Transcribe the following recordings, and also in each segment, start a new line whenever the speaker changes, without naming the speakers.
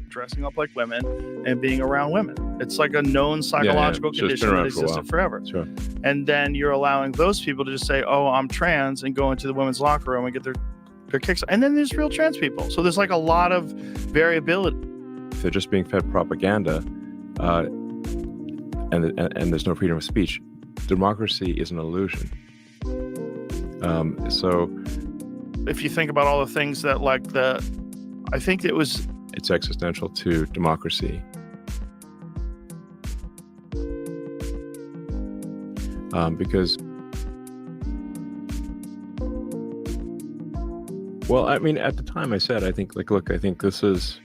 dressing up like women and being around women. It's like a known psychological condition that existed forever.
Sure.
And then you're allowing those people to just say, oh, I'm trans, and go into the women's locker room and get their kicks. And then there's real trans people. So there's like a lot of variability.
If they're just being fed propaganda and there's no freedom of speech, democracy is an illusion. So
if you think about all the things that I think
it's existential to democracy. Because, well, I mean, at the time I said, I think this is,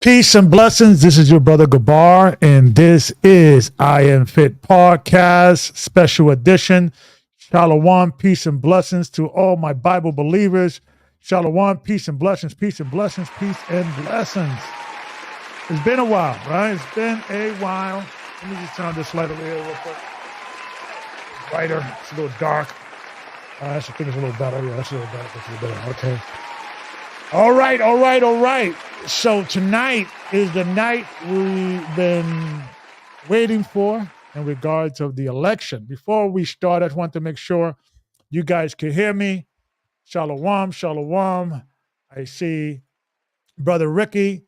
Peace and blessings. This is your brother Gabar, and this is IAMFITPodcast special edition. Shalom, peace and blessings to all my Bible believers. Shalom, peace and blessings, peace and blessings, peace and blessings. It's been a while, right? It's been a while. Let me just turn this light over here real quick. Brighter. It's a little dark. I think it's a little better. Yeah, that's a little better. That's a little better. Okay. All right. So tonight is the night we've been waiting for in regards of the election. Before we start, I just want to make sure you guys can hear me. Shalom. I see Brother Ricky.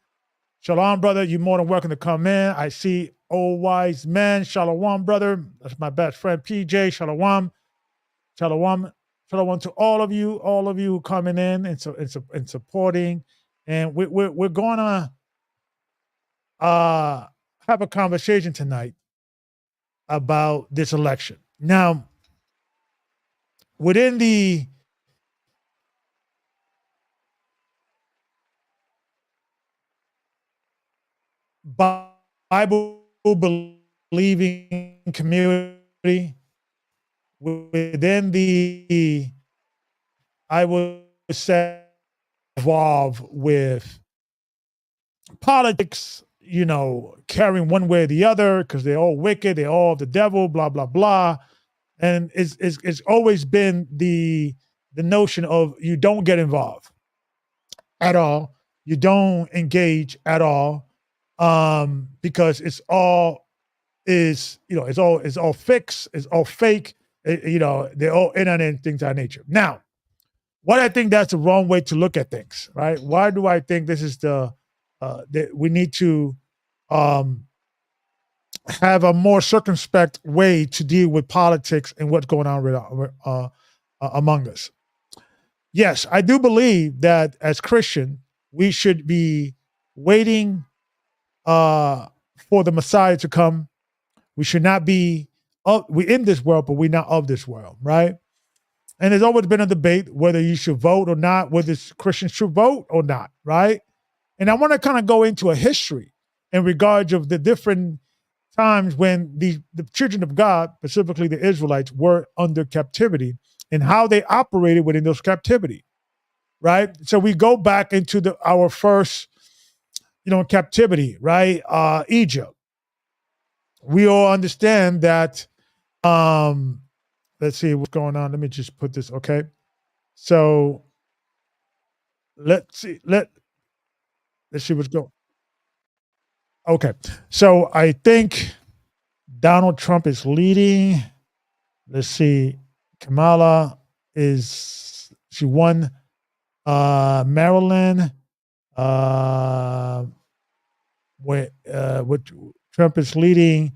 Shalom, brother. You're more than welcome to come in. I see Old Wise Men. Shalom, brother. That's my best friend, PJ. Shalom to all of you coming in and supporting. And we're going to have a conversation tonight about this election. Now, within the Bible believing community, within the, I would say, involved with politics, carrying one way or the other, because they're all wicked, they're all the devil, blah, blah, blah. And it's always been the notion of you don't get involved at all. You don't engage at all, because it's all fixed, it's all fake. They're all internet and things of that nature. Now, what I think that's the wrong way to look at things, right? Why do I think this is that we need to have a more circumspect way to deal with politics and what's going on among us? Yes, I do believe that as Christian, we should be waiting for the Messiah to come. We should not be, we're in this world, but we're not of this world, right? And there's always been a debate whether you should vote or not, whether Christians should vote or not, right? And I want to kind of go into a history in regards of the different times when the children of God, specifically the Israelites, were under captivity and how they operated within those captivity, right? So we go back into our first in captivity, right? Egypt. We all understand that. Let's see what's going on. Let me just put this. Okay, so let's see. Let's see what's going. Okay, so I think Donald Trump is leading. Let's see. Kamala she won Maryland. With Trump is leading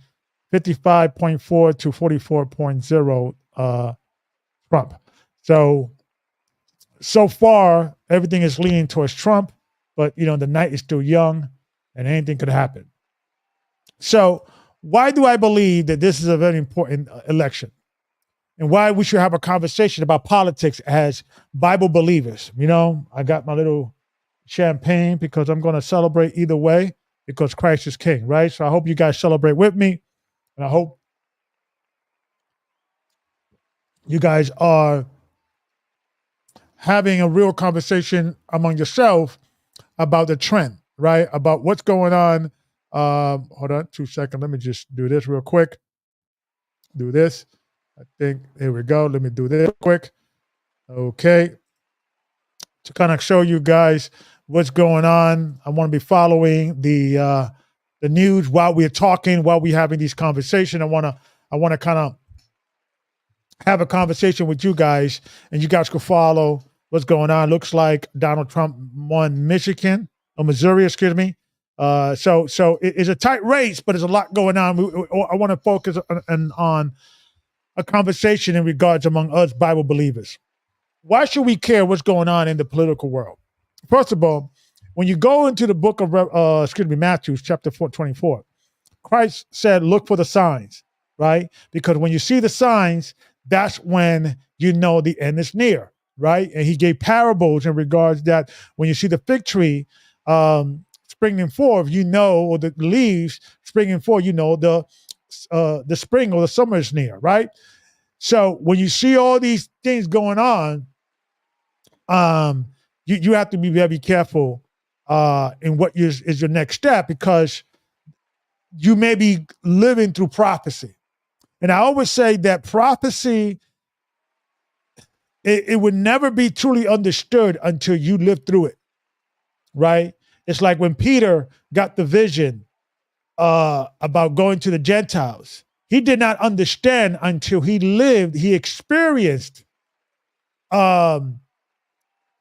55.4 to 44.0 Trump. So far, everything is leaning towards Trump, but the night is still young and anything could happen. So why do I believe that this is a very important election? And why we should have a conversation about politics as Bible believers? I got my little champagne because I'm going to celebrate either way because Christ is King, right? So I hope you guys celebrate with me. And I hope you guys are having a real conversation among yourself about the trend, right? About what's going on. Hold on 2 seconds. Let me just do this real quick. Do this. I think, here we go. Let me do this real quick. Okay. To kind of show you guys what's going on. I want to be following the news while we're talking, while we're having these conversations. I want to kind of have a conversation with you guys, and you guys can follow what's going on. Looks like Donald Trump won Missouri, excuse me. So it's a tight race, but there's a lot going on. I want to focus on a conversation in regards among us Bible believers. Why should we care what's going on in the political world? First of all, when you go into the book of Matthew, chapter 24, Christ said, look for the signs, right? Because when you see the signs, that's when you know the end is near, right? And he gave parables in regards that when you see the fig tree springing forth, or the leaves springing forth, the spring or the summer is near, right? So when you see all these things going on, you have to be very careful in what is your next step, because you may be living through prophecy. And I always say that prophecy, it would never be truly understood until you live through it, right? It's like when Peter got the vision about going to the Gentiles. He did not understand until he experienced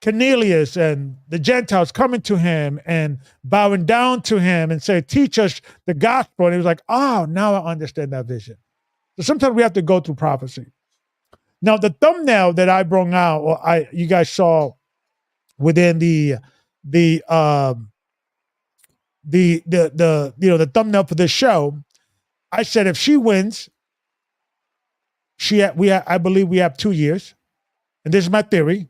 Cornelius and the Gentiles coming to him and bowing down to him and say, teach us the gospel. And he was like, oh, now I understand that vision. So sometimes we have to go through prophecy. Now, the thumbnail that I brought out, or you guys saw within the thumbnail for this show, I said if she wins, I believe we have 2 years, and this is my theory.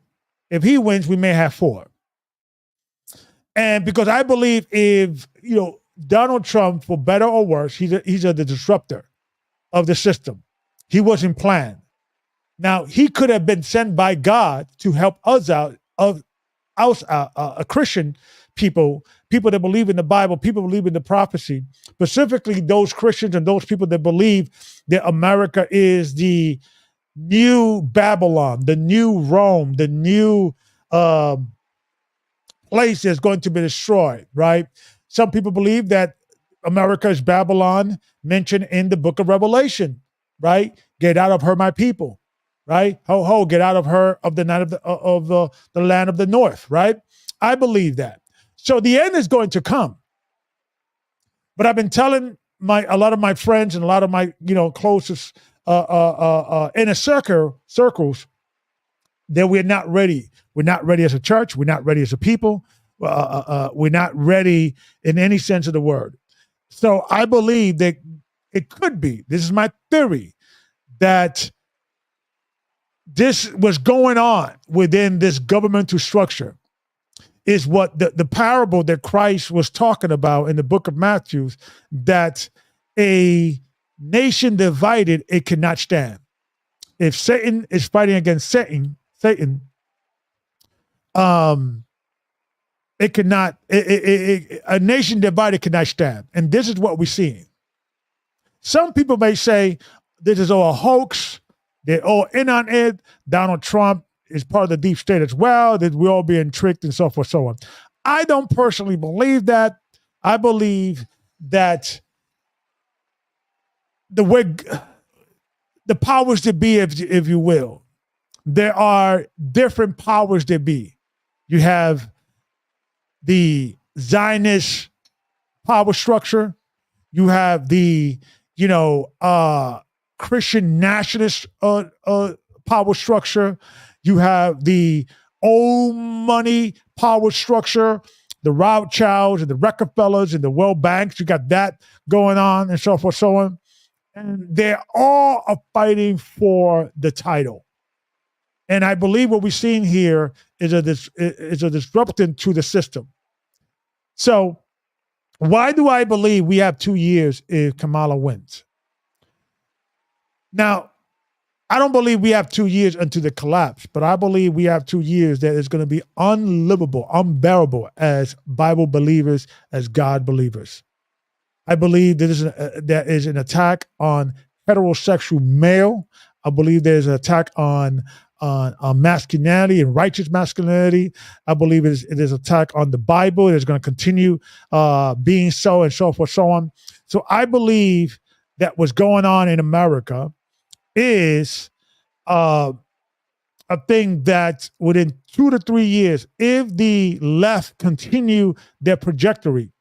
If he wins, we may have 4. And because I believe if Donald Trump, for better or worse, he's the disruptor of the system. He wasn't planned. Now, he could have been sent by God to help us out, a Christian people that believe in the Bible, people believe in the prophecy, specifically those Christians and those people that believe that America is the new Babylon, the new Rome, the new place that's going to be destroyed, right? Some people believe that America is Babylon mentioned in the book of Revelation, right? Get out of her, my people, right? Ho, ho, get out of her, of the land of the north, right? I believe that. So the end is going to come. But I've been telling a lot of my friends and a lot of my, closest inner circles that we're not ready. We're not ready as a church. We're not ready as a people. We're not ready in any sense of the word. So I believe that it could be, this is my theory, that this was going on within this governmental structure is what the parable that Christ was talking about in the book of Matthew, that a nation divided, it cannot stand. If Satan is fighting against Satan, it cannot, a nation divided cannot stand. And this is what we're seeing. Some people may say this is all a hoax. They're all in on it. Donald Trump is part of the deep state as well, that we're all being tricked and so forth, so on. I don't personally believe that. I believe that the powers that be, if you will, there are different powers that be. You have the Zionist power structure. You have the, Christian nationalist power structure. You have the old money power structure, the Rothschilds and the Rockefellers and the World Banks. You got that going on and so forth, so on. And they're all fighting for the title. And I believe what we're seeing here is a disruption to the system. So why do I believe we have 2 years if Kamala wins? Now, I don't believe we have 2 years until the collapse, but I believe we have 2 years that is going to be unlivable, unbearable as Bible believers, as God believers. I believe there is an attack on heterosexual male. I believe there's an attack on masculinity and righteous masculinity. I believe it is an attack on the Bible. It's going to continue being so and so forth, so on. So I believe that what's going on in America is a thing that within 2 to 3 years, if the left continue their trajectory,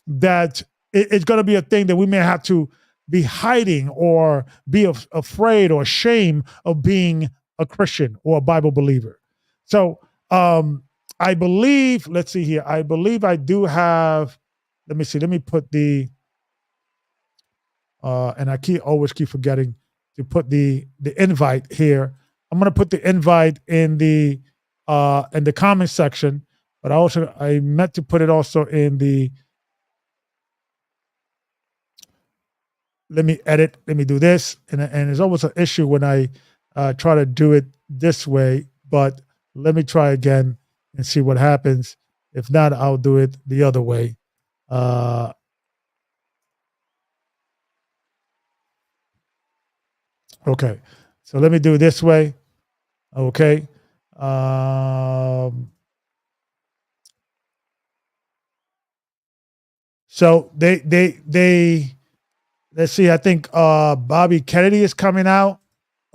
that it's going to be a thing that we may have to be hiding or be afraid or ashamed of being a Christian or a Bible believer. So I believe, let's see here, I believe I do have, let me see, let me put the, and I always keep forgetting to put the invite here. I'm going to put the invite in the comment section, but I meant to put it also in the, let me edit, let me do this. And there's always an issue when I try to do it this way, but let me try again and see what happens. If not, I'll do it the other way. Okay, so let me do it this way. Okay. So they let's see, I think Bobby Kennedy is coming out.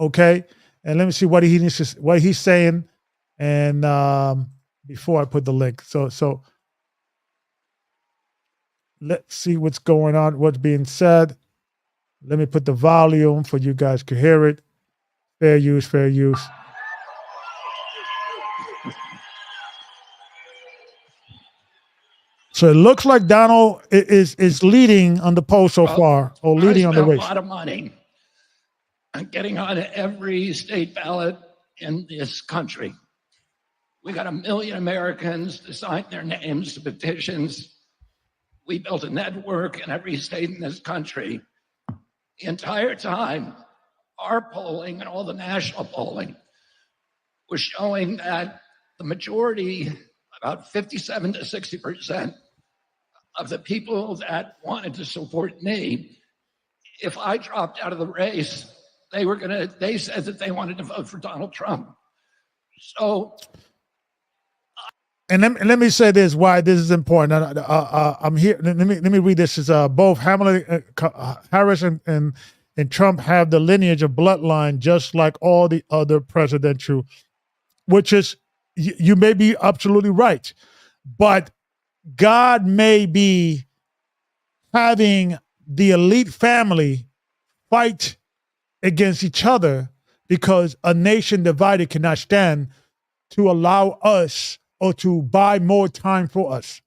Okay. And let me see what he's saying. And before I put the link. So let's see what's going on, what's being said. Let me put the volume for you guys to hear it. Fair use, fair use. So it looks like Donald is leading on the poll so far, or leading on the race.
I spent a lot of money on getting on every state ballot in this country. We got 1 million Americans to sign their names to petitions. We built a network in every state in this country. The entire time, our polling and all the national polling was showing that the majority, about 57 to 60%, of the people that wanted to support me, if I dropped out of the race, they said that they wanted to vote for Donald Trump. So,
and let me say this, why this is important. I'm here. Let me read this. Is both Harris and Trump have the lineage of bloodline, just like all the other presidential, which is, you may be absolutely right, but God may be having the elite family fight against each other because a nation divided cannot stand, to allow us or to buy more time for us,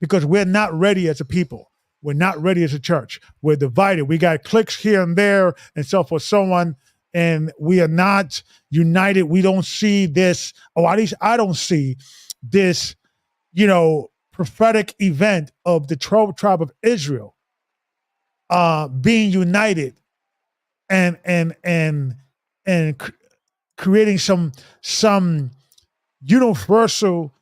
because we're not ready as a people. We're not ready as a church. We're divided. We got cliques here and there and so forth, so on, and we are not united. We don't see this, or at least I don't see this, prophetic event of the 12th tribe of Israel being united and creating some universal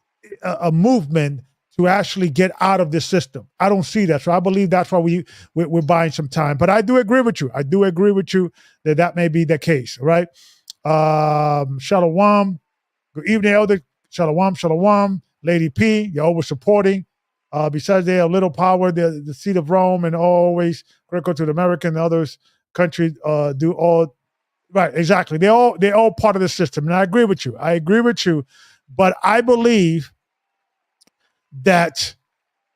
a movement to actually get out of this system. I don't see that. So I believe that's why we're buying some time. But I do agree with you. I do agree with you that may be the case, right? Shalom. Good evening, Elder. Shalom, shalom. Lady P, you're always supporting. Besides they have little power, the seat of Rome and always critical to the American and others countries do all right, exactly. They're all part of the system. And I agree with you. But I believe that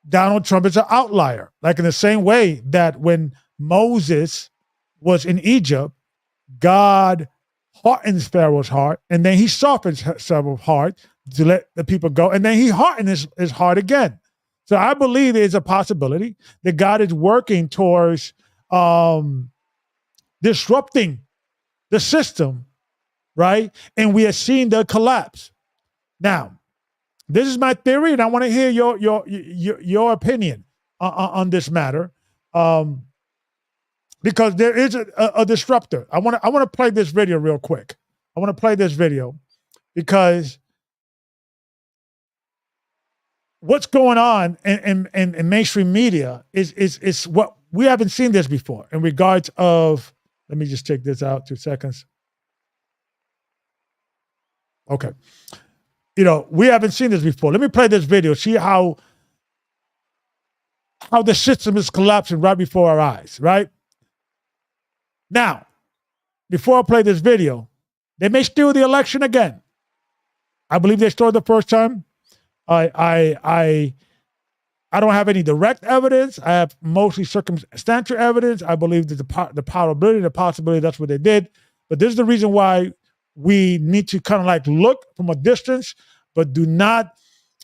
Donald Trump is an outlier. Like in the same way that when Moses was in Egypt, God hardened Pharaoh's heart, and then he softened Pharaoh's heart to let the people go, and then he hardened his heart again. So I believe there's a possibility that God is working towards disrupting the system, right? And we are seeing the collapse. Now, this is my theory, and I want to hear your opinion on this matter, because there is a disruptor. I want to play this video real quick. I want to play this video because what's going on in mainstream media is what we haven't seen this before in regards of. Let me just take this out 2 seconds. Okay. We haven't seen this before. Let me play this video, see how the system is collapsing right before our eyes, right? Now, before I play this video, they may steal the election again. I believe they stole it the first time. I don't have any direct evidence. I have mostly circumstantial evidence. I believe that the probability, the possibility, that's what they did. But this is the reason why we need to kind of like look from a distance, but do not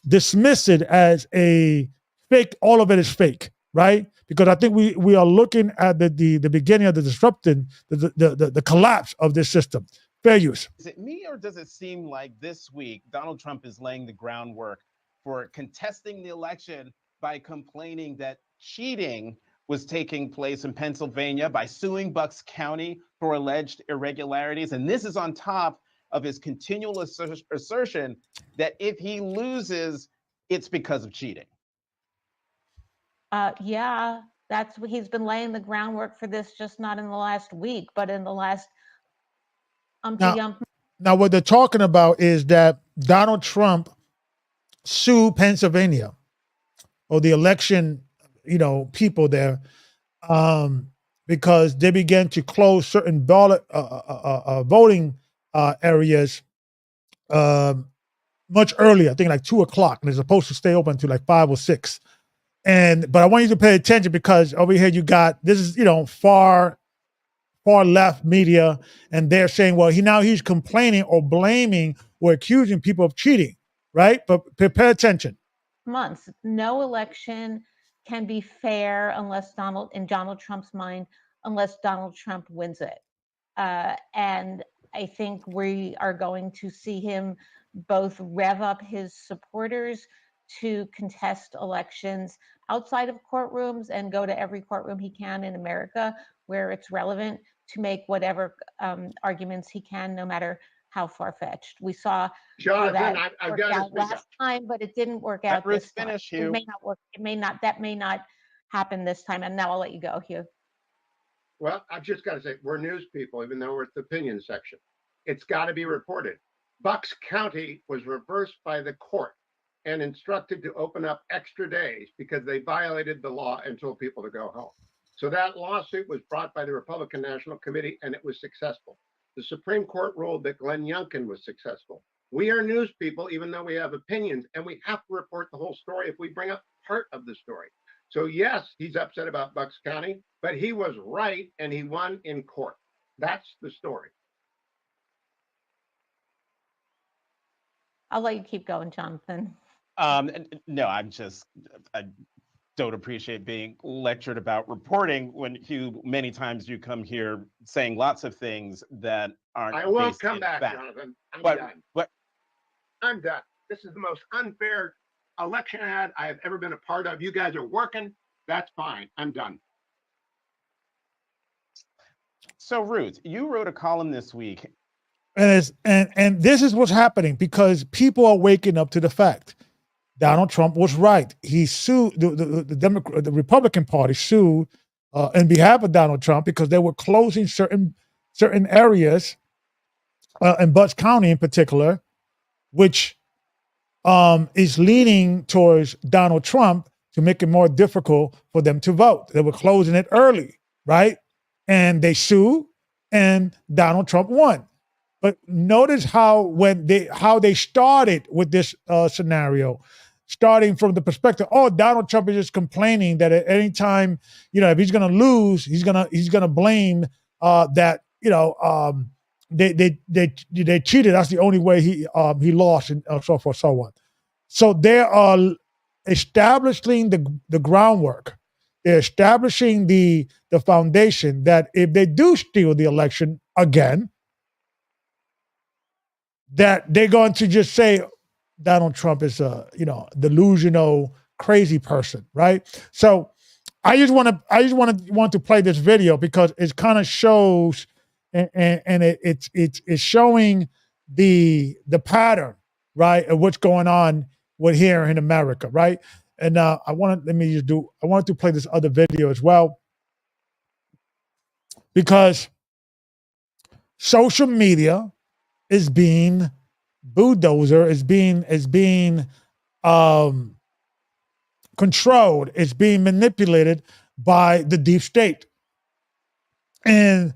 dismiss it as a fake. All of it is fake, right? Because I think we are looking at the beginning of the disrupting, the collapse of this system. Fair use.
Is it me, or does it seem like this week Donald Trump is laying the groundwork for contesting the election by complaining that cheating was taking place in Pennsylvania by suing Bucks County for alleged irregularities? And this is on top of his continual assertion that if he loses, it's because of cheating.
Yeah, that's what he's been laying the groundwork for this, just not in the last week, but in the last
Now, what they're talking about is that Donald Trump sued Pennsylvania or the election, people there, because they began to close certain ballot voting areas much earlier. I think like 2:00, and they're supposed to stay open to like 5 or 6. But I want you to pay attention because over here you got this is far left media, and they're saying, well, he's complaining or blaming or accusing people of cheating, right? But pay attention.
Months. No election can be fair in Donald Trump's mind, unless Donald Trump wins it. And I think we are going to see him both rev up his supporters to contest elections outside of courtrooms and go to every courtroom he can in America where it's relevant to make whatever arguments he can, no matter how far-fetched. We saw
Jonathan, I've got
out last time, but it didn't work out this time.
Finish,
It may not work. That may not happen this time. And now I'll let you go, Hugh.
Well, I've just got to say, we're news people, even though we're at the opinion section. It's got to be reported. Bucks County was reversed by the court and instructed to open up extra days because they violated the law and told people to go home. So that lawsuit was brought by the Republican National Committee, and it was successful. The Supreme Court ruled that Glenn Youngkin was successful. We are news people, even though we have opinions, and we have to report the whole story if we bring up part of the story. So yes, he's upset about Bucks County, but he was right, and he won in court. That's the story.
I'll let you keep going, Jonathan.
No, I don't appreciate being lectured about reporting when many times you come here saying lots of things that aren't.
I won't come back, Jonathan. I'm done. I'm done. This is the most unfair election ad I have ever been a part of. You guys are working. That's fine. I'm done.
So Ruth, you wrote a column this week.
And this is what's happening because people are waking up to the fact Donald Trump was right. He sued the Republican Party sued in behalf of Donald Trump because they were closing certain areas in Butts County in particular, which is leaning towards Donald Trump to make it more difficult for them to vote. They were closing it early, right? And they sued, and Donald Trump won. But notice how they started with this scenario, starting from the perspective, oh, Donald Trump is just complaining that at any time, if he's going to lose, he's gonna blame that they cheated. That's the only way he lost, and so forth, so on. So they are establishing the groundwork. They're establishing the foundation that if they do steal the election again, that they're going to just say Donald Trump is a delusional, crazy person, right? So I just want to play this video because it kind of shows and it's showing the pattern, right, of what's going on with here in America, right? And I wanted to play this other video as well because social media is being bulldozer, is being controlled, it's being manipulated by the deep state. And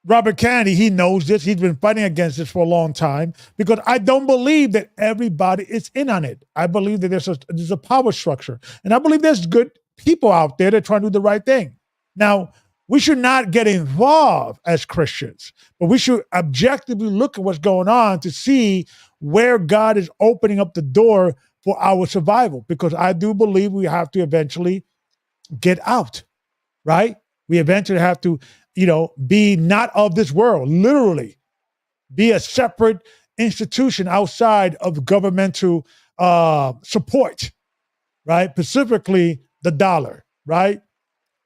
Robert Kennedy, he knows this. He's been fighting against this for a long time because I don't believe that everybody is in on it. I believe that there's a power structure. And I believe there's good people out there that are trying to do the right thing. Now, we should not get involved as Christians, but we should objectively look at what's going on to see where God is opening up the door for our survival, because I do believe we have to eventually get out, right? We eventually have to, be not of this world, literally be a separate institution outside of governmental support, right? Specifically the dollar, right?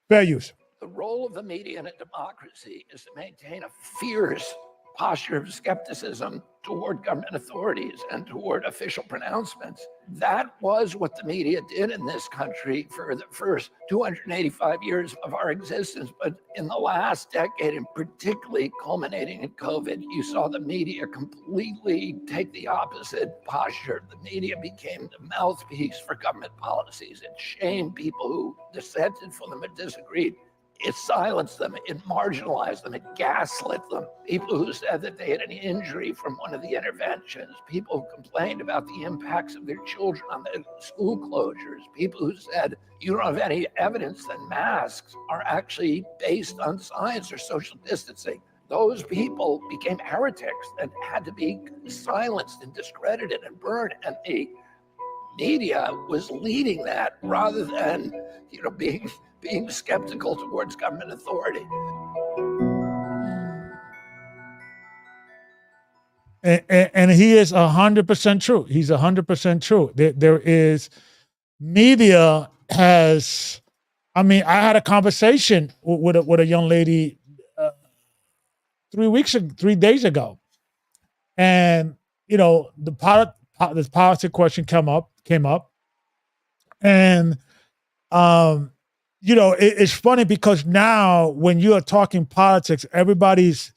Fair use.
The role of the media in a democracy is to maintain a fierce posture of skepticism toward government authorities and toward official pronouncements. That was what the media did in this country for the first 285 years of our existence. But in the last decade, and particularly culminating in COVID, you saw the media completely take the opposite posture. The media became the mouthpiece for government policies. It shamed people who dissented from them and disagreed. It silenced them, it marginalized them, it gaslit them. People who said that they had an injury from one of the interventions, people who complained about the impacts of their children on the school closures, people who said you don't have any evidence that masks are actually based on science or social distancing. Those people became heretics and had to be silenced and discredited and burned. And the media was leading that rather than, being skeptical towards government authority.
And he is 100% true. He's 100% true. There is media has. I mean, I had a conversation with a young lady 3 days ago, and this policy question came up, and it's funny because now when you are talking politics, everybody's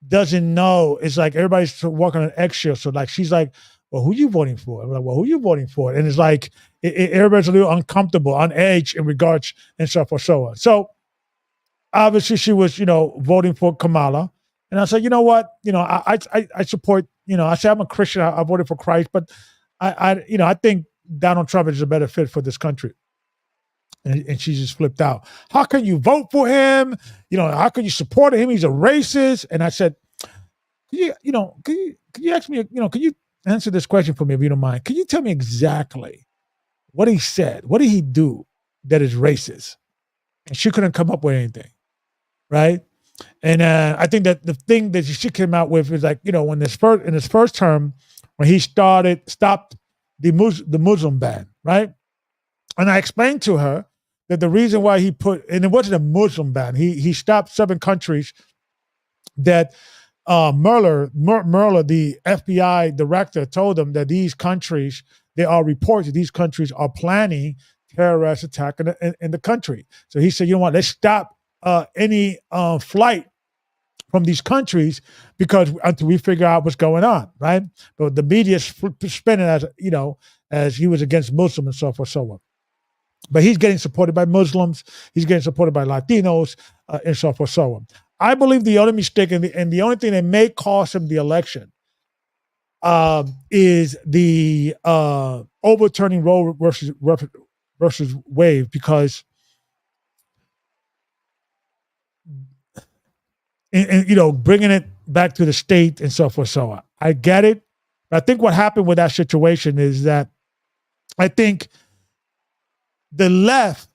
doesn't know. It's like everybody's walking on eggshells. So like she's like, well, who are you voting for? I'm like, well, who are you voting for? And it's like everybody's a little uncomfortable, on edge in regards and so forth, so on. So obviously she was, voting for Kamala. And I said, you know what? I support, I said I'm a Christian, I voted for Christ, but I think Donald Trump is a better fit for this country. And she just flipped out. How can you vote for him? How can you support him? He's a racist. And I said, can you ask me, can you answer this question for me if you don't mind? Can you tell me exactly what he said? What did he do that is racist? And she couldn't come up with anything, right? And I think that the thing that she came out with is like, when in his first term, when he stopped the Muslim ban, right? And I explained to her that the reason why he and it wasn't a Muslim ban, he stopped 7 countries that Mueller, the FBI director, told him that these countries there are reports that these countries are planning terrorist attack in the country. So he said, you know what, let's stop any flight from these countries because until we figure out what's going on, right? But the media is spinning as he was against Muslims and so forth, so on. But he's getting supported by Muslims. He's getting supported by Latinos and so forth, so on. I believe the only mistake and the only thing that may cost him the election is the overturning Roe versus Wade, because and bringing it back to the state and so forth, so on. I get it. But I think what happened with that situation is that I think the left,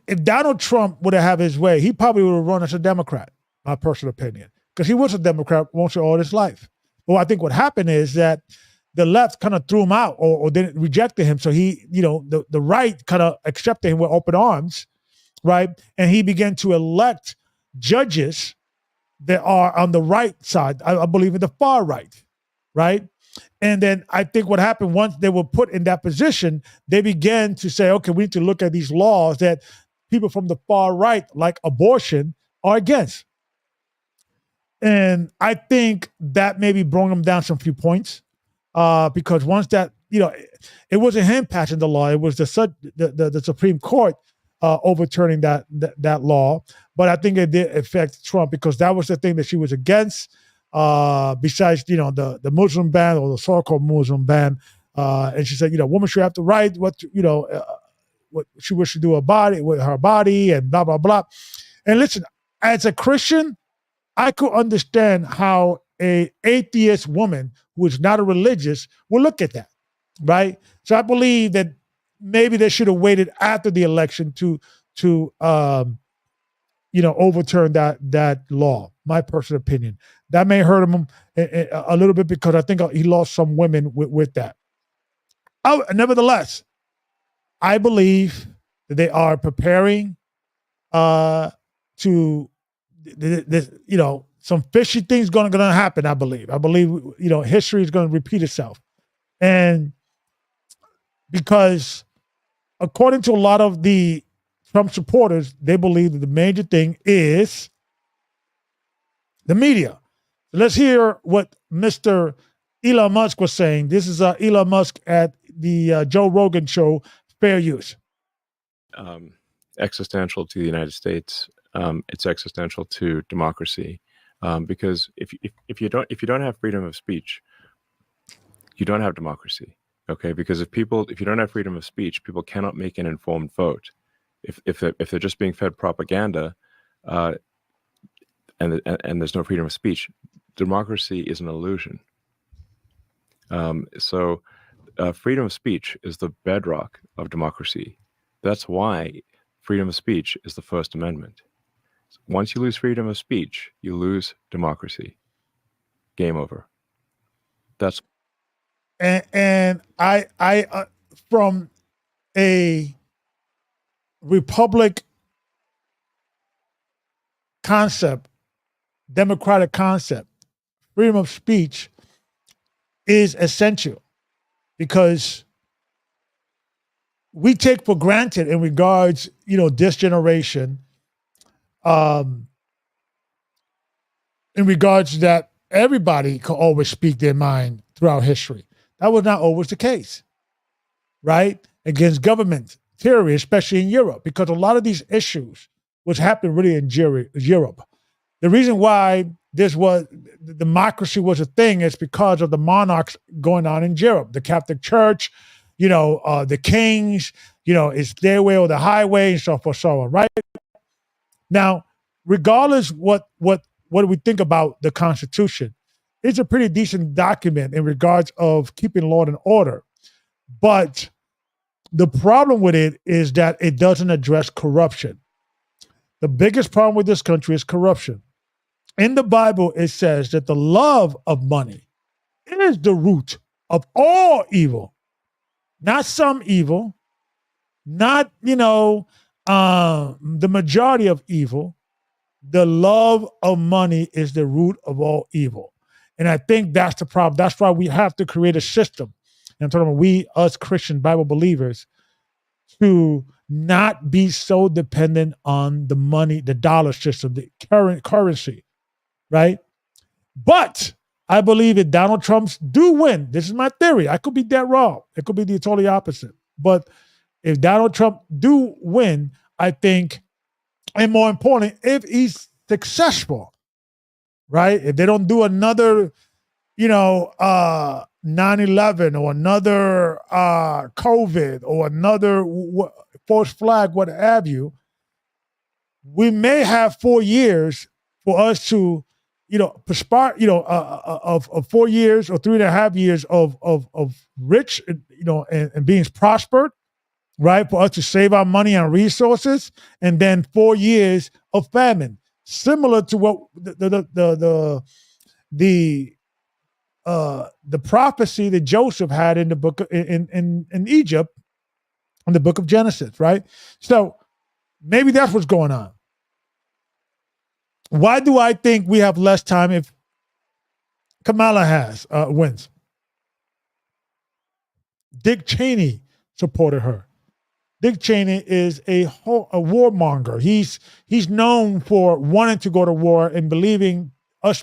if Donald Trump would have had his way, he probably would have run as a Democrat, my personal opinion, because he was a Democrat most of all his life. Well, I think what happened is that the left kind of threw him out or didn't rejected him. So he, the right kind of accepted him with open arms, right? And he began to elect judges that are on the right side, I believe in the far right, right? And then I think what happened once they were put in that position, they began to say, okay, we need to look at these laws that people from the far right, like abortion, are against. And I think that maybe brought them down some few points because once that, it wasn't him passing the law, it was the Supreme Court overturning that law. But I think it did affect Trump because that was the thing that she was against. Besides, the Muslim ban or the so-called Muslim ban, and she said, women should have the right what she wishes to do with her body and blah blah blah. And listen, as a Christian, I could understand how a atheist woman who is not a religious will look at that, right? So I believe that maybe they should have waited after the election to overturn that law. My personal opinion. That may hurt him a little bit because I think he lost some women with that. Nevertheless, I believe that they are preparing some fishy things going to happen. I believe history is going to repeat itself, and because according to a lot of the Trump supporters, they believe that the major thing is the media. Let's hear what Mr. Elon Musk was saying. This is Elon Musk at the Joe Rogan show, Fair Use.
Existential to the United States. It's existential to democracy, because if you don't have freedom of speech, you don't have democracy. Okay, because if you don't have freedom of speech, people cannot make an informed vote. If they're just being fed propaganda, and there's no freedom of speech, democracy is an illusion. So freedom of speech is the bedrock of democracy. That's why freedom of speech is the First Amendment. Once you lose freedom of speech, you lose democracy. Game over. That's
and I from a republic concept, democratic concept, freedom of speech is essential because we take for granted in regards, this generation, in regards that everybody could always speak their mind throughout history. That was not always the case, right? Against government theory, especially in Europe, because a lot of these issues was happening really in Europe. The reason why democracy was a thing is because of the monarchs going on in Europe. The Catholic Church, the kings, it's their way or the highway and so forth, so on, right? Now, regardless what do we think about the Constitution, it's a pretty decent document in regards of keeping law and order. But the problem with it is that it doesn't address corruption. The biggest problem with this country is corruption. In the Bible, it says that the love of money is the root of all evil. Not some evil, not, the majority of evil. The love of money is the root of all evil. And I think that's the problem. That's why we have to create a system I'm talking about we, us Christian Bible believers, to not be so dependent on the money, the dollar system, the current currency, right? But I believe if Donald Trump's do win, this is my theory. I could be dead wrong. It could be the totally opposite. But if Donald Trump do win, I think, and more important, if he's successful, right? If they don't do another, 9/11 or another COVID or another false flag, what have you, we may have 4 years for us to, perspire, of 4 years or 3.5 years of rich, and being prospered, right? For us to save our money and resources, and then 4 years of famine, similar to what the prophecy that Joseph had in the book in Egypt, in the book of Genesis, right? So maybe that's what's going on. Why do I think we have less time if Kamala wins? Dick Cheney supported her. Dick Cheney is a warmonger. He's known for wanting to go to war and believing us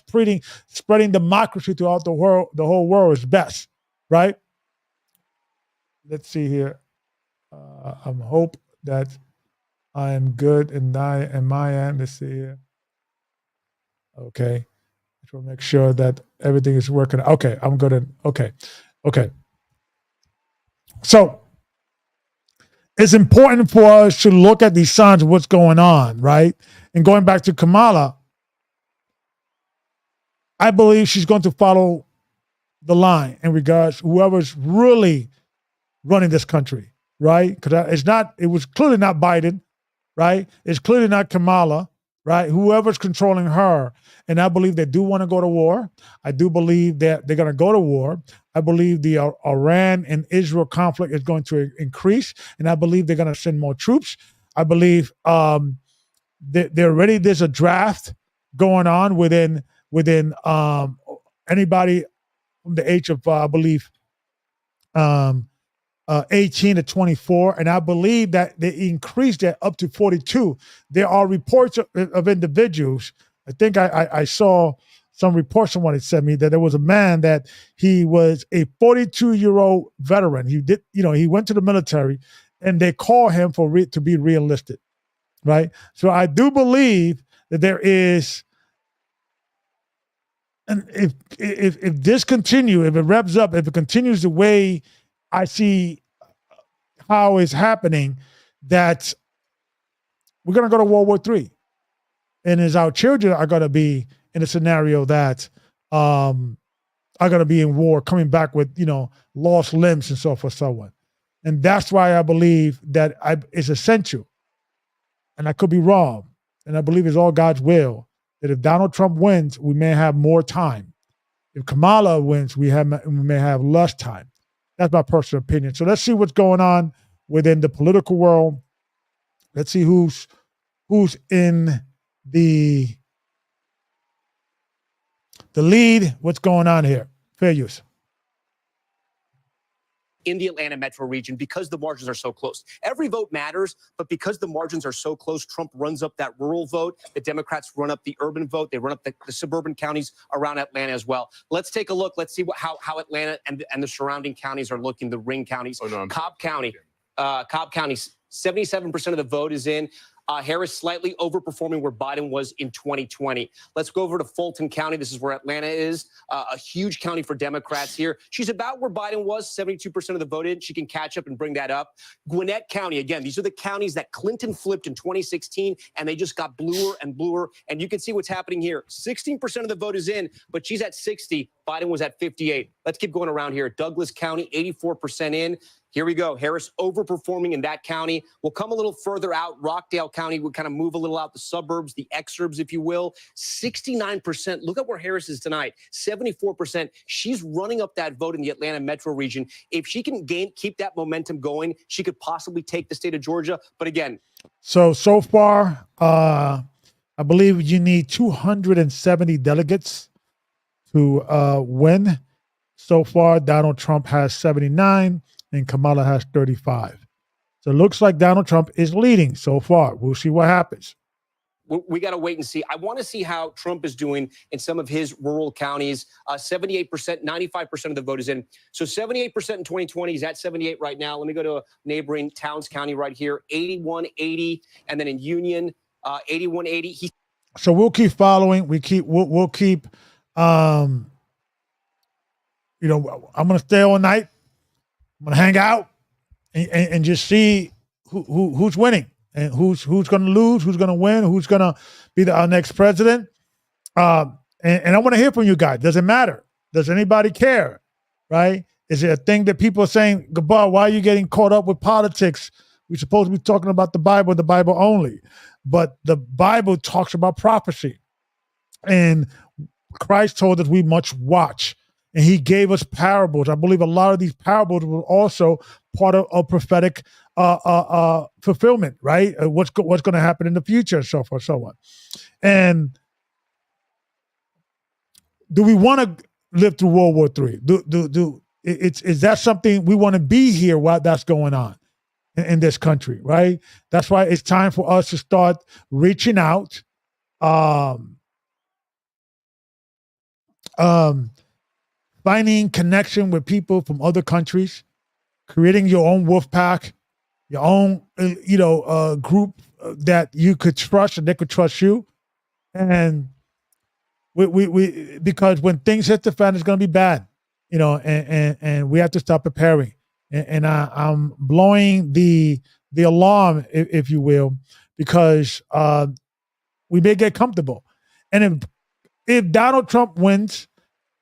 spreading democracy throughout the world, the whole world is best, right? Let's see here. I hope that I am good and I am my end. Let's see here. Okay. Just want to make sure that everything is working. Okay, I'm good. Okay. So it's important for us to look at these signs of what's going on, right? And going back to Kamala, I believe she's going to follow the line in regards to whoever's really running this country, right? Because it was clearly not Biden, right? It's clearly not Kamala, right? Whoever's controlling her. And I believe they do want to go to war. I do believe that they're going to go to war. I believe the Iran and Israel conflict is going to increase. And I believe they're going to send more troops. I believe there's a draft going on within anybody from the age of, I believe, 18 to 24, and I believe that they increased that up to 42. There are reports of individuals. I think I saw some reports someone had sent me that there was a man that he was a 42-year-old veteran. He went to the military, and they called him to be re-enlisted, right? So I do believe that there is. And if this continues, if it revs up, if it continues the way I see how it's happening, that we're going to go to World War III. And as our children are going to be in a scenario that are going to be in war, coming back with, lost limbs and so forth, so on. And that's why I believe that it's essential, and I could be wrong, and I believe it's all God's will, that if Donald Trump wins, we may have more time. If Kamala wins, we may have less time. That's my personal opinion. So let's see what's going on within the political world. Let's see who's in the lead. What's going on here? Fair use.
In the Atlanta metro region, because the margins are so close. Every vote matters, but because the margins are so close, Trump runs up that rural vote. The Democrats run up the urban vote. They run up the suburban counties around Atlanta as well. Let's take a look. Let's see how Atlanta and the surrounding counties are looking, the ring counties. Cobb County, 77% of the vote is in. Harris slightly overperforming where Biden was in 2020. Let's go over to Fulton County. This is where Atlanta is, a huge county for Democrats here. She's about where Biden was, 72% of the vote in. She can catch up and bring that up. Gwinnett County, again, these are the counties that Clinton flipped in 2016, and they just got bluer and bluer. And you can see what's happening here. 16% of the vote is in, but she's at 60. Biden was at 58. Let's keep going around here. Douglas County, 84% in. Here we go. Harris overperforming in that county. We'll come a little further out. Rockdale County would kind of move a little out the suburbs, the exurbs, if you will. 69%. Look at where Harris is tonight. 74%. She's running up that vote in the Atlanta metro region. If she can keep that momentum going, she could possibly take the state of Georgia. But again.
So far, I believe you need 270 delegates to win. So far, Donald Trump has 79 and Kamala has 35. So it looks like Donald Trump is leading so far. We'll see what happens.
We got to wait and see. I want to see how Trump is doing in some of his rural counties. 78%, 95% of the vote is in. So 78% in 2020. He's at 78 right now. Let me go to a neighboring Towns County right here, 8180. And then in Union, 8180.
So we'll keep following. We'll keep, I'm going to stay all night. I'm going to hang out and just see who's winning and who's going to lose, who's going to win, who's going to be our next president. And I want to hear from you guys. Does it matter? Does anybody care? Right? Is it a thing that people are saying, Gabar, why are you getting caught up with politics? We're supposed to be talking about the Bible only. But the Bible talks about prophecy. And Christ told us we must watch. And he gave us parables. I believe a lot of these parables were also part of a prophetic fulfillment, right? What's going to happen in the future, and so forth, so on. And do we want to live through World War III? Is that something we want to be here while that's going on in this country, right? That's why it's time for us to start reaching out, finding connection with people from other countries, creating your own wolf pack, your own, group that you could trust and they could trust you. And we because when things hit the fan, it's going to be bad, and we have to start preparing. And I'm blowing the alarm, if you will, because we may get comfortable. And if Donald Trump wins,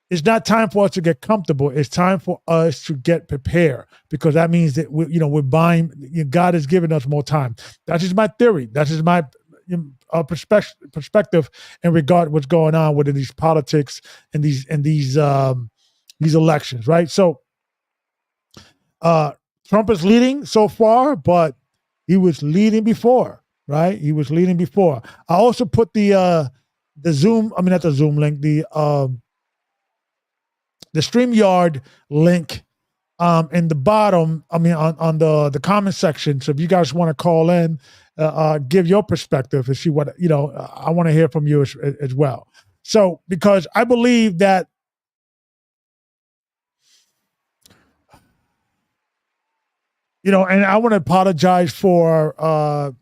it's not time for us to get comfortable. It's time for us to get prepared, because that means that we're buying. God has given us more time. That's just my theory. That's just my perspective in regard to what's going on within these politics and these elections, right? So Trump is leading so far, but he was leading before, right? He was leading before. I also put the Zoom. I mean, not the Zoom link. The SteamYard link in the bottom, on the comment section. So if you guys want to call in, give your perspective and see what, I want to hear from you as well. So, because I believe that and I want to apologize for,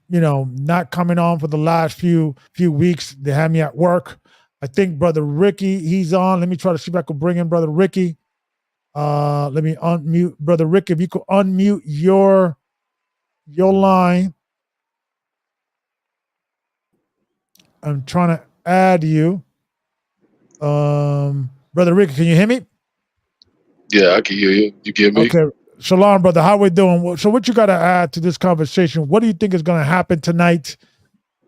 not coming on for the last few weeks. They had me at work. I think Brother Ricky, he's on. Let me try to see if I can bring in Brother Ricky. Let me unmute Brother Ricky. If you could unmute your line. I'm trying to add you. Brother Ricky, can you hear me?
Yeah, I can hear you. You get me?
Okay. Shalom, brother. How we doing? So what you got to add to this conversation? What do you think is going to happen tonight?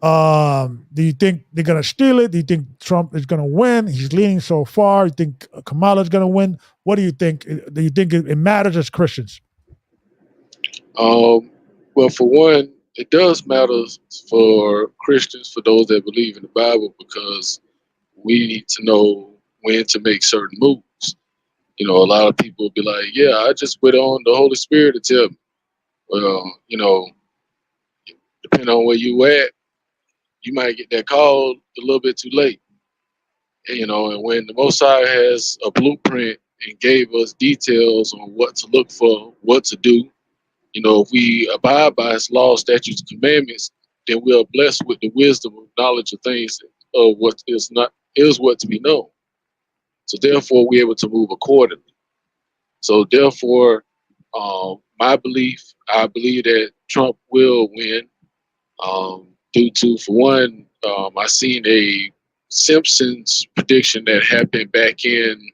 Do you think they're going to steal it? Do you think Trump is going to win? He's leading so far. You think Kamala is going to win? What do you think? Do you think it matters as Christians?
Well, for one, it does matter for Christians, for those that believe in the Bible, because we need to know when to make certain moves. A lot of people will be like, yeah, I just wait on the Holy Spirit to tell me. Well, depending on where you at, you might get that call a little bit too late. And when the Most High has a blueprint and gave us details on what to look for, what to do, if we abide by his laws, statutes, and commandments, then we are blessed with the wisdom of knowledge of things of what is what to be known. So therefore, we're able to move accordingly. So therefore, I believe that Trump will win due to, for one, I seen a Simpsons prediction that happened back in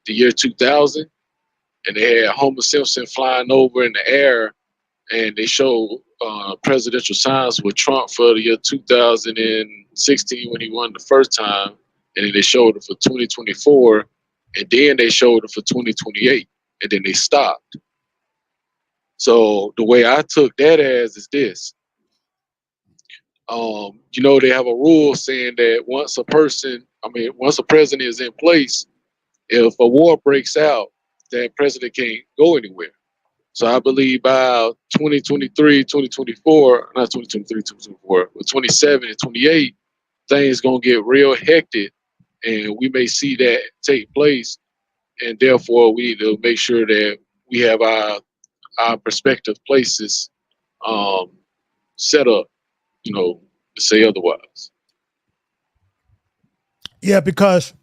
the year 2000, and they had Homer Simpson flying over in the air, and they showed presidential signs with Trump for the year 2016 when he won the first time, and then they showed it for 2024, and then they showed it for 2028, and then they stopped. So the way I took that as is this. They have a rule saying that once a president is in place, If a war breaks out, then president can't go anywhere. So I believe by 2023, 2024, not 2023, 2024, but 27 and 28, things going to get real hectic, and we may see that take place. And therefore, we need to make sure that we have our prospective places set up, to say otherwise.
Yeah, because,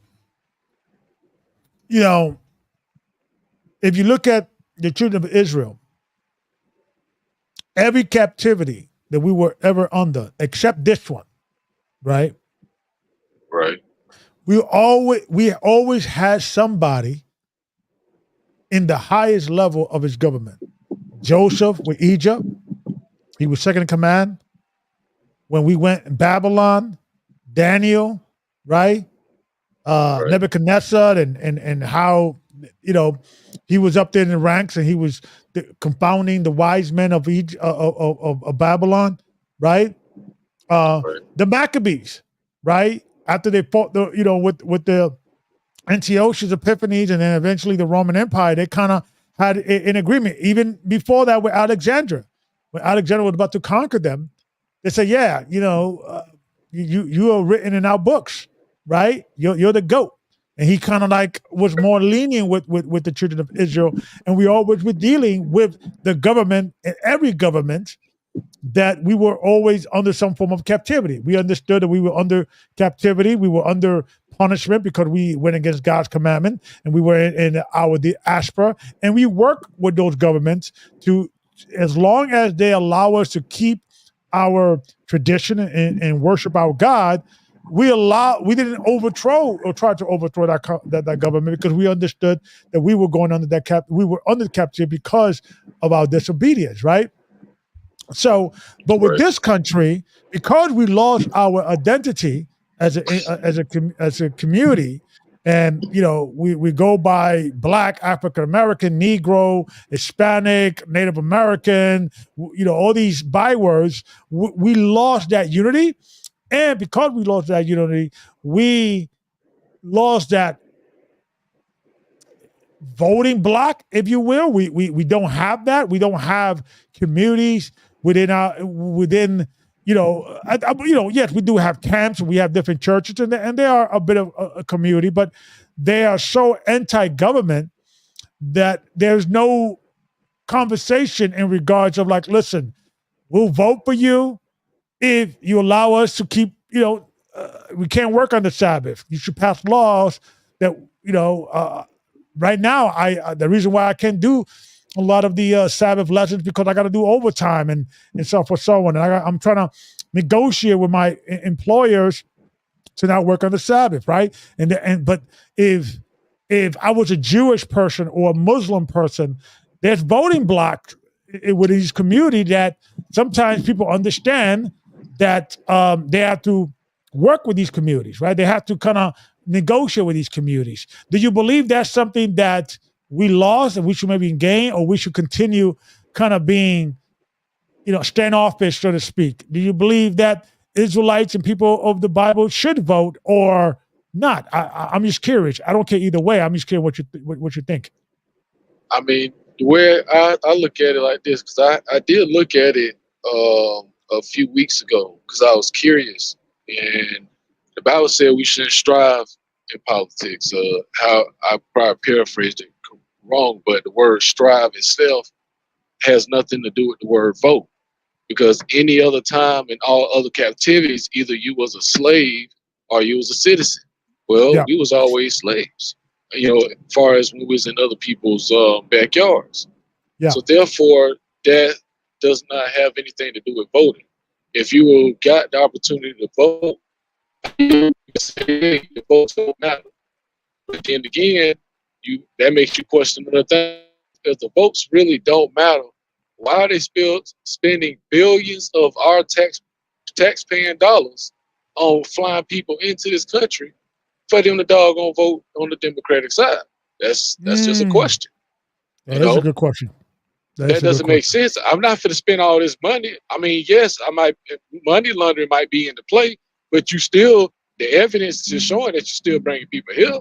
if you look at the children of Israel, every captivity that we were ever under, except this one, right?
Right.
We always had somebody in the highest level of his government. Joseph with Egypt, he was second in command. When we went in Babylon, Daniel, right?
Right.
Nebuchadnezzar, and how he was up there in the ranks, and he was confounding the wise men of Egypt, of Babylon, right? The Maccabees, right? After they fought with the Antiochus Epiphanes, and then eventually the Roman Empire, they kind of had an agreement. Even before that, with Alexander, when Alexander was about to conquer them, they said, "Yeah, you are written in our books, right? You're the GOAT." And he kind of like was more lenient with the children of Israel, and we always were dealing with the government, and every government, that we were always under some form of captivity. We understood that we were under captivity. We were under punishment because we went against God's commandment, and we were in our diaspora. And we work with those governments to, as long as they allow us to keep our tradition and worship our God, we didn't overthrow or try to overthrow that government, because we understood that we were going under we were under captivity because of our disobedience, right? So, but with this country, because we lost our identity as a community, and we go by Black, African American, Negro, Hispanic, Native American, all these bywords, we lost that unity, and because we lost that unity, we lost that voting block, if you will. We don't have that. We don't have communities within yes, we do have camps, and we have different churches, and they are a bit of a community, but they are so anti-government that there's no conversation in regards of like, listen, we'll vote for you if you allow us to keep, we can't work on the Sabbath. You should pass laws that, right now, the reason why I can't do a lot of the Sabbath lessons, because I got to do overtime and so forth, so on. And I'm trying to negotiate with my employers to not work on the Sabbath, right? But if I was a Jewish person or a Muslim person, there's voting blocks with these communities that sometimes people understand that they have to work with these communities, right? They have to kind of negotiate with these communities. Do you believe that's something that we lost and we should maybe gain, or we should continue kind of being, standoffish, so to speak? Do you believe that Israelites and people of the Bible should vote or not? I'm just curious. I don't care either way. I'm just curious what you think.
I mean, the way I look at it like this, because I did look at it a few weeks ago because I was curious, and the Bible said we shouldn't strive in politics. How I probably paraphrased it wrong, but the word strive itself has nothing to do with the word vote, because any other time in all other captivities, either you was a slave or you was a citizen. Well, we was always slaves, as far as when we was in other people's backyards.
Yeah.
So therefore, that does not have anything to do with voting. If you got the opportunity to vote, you can say the votes don't matter. But then again, that makes you question another thing. If the votes really don't matter, why are they still spending billions of our taxpaying dollars on flying people into this country for them to doggone vote on the Democratic side? That's just a question.
That is a good question.
That doesn't make sense. I'm not going to spend all this money. I mean, yes, money laundering might be into play, but the evidence is showing that you're still bringing people here.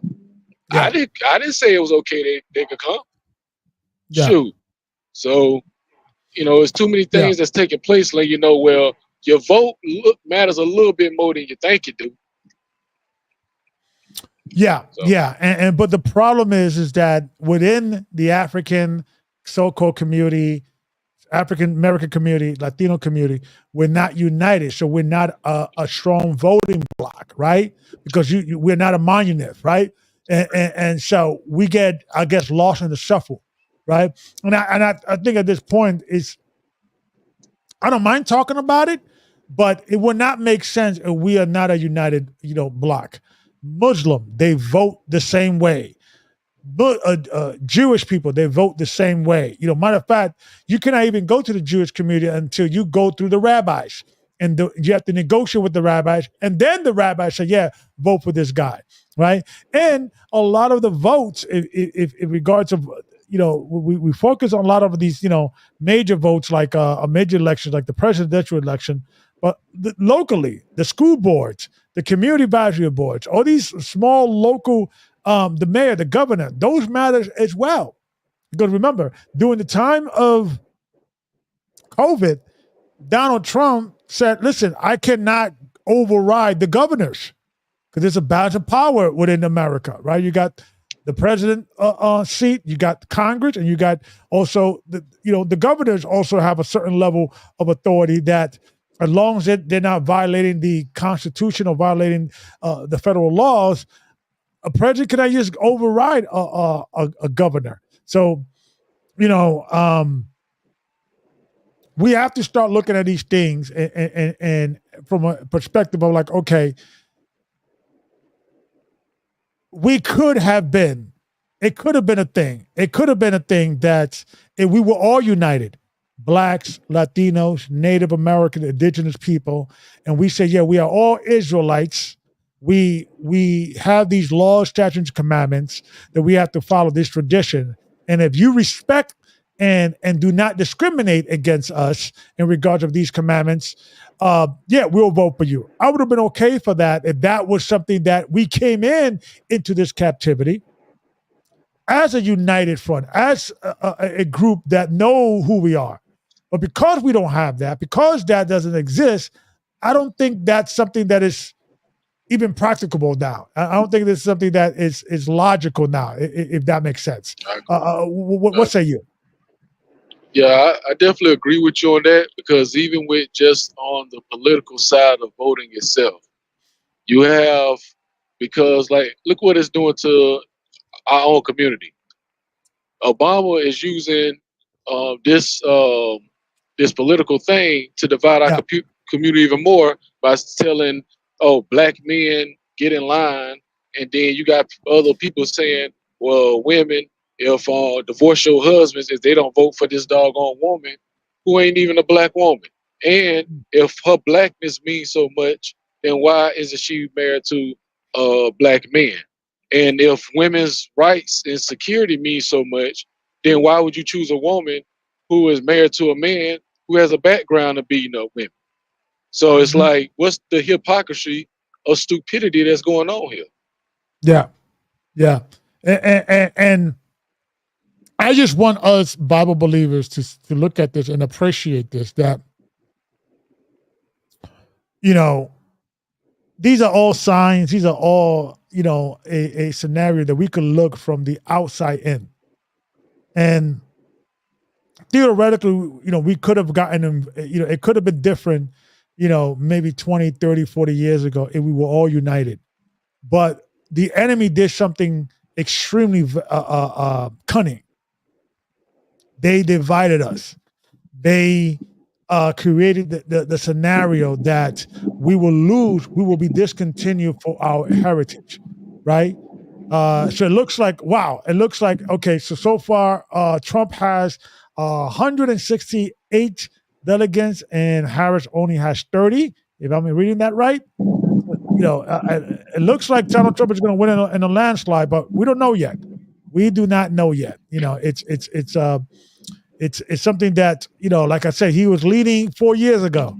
I didn't say it was okay they could come.
Yeah.
Shoot. So, it's too many things that's taking place. Like, well, your vote matters a little bit more than you think it do.
Yeah,
So.
yeah, and but the problem is that within the African so-called community, African American community, Latino community, we're not united. So we're not a strong voting bloc, right? Because we're not a monolith, right? And so we get, I guess, lost in the shuffle, right? And I think at this point I don't mind talking about it, but it would not make sense if we are not a united, bloc. Muslim, they vote the same way. But Jewish people, they vote the same way. Matter of fact, you cannot even go to the Jewish community until you go through the rabbis, and you have to negotiate with the rabbis, and then the rabbis say, "Yeah, vote for this guy," right? And a lot of the votes, if in regards of, we focus on a lot of these, major votes like a major election, like the presidential election, but locally, the school boards, the community advisory boards, all these small local. The mayor, the governor, those matters as well. Because remember, during the time of COVID, Donald Trump said, listen, I cannot override the governors because there's a balance of power within America, right? You got the president seat, you got Congress, and you got also, the governors also have a certain level of authority that as long as they're not violating the Constitution or violating the federal laws, a president cannot just override a governor. So, we have to start looking at these things and from a perspective of like, okay, it could have been a thing. It could have been a thing that if we were all united, Blacks, Latinos, Native American, indigenous people, and we say, yeah, we are all Israelites. We have these laws, statutes, commandments that we have to follow this tradition. And if you respect and do not discriminate against us in regards of these commandments, we'll vote for you. I would have been okay for that if that was something that we came into this captivity as a united front, as a group that know who we are. But because we don't have that, because that doesn't exist, I don't think that's something that is even practicable now. I don't think this is something that is logical now, if that makes sense. What say you?
Yeah, I definitely agree with you on that, because even with just on the political side of voting itself, you have, because like, look what it's doing to our own community. Obama is using this political thing to divide our community even more by telling, black men get in line, and then you got other people saying, well, women, if divorce your husbands if they don't vote for this doggone woman who ain't even a black woman, and if her blackness means so much, then why isn't she married to black men? And if women's rights and security means so much, then why would you choose a woman who is married to a man who has a background of beating up women? So it's like, what's the hypocrisy of stupidity that's going on here?
Yeah. And I just want us Bible believers to look at this and appreciate this, that, these are all signs, these are all, a scenario that we could look from the outside in. And theoretically, we could have gotten them, it could have been different, maybe 20, 30, 40 years ago if we were all united. But the enemy did something extremely cunning. They divided us. They created the scenario that we will be discontinued for our heritage, right? So it looks like, wow, okay, so far Trump has 168 delegates and Harris only has 30, if I'm reading that right. It looks like Donald Trump is going to win in a landslide, but we don't know yet. We do not know yet. It's something that, like I said, he was leading 4 years ago,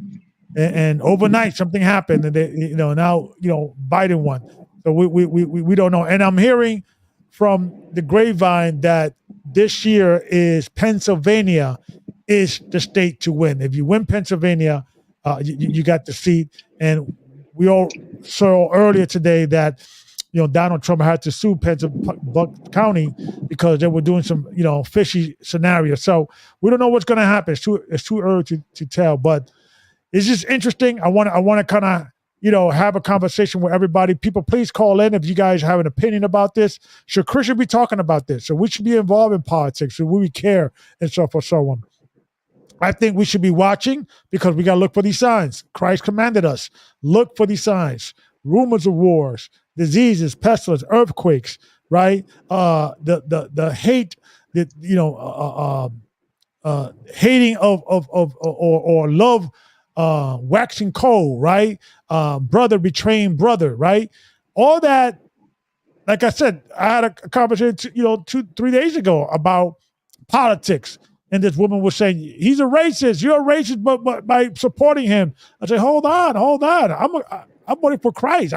and overnight something happened, and now Biden won. So we don't know. And I'm hearing from the grapevine that this year is Pennsylvania is the state to win. If you win Pennsylvania, you got the seat. And we all saw earlier today that Donald Trump had to sue Bucks County because they were doing some fishy scenarios. So we don't know what's going to happen. It's too early to tell. But it's just interesting. I want to kind of have a conversation with everybody. People, please call in if you guys have an opinion about this. Should Christian be talking about this? So we should be involved in politics. Should we care and so forth, so on. I think we should be watching because we got to look for these signs. Christ commanded us, look for these signs. Rumors of wars, diseases, pestilence, earthquakes, right? The hate that hating of or love waxing cold, right? Brother betraying brother, right? All that. Like I said, I had a conversation 2-3 days ago about politics. And this woman was saying, he's a racist. You're a racist, but by supporting him. I say, hold on. I'm voting for Christ.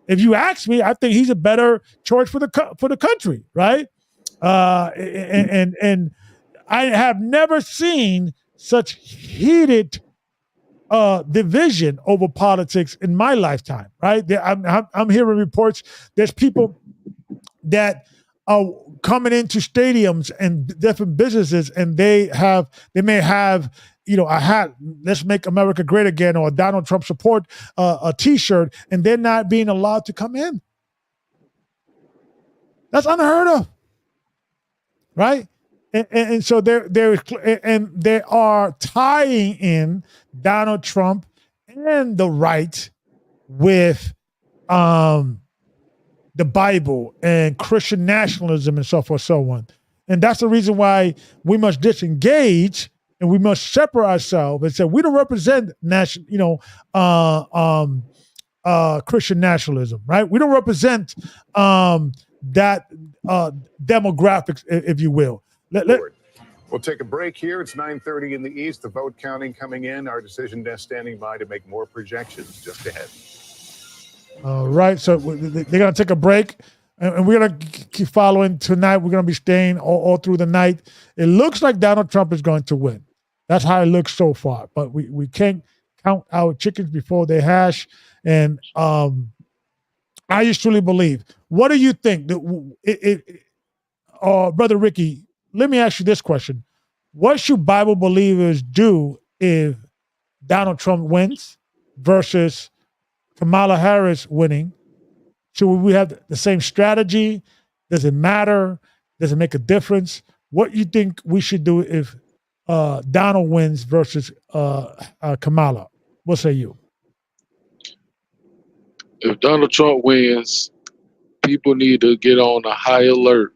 If you ask me, I think he's a better choice for the country, right? And I have never seen such heated division over politics in my lifetime, right? I'm hearing reports. There's people that are coming into stadiums and different businesses, and they may have a hat, "Let's Make America Great Again," or a Donald Trump support a T-shirt, and they're not being allowed to come in. That's unheard of, right? And so they are tying in Donald Trump and the right with the Bible and Christian nationalism and so forth, so on. And that's the reason why we must disengage and we must separate ourselves and say we don't represent Christian nationalism, right? We don't represent that demographics, if you will.
We'll take a break here. It's 9:30 in the East. The vote counting coming in. Our decision desk standing by to make more projections just ahead.
All right. So they're going to take a break. And we're going to keep following tonight. We're going to be staying all through the night. It looks like Donald Trump is going to win. That's how it looks so far. But we can't count our chickens before they hatch. And I just truly believe. What do you think? Brother Ricky, let me ask you this question. What should Bible believers do if Donald Trump wins versus Kamala Harris winning? Should we have the same strategy? Does it matter? Does it make a difference? What do you think we should do if Donald wins versus Kamala? What say you?
If Donald Trump wins, people need to get on a high alert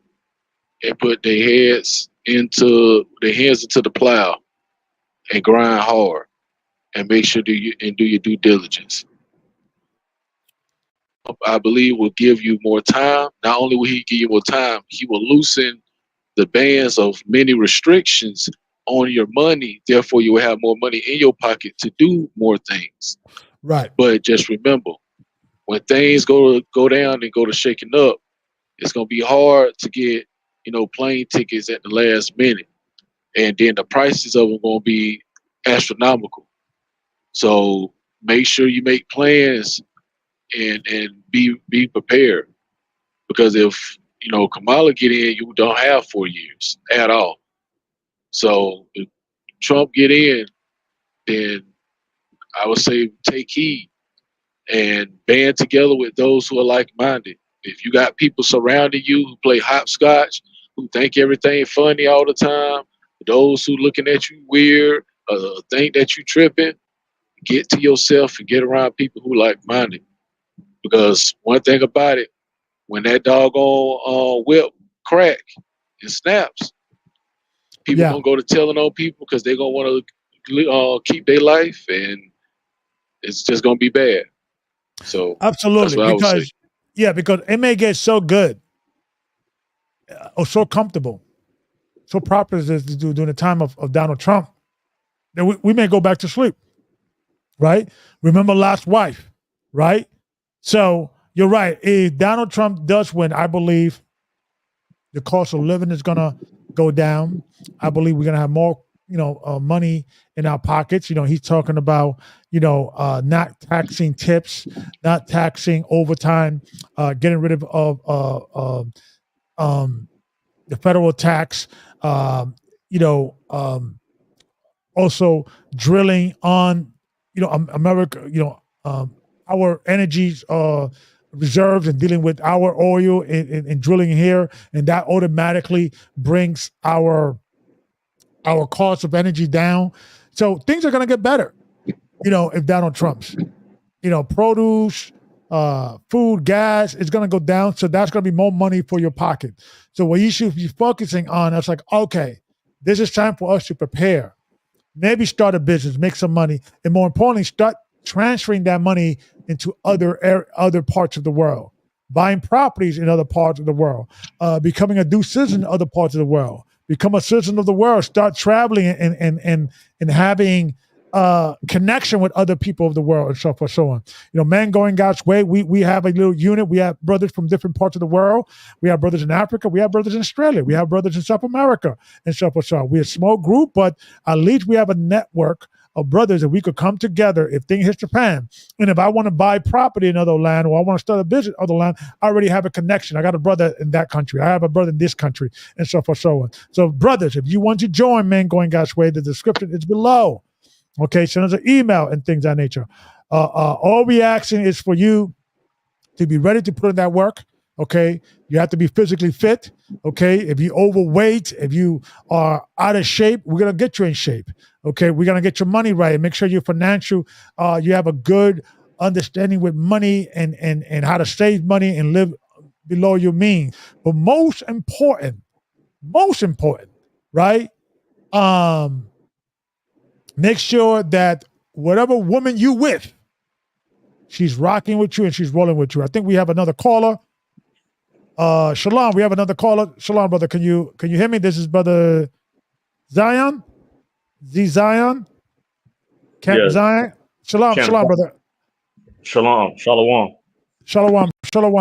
and put their hands into the plow and grind hard and make sure do your due diligence. I believe will give you more time. Not only will he give you more time, he will loosen the bands of many restrictions on your money. Therefore, you will have more money in your pocket to do more things.
Right.
But just remember, when things go down and go to shaking up, it's gonna be hard to get plane tickets at the last minute, and then the prices of them gonna be astronomical. So make sure you make plans and be prepared, because if Kamala get in, you don't have 4 years at all. So if Trump get in, then I would say take heed and band together with those who are like-minded. If you got people surrounding you who play hopscotch, who think everything funny all the time, those who looking at you weird, think that you tripping, get to yourself and get around people who like-minded. Because one thing about it, when that doggone whip crack and snaps, people gonna go to telling on people because they're gonna want to keep their life, and it's just gonna be bad. So
absolutely, because it may get so good or so comfortable, so proper as to do during the time of Donald Trump, that we may go back to sleep. Right? Remember Last Wife, right? So you're right. If Donald Trump does win, I believe The cost of living is going to go down. I believe we're going to have more, money in our pockets. He's talking about, not taxing tips, not taxing overtime, getting rid of the federal tax, also drilling on, America, our energy reserves and dealing with our oil and drilling here, and that automatically brings our cost of energy down. So things are going to get better, if Donald Trump's, produce, food, gas is going to go down. So that's going to be more money for your pocket. So what you should be focusing on, it's like, okay, this is time for us to prepare. Maybe start a business, make some money, and more importantly, start transferring that money into other parts of the world, buying properties in other parts of the world, becoming a due citizen in other parts of the world, become a citizen of the world, start traveling and having connection with other people of the world and so forth, so on. Men going God's way. We have a little unit. We have brothers from different parts of the world. We have brothers in Africa. We have brothers in Australia. We have brothers in South America and so forth, so on. We're a small group, but at least we have a network of brothers that we could come together if things hit Japan. And if I want to buy property in other land or I want to start a business in other land, I already have a connection. I got a brother in that country. I have a brother in this country and so forth, so on. So brothers, if you want to join Men Going God's Way, the description is below. Okay, send us an email and things of that nature. All we asking is for you to be ready to put in that work. Okay, you have to be physically fit. Okay, if you overweight, if you are out of shape, we're gonna get you in shape. Okay, we're gonna get your money right and make sure your financial, you have a good understanding with money and how to save money and live below your means. But most important, right? Make sure that whatever woman you with, she's rocking with you and she's rolling with you. I think we have another caller. Shalom, we have another caller. Shalom, brother. Can you hear me? This is Brother Zion. Zion.
Yes.
Zion. Shalom, brother.
Shalom,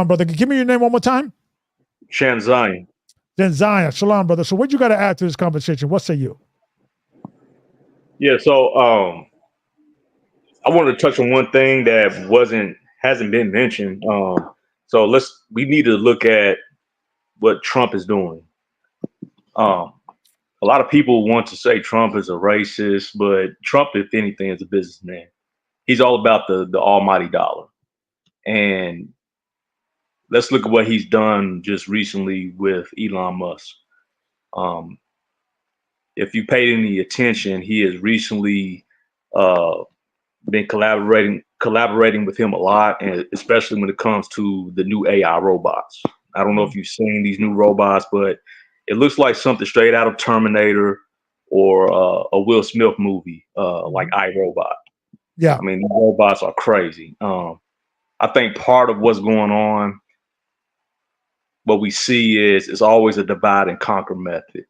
Brother. Give me your name one more time.
Shan Zion.
Then Zion. Shalom, brother. So what you got to add to this conversation? What say you?
Yeah, so I wanted to touch on one thing that hasn't been mentioned. So we need to look at what Trump is doing. A lot of people want to say Trump is a racist, but Trump, if anything, is a businessman. He's all about the almighty dollar. And let's look at what he's done just recently with Elon Musk. If you paid any attention, he has recently been collaborating with him a lot, and especially when it comes to the new AI robots. I don't know if you've seen these new robots, but it looks like something straight out of Terminator or a Will Smith movie, like iRobot.
Yeah,
I mean, the robots are crazy. I think part of what's going on, what we see is always a divide and conquer method.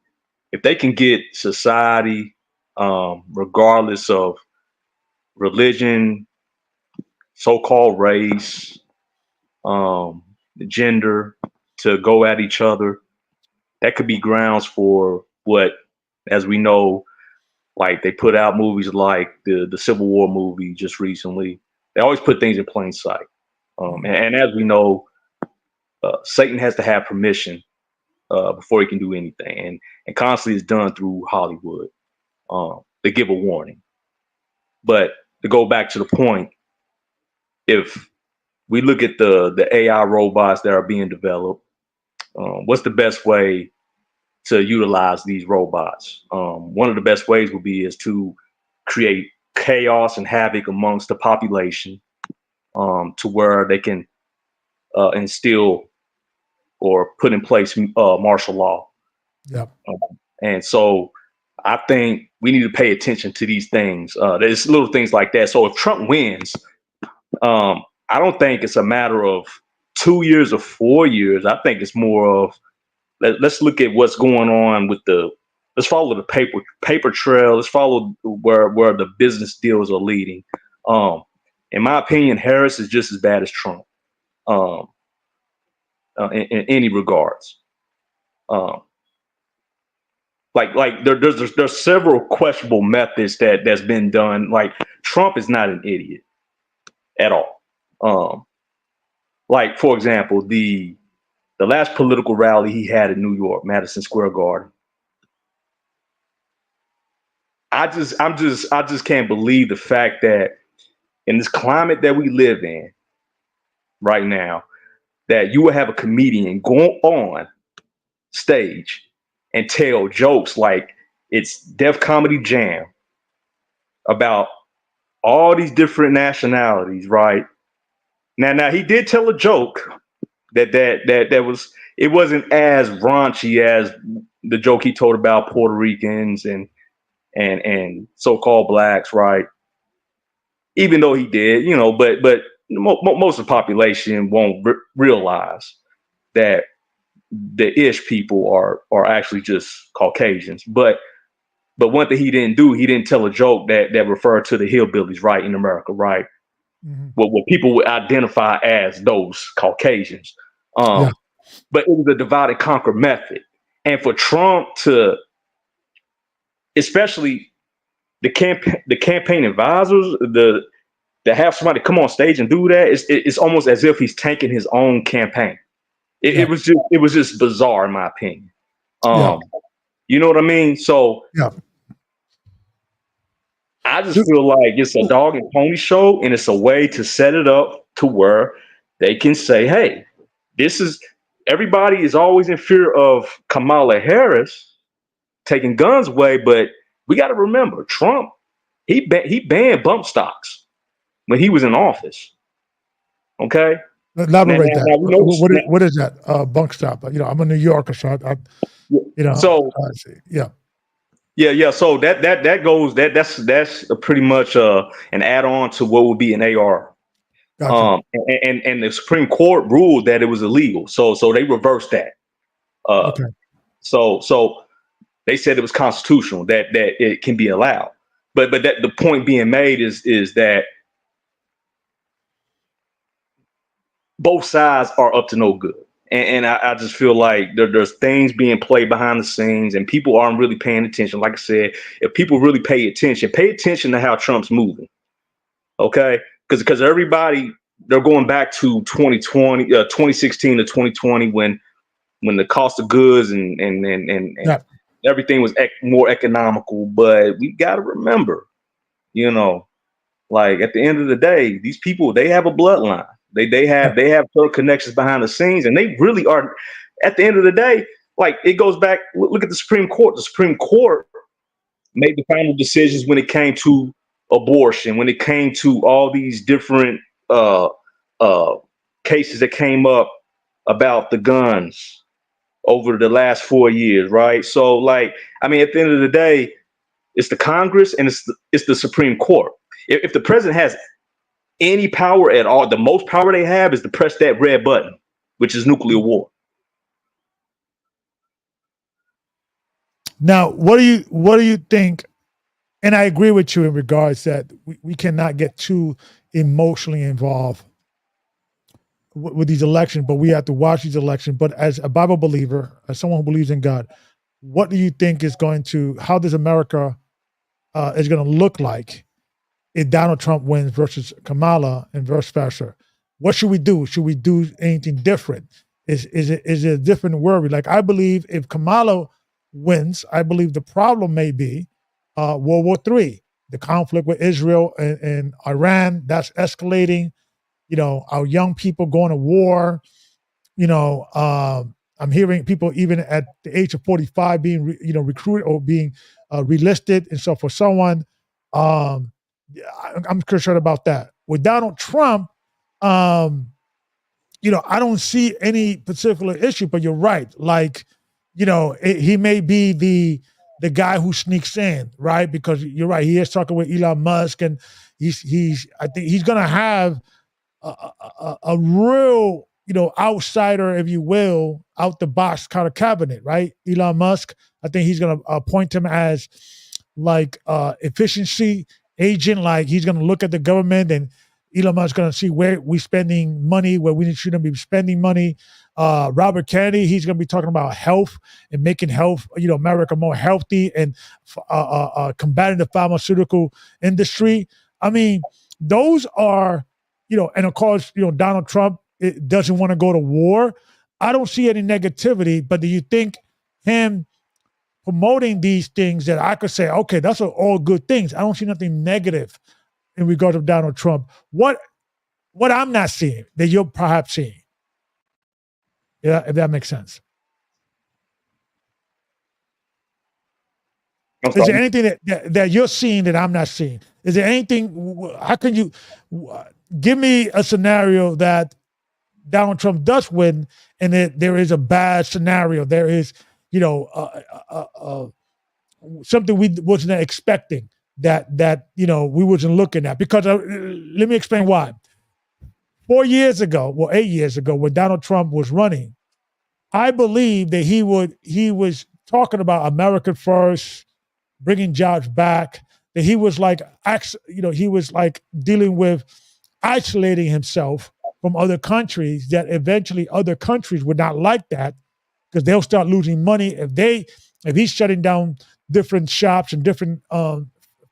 If they can get society, regardless of religion, so-called race, gender, to go at each other, that could be grounds for what, as we know, like they put out movies like the Civil War movie just recently. They always put things in plain sight. And as we know, Satan has to have permission before he can do anything. And constantly it's done through Hollywood. They give a warning. But to go back to the point, if we look at the AI robots that are being developed, what's the best way to utilize these robots? One of the best ways is to create chaos and havoc amongst the population, to where they can instill or put in place martial law.
Yeah.
And so I think we need to pay attention to these things. There's little things like that. So if Trump wins, I don't think it's a matter of 2 years or 4 years. I think it's more of let's look at what's going on with let's follow the paper trail. Let's follow where the business deals are leading. In my opinion, Harris is just as bad as Trump in any regards. There's several questionable methods that's been done. Like Trump is not an idiot at all. Like for example, the last political rally he had in New York, Madison Square Garden. I just can't believe the fact that in this climate that we live in right now, that you will have a comedian go on stage and tell jokes like it's Def Comedy Jam about all these different nationalities, right? Now he did tell a joke that was, it wasn't as raunchy as the joke he told about Puerto Ricans and so-called blacks, right? Even though he did, but most of the population won't realize that the ish people are actually just Caucasians. But one thing he didn't do, he didn't tell a joke that referred to the hillbillies, right, in America, right? Mm-hmm. What people would identify as those Caucasians. But it was a divide and conquer method. And for Trump to, especially the campaign advisors, to have somebody come on stage and do that, it's almost as if he's tanking his own campaign. It was just bizarre, in my opinion. You know what I mean? So I just feel like it's a dog and pony show, and it's a way to set it up to where they can say, hey, everybody is always in fear of Kamala Harris taking guns away, but we got to remember, Trump, he banned bump stocks when he was in office. Okay?
Elaborate that. What is that? Bunk stop. I'm a New Yorker, so
Yeah. So that goes, that's pretty much an add-on to what would be an AR. Gotcha. And the Supreme Court ruled that it was illegal. So they reversed that. Okay. So they said it was constitutional, that it can be allowed. But that the point being made is that both sides are up to no good. And I just feel like there's things being played behind the scenes and people aren't really paying attention. Like I said, if people really pay attention to how Trump's moving. Okay? Because everybody, they're going back to 2016 to 2020 when the cost of goods and everything was more economical. But we got to remember, like at the end of the day, these people, they have a bloodline. They have certain connections behind the scenes, and they really are. At the end of the day, like it goes back. Look at the Supreme Court. The Supreme Court made the final decisions when it came to abortion, when it came to all these different cases that came up about the guns over the last 4 years, right? So, like, I mean, at the end of the day, it's the Congress and it's the Supreme Court. If the president has any power at all, the most power they have is to press that red button, which is nuclear war.
Now, what do you think? And I agree with you in regards that we cannot get too emotionally involved with these elections, but we have to watch these elections. But as a Bible believer, as someone who believes in God, what do you think is how does America is going to look like if Donald Trump wins versus Kamala and vice versa? What should we do? Should we do anything different? Is it a different worry? Like, I believe if Kamala wins, I believe the problem may be World War III, the conflict with Israel and Iran, that's escalating. Our young people going to war. I'm hearing people even at the age of 45 being recruited or being relisted. And so for someone, I'm concerned about that. With Donald Trump, I don't see any particular issue, but you're right. Like, he may be the guy who sneaks in, right? Because you're right. He is talking with Elon Musk, and I think he's going to have a real, outsider, if you will, out the box kind of cabinet, right? Elon Musk, I think he's going to appoint him as like efficiency agent. Like, he's going to look at the government, and Elon Musk's going to see where we're spending money, where we shouldn't be spending money. Robert Kennedy, he's going to be talking about health and making health, America more healthy and combating the pharmaceutical industry. I mean, those are, and of course, Donald Trump doesn't want to go to war. I don't see any negativity, but do you think him promoting these things that I could say, okay, that's all good things? I don't see nothing negative in regard to Donald Trump. What I'm not seeing that you're perhaps seeing. Yeah, if that makes sense. Is there anything that you're seeing that I'm not seeing? Is there anything, how can you give me a scenario that Donald Trump does win and that there is a bad scenario? There is, something we wasn't expecting that we wasn't looking at. Because let me explain why. 8 years ago, when Donald Trump was running, I believe that he was talking about America first, bringing jobs back. That he was like, he was like dealing with isolating himself from other countries. That eventually other countries would not like that because they'll start losing money if he's shutting down different shops and different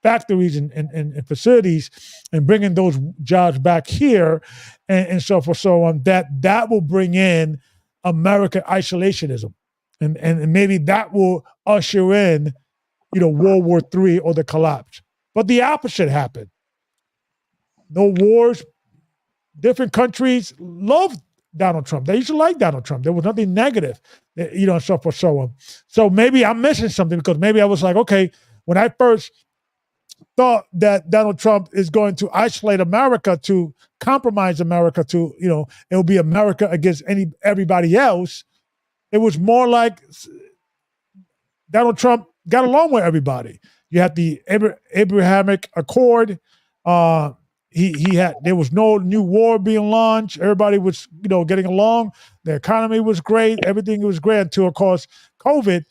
factories and facilities and bringing those jobs back here and so forth, so on. That will bring in American isolationism, and maybe that will usher in, World War III or the collapse. But the opposite happened. No wars. Different countries loved Donald Trump. They used to like Donald Trump. There was nothing negative, and so forth, so on. So maybe I'm missing something because maybe I was like, okay, when I first thought that Donald Trump is going to isolate America, to compromise America, to, it'll be America against everybody else. It was more like Donald Trump got along with everybody. You had the Abrahamic Accord. There was no new war being launched. Everybody was, getting along. The economy was great. Everything was great until, of course, COVID.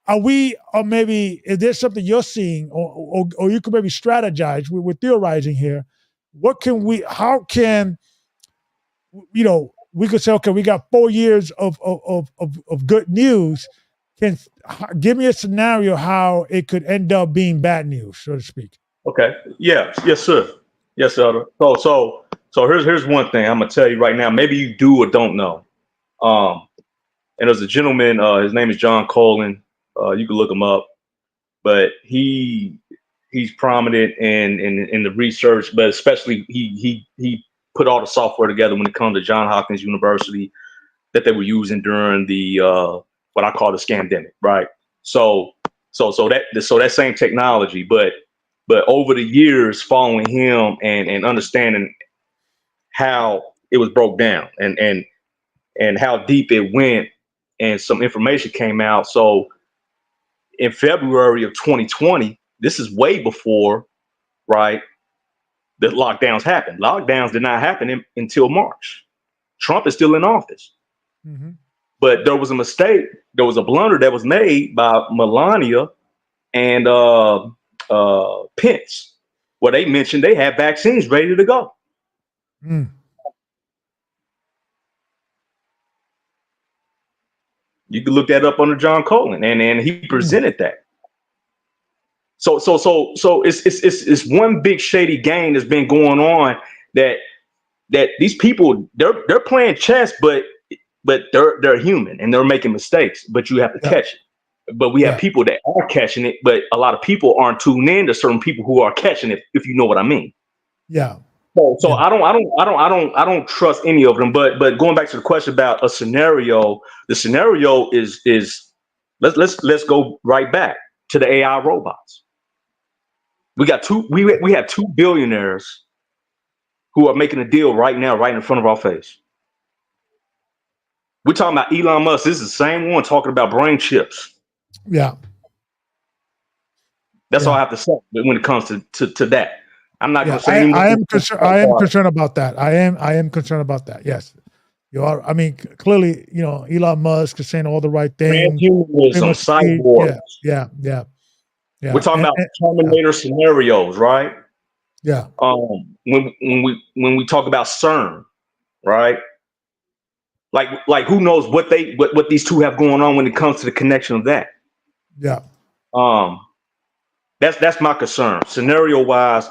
Is there something you're seeing, or you could maybe strategize? We're theorizing here. How can, we could say, okay, we got 4 years of good news. Give me a scenario how it could end up being bad news, so to speak.
Okay. Yes, sir. Yes, sir. So here's one thing I'm gonna tell you right now. Maybe you do or don't know. And there's a gentleman. His name is John Colin. You can look him up, but he's prominent in the research, but especially he put all the software together when it comes to Johns Hopkins University that they were using during the what I call the scamdemic, right? So that same technology, but over the years following him and understanding how it was broke down and how deep it went, and some information came out. So in February of 2020, this is way before, right, the lockdowns happened. Lockdowns did not happen until March. Trump is still in office.
Mm-hmm.
But there was a mistake. There was a blunder that was made by Melania and Pence, where they mentioned they had vaccines ready to go.
Mm.
You can look that up under John Colin, and he presented that. So it's one big shady game that's been going on, that these people, they're playing chess, but they're human and they're making mistakes, but you have to catch it. But we have people that are catching it, but a lot of people aren't tuned in to certain people who are catching it, if you know what I mean.
Yeah.
So I don't trust any of them. But going back to the question about a scenario, the scenario is let's go right back to the AI robots. We have two billionaires who are making a deal right now, right in front of our face. We're talking about Elon Musk. This is the same one talking about brain chips.
Yeah.
That's all I have to say when it comes to that. I'm not going to say
I am concerned about that. I am concerned about that. Yes. You are. I mean, clearly, Elon Musk is saying all the right things.
Transhumanism, cyborgs.
Yeah.
We're talking about Terminator scenarios, right?
Yeah.
When we talk about CERN, right? Like who knows what these two have going on when it comes to the connection of that.
Yeah.
That's my concern, scenario wise.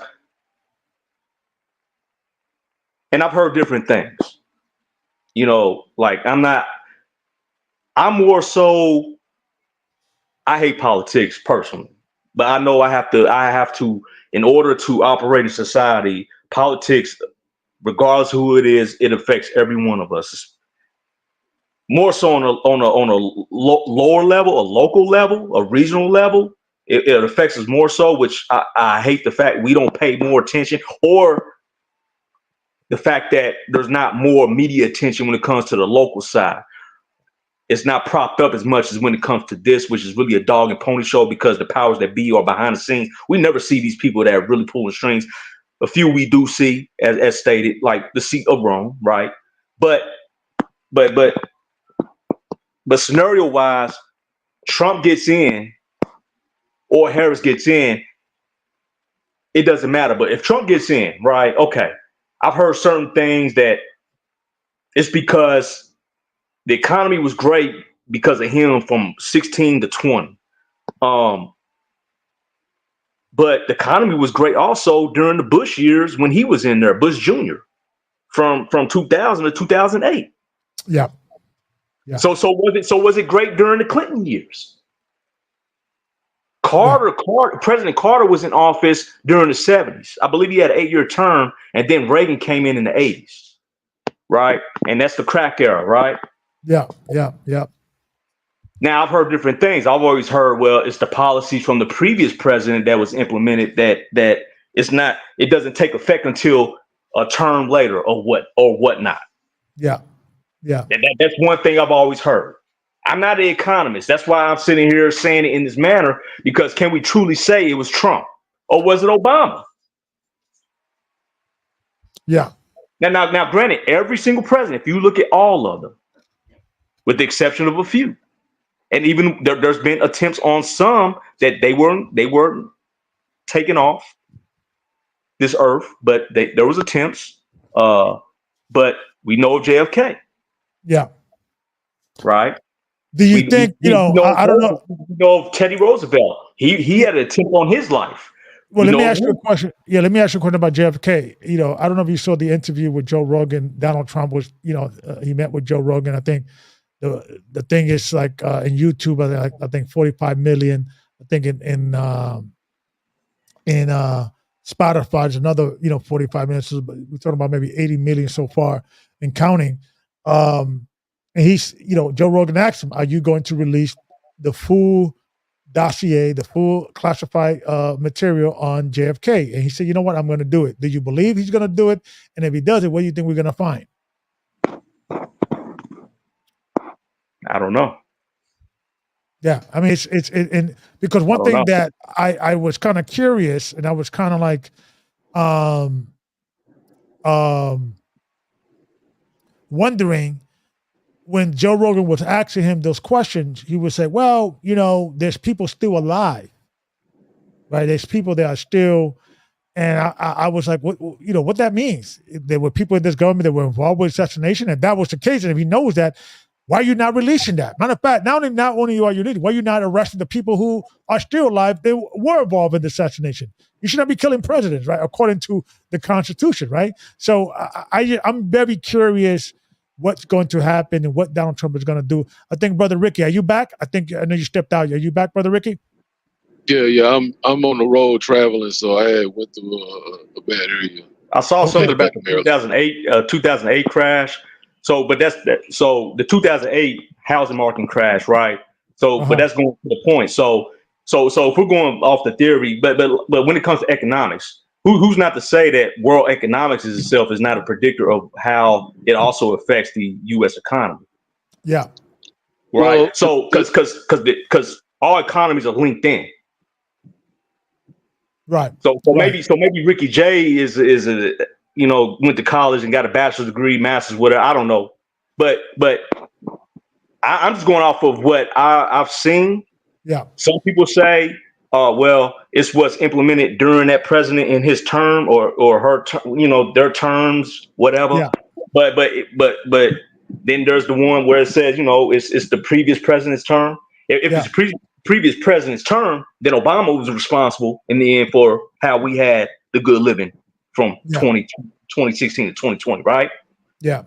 And I've heard different things. Like I'm more so, I hate politics personally, but I know I have to, in order to operate in society, politics, regardless of who it is, it affects every one of us. More so on a lower level, a local level, a regional level, it affects us more so, which I hate the fact we don't pay more attention, or the fact that there's not more media attention when it comes to the local side. It's not propped up as much as when it comes to this, which is really a dog and pony show, because the powers that be are behind the scenes. We never see these people that are really pulling strings. A few we do see, as stated, like the seat of Rome, right? But scenario wise, Trump gets in or Harris gets in, it doesn't matter. But if Trump gets in, right? Okay, I've heard certain things that it's because the economy was great because of him from 16 to 20. But the economy was great also during the Bush years when he was in there, Bush Jr., from 2000 to 2008.
Yeah. Yeah.
So was it great during the Clinton years? President Carter was in office during the 70s. I believe he had an 8-year term, and then Reagan came in the 80s, right? And that's the crack era, right?
Yeah.
Now, I've heard different things. I've always heard, well, it's the policies from the previous president that was implemented that it doesn't take effect until a term later or whatnot.
Yeah.
That's one thing I've always heard. I'm not an economist. That's why I'm sitting here saying it in this manner, because can we truly say it was Trump or was it Obama?
Yeah.
Now, granted, every single president, if you look at all of them, with the exception of a few, and even there's been attempts on some that they weren't taken off this earth, but there was attempts. But we know of JFK.
Yeah.
Right.
Do you think, I don't know.
We know of Teddy Roosevelt. He had an attempt on his life.
Well, let me ask you a question. Yeah, let me ask you a question about JFK. I don't know if you saw the interview with Joe Rogan. Donald Trump was, he met with Joe Rogan. I think the thing is like in YouTube, I think 45 million. I think in Spotify, there's another 45 million. So we're talking about maybe 80 million so far and counting. And he's, Joe Rogan asked him, "Are you going to release the full dossier, the full classified material on JFK?" And he said, "You know what? I'm going to do it." Do you believe he's going to do it? And if he does it, what do you think we're going to find?
I don't know.
Yeah, I mean, it's because one thing that I was kind of curious, and I was kind of like, wondering, when Joe Rogan was asking him those questions, he would say, "Well, there's people still alive, right? There's people that are still," and I was like, what that means? There were people in this government that were involved with assassination, and that was the case. And if he knows that, why are you not releasing that? Matter of fact, not only are you releasing, why are you not arresting the people who are still alive? They were involved in the assassination. You should not be killing presidents, right? According to the Constitution, right? So I'm very curious what's going to happen and what Donald Trump is going to do. I think, Brother Ricky, are you back? I know you stepped out. Are you back, Brother Ricky?
Yeah. I'm on the road traveling, so I went through a bad area.
I saw something about the 2008 crash. So, but so the 2008 housing market crash, right? So, but that's going to the point. So if we're going off the theory, but when it comes to economics, who's not to say that world economics itself is not a predictor of how it also affects the U.S. economy?
Yeah.
Right. Well, so because all economies are linked in.
Right.
So maybe Ricky J is went to college and got a bachelor's degree, master's, whatever. I don't know, but I'm just going off of what I've seen.
Yeah.
Some people say, well, it's what's implemented during that president in his term or her, their terms, whatever.
Yeah.
But Then there's the one where it says, you know, it's the previous president's term. If it's previous president's term, then Obama was responsible in the end for how we had the good living from 2016 to 2020, right?
Yeah.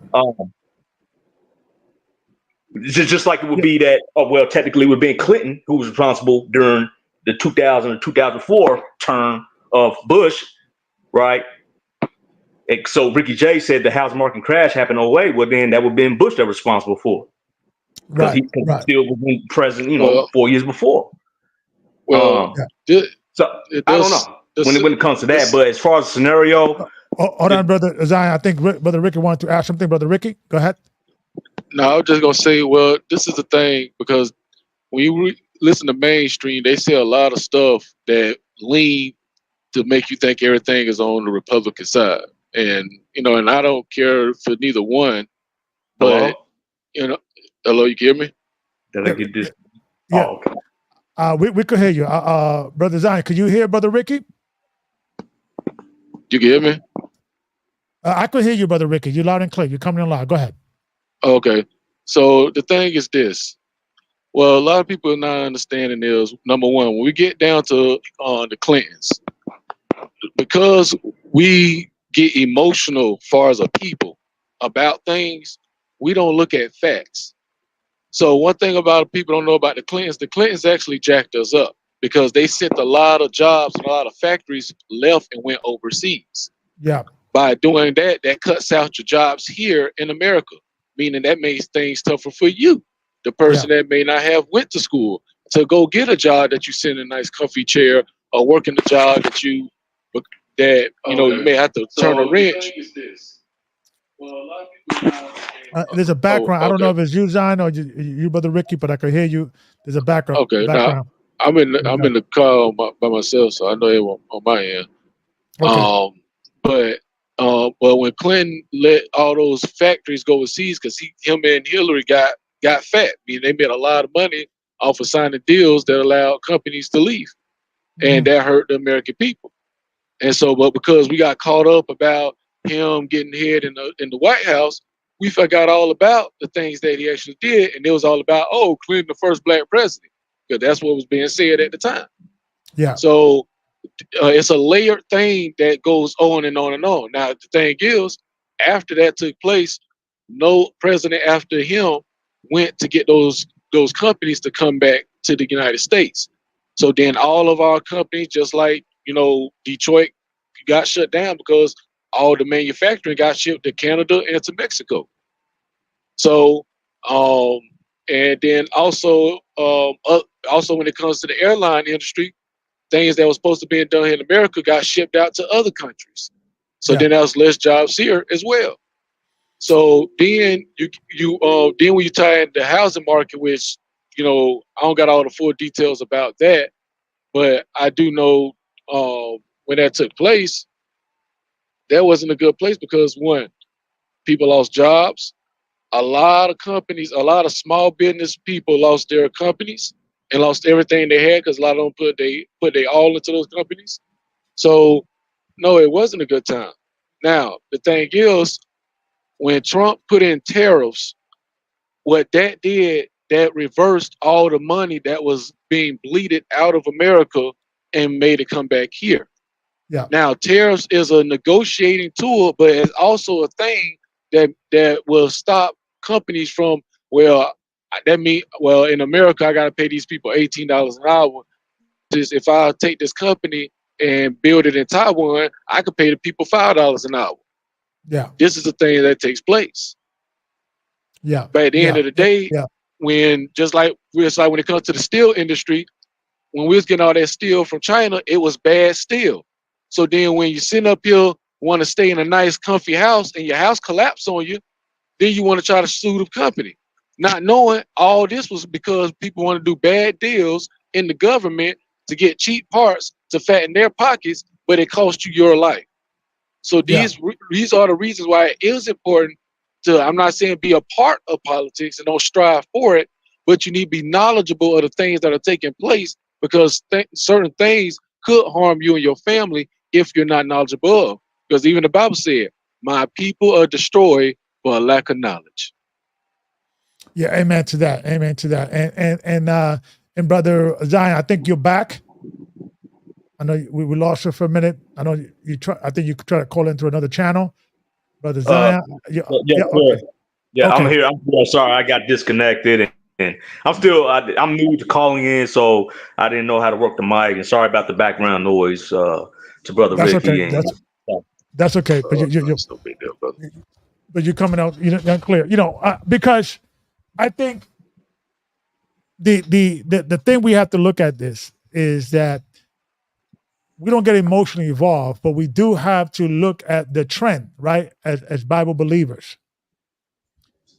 Just like it would be that, well, technically it would be Clinton who was responsible during the 2000 to 2004 term of Bush, right? And so Ricky Jay said the housing market crash happened in 08. Well, then that would have been Bush that was responsible for it. Because he still was president, you know, 4 years before.
Well,
so I don't know when it comes to that, but as far as the scenario,
hold on, Brother Zion. I think Brother Ricky wanted to ask something. Brother Ricky, go ahead.
No, I was just gonna say, well, this is the thing, because when you listen to mainstream, they say a lot of stuff that lean to make you think everything is on the Republican side, and you know, and I don't care for neither one. But you know, hello, you can hear me?
Did I get this?
Yeah. Oh, okay. We could hear you, Brother Zion. Could you hear Brother Ricky?
You can hear me?
I could hear you, Brother Ricky. You're loud and clear. You're coming in loud. Go ahead.
Okay. So the thing is this. Well, a lot of people are not understanding is, number one, when we get down to the Clintons, because we get emotional far as a people about things, we don't look at facts. So one thing about people don't know about the Clintons actually jacked us up because they sent a lot of jobs and a lot of factories left and went overseas.
Yeah.
By doing that, that cuts out your jobs here in America, meaning that makes things tougher for you, the person that may not have went to school, to go get a job that you sit in a nice comfy chair or working a job that you know, you may have to turn a wrench.
There's a background. I don't know if it's you, Zion, or you, Brother Ricky, but I could hear you. There's a background.
Okay, now I'm in the car by myself, so I know it on my end.
Okay.
But when Clinton let all those factories go overseas, because him and Hillary got fat. I mean, they made a lot of money off of signing deals that allowed companies to leave, and that hurt the American people. And so, but because we got caught up about him getting head in the White House, we forgot all about the things that he actually did, and it was all about, oh, Clinton, the first black president, because that's what was being said at the time.
Yeah.
So it's a layered thing that goes on and on and on. Now, the thing is, after that took place, no president after him went to get those companies to come back to the United States. So then all of our companies, just like, you know, Detroit got shut down because all the manufacturing got shipped to Canada and to Mexico. So, and then also when it comes to the airline industry, things that was supposed to be done here in America got shipped out to other countries. So then there was less jobs here as well. So then then when you tie in the housing market, which, you know, I don't got all the full details about that, but I do know when that took place, that wasn't a good place because one, people lost jobs. A lot of companies, a lot of small business people lost their companies and lost everything they had because a lot of them put they all into those companies. So no, it wasn't a good time. Now, the thing is, when Trump put in tariffs, what that did, that reversed all the money that was being bleeded out of America and made it come back here.
Yeah.
Now, tariffs is a negotiating tool, but it's also a thing that will stop companies from, well, in America, I got to pay these people $18 an hour. Just if I take this company and build it in Taiwan, I could pay the people $5 an hour.
Yeah.
This is the thing that takes place.
Yeah.
But at the end of the day, when just like when it comes to the steel industry, when we was getting all that steel from China, it was bad steel. So then when you sit up here, want to stay in a nice, comfy house, and your house collapse on you, then you want to try to sue the company, not knowing all this was because people want to do bad deals in the government to get cheap parts to fatten their pockets, but it costs you your life. So these are the reasons why it is important to, I'm not saying be a part of politics and don't strive for it, but you need to be knowledgeable of the things that are taking place, because certain things could harm you and your family if you're not knowledgeable of. Because even the Bible said, my people are destroyed for a lack of knowledge.
Yeah, amen to that. Amen to that. And brother Zion, I think you're back. I know we lost you for a minute. I know you try. I think you try to call into another channel, brother Zion.
Yeah,
Yeah,
sure.
okay.
Yeah, I'm
Okay.
here. Sorry, I got disconnected, and I'm new to calling in, so I didn't know how to work the mic. And sorry about the background noise to brother
That's okay.
Ricky. And
That's okay. But
It's no big deal, brother.
but you're coming out, clear. Because I think the thing we have to look at this is that we don't get emotionally involved, but we do have to look at the trend, right? As Bible believers.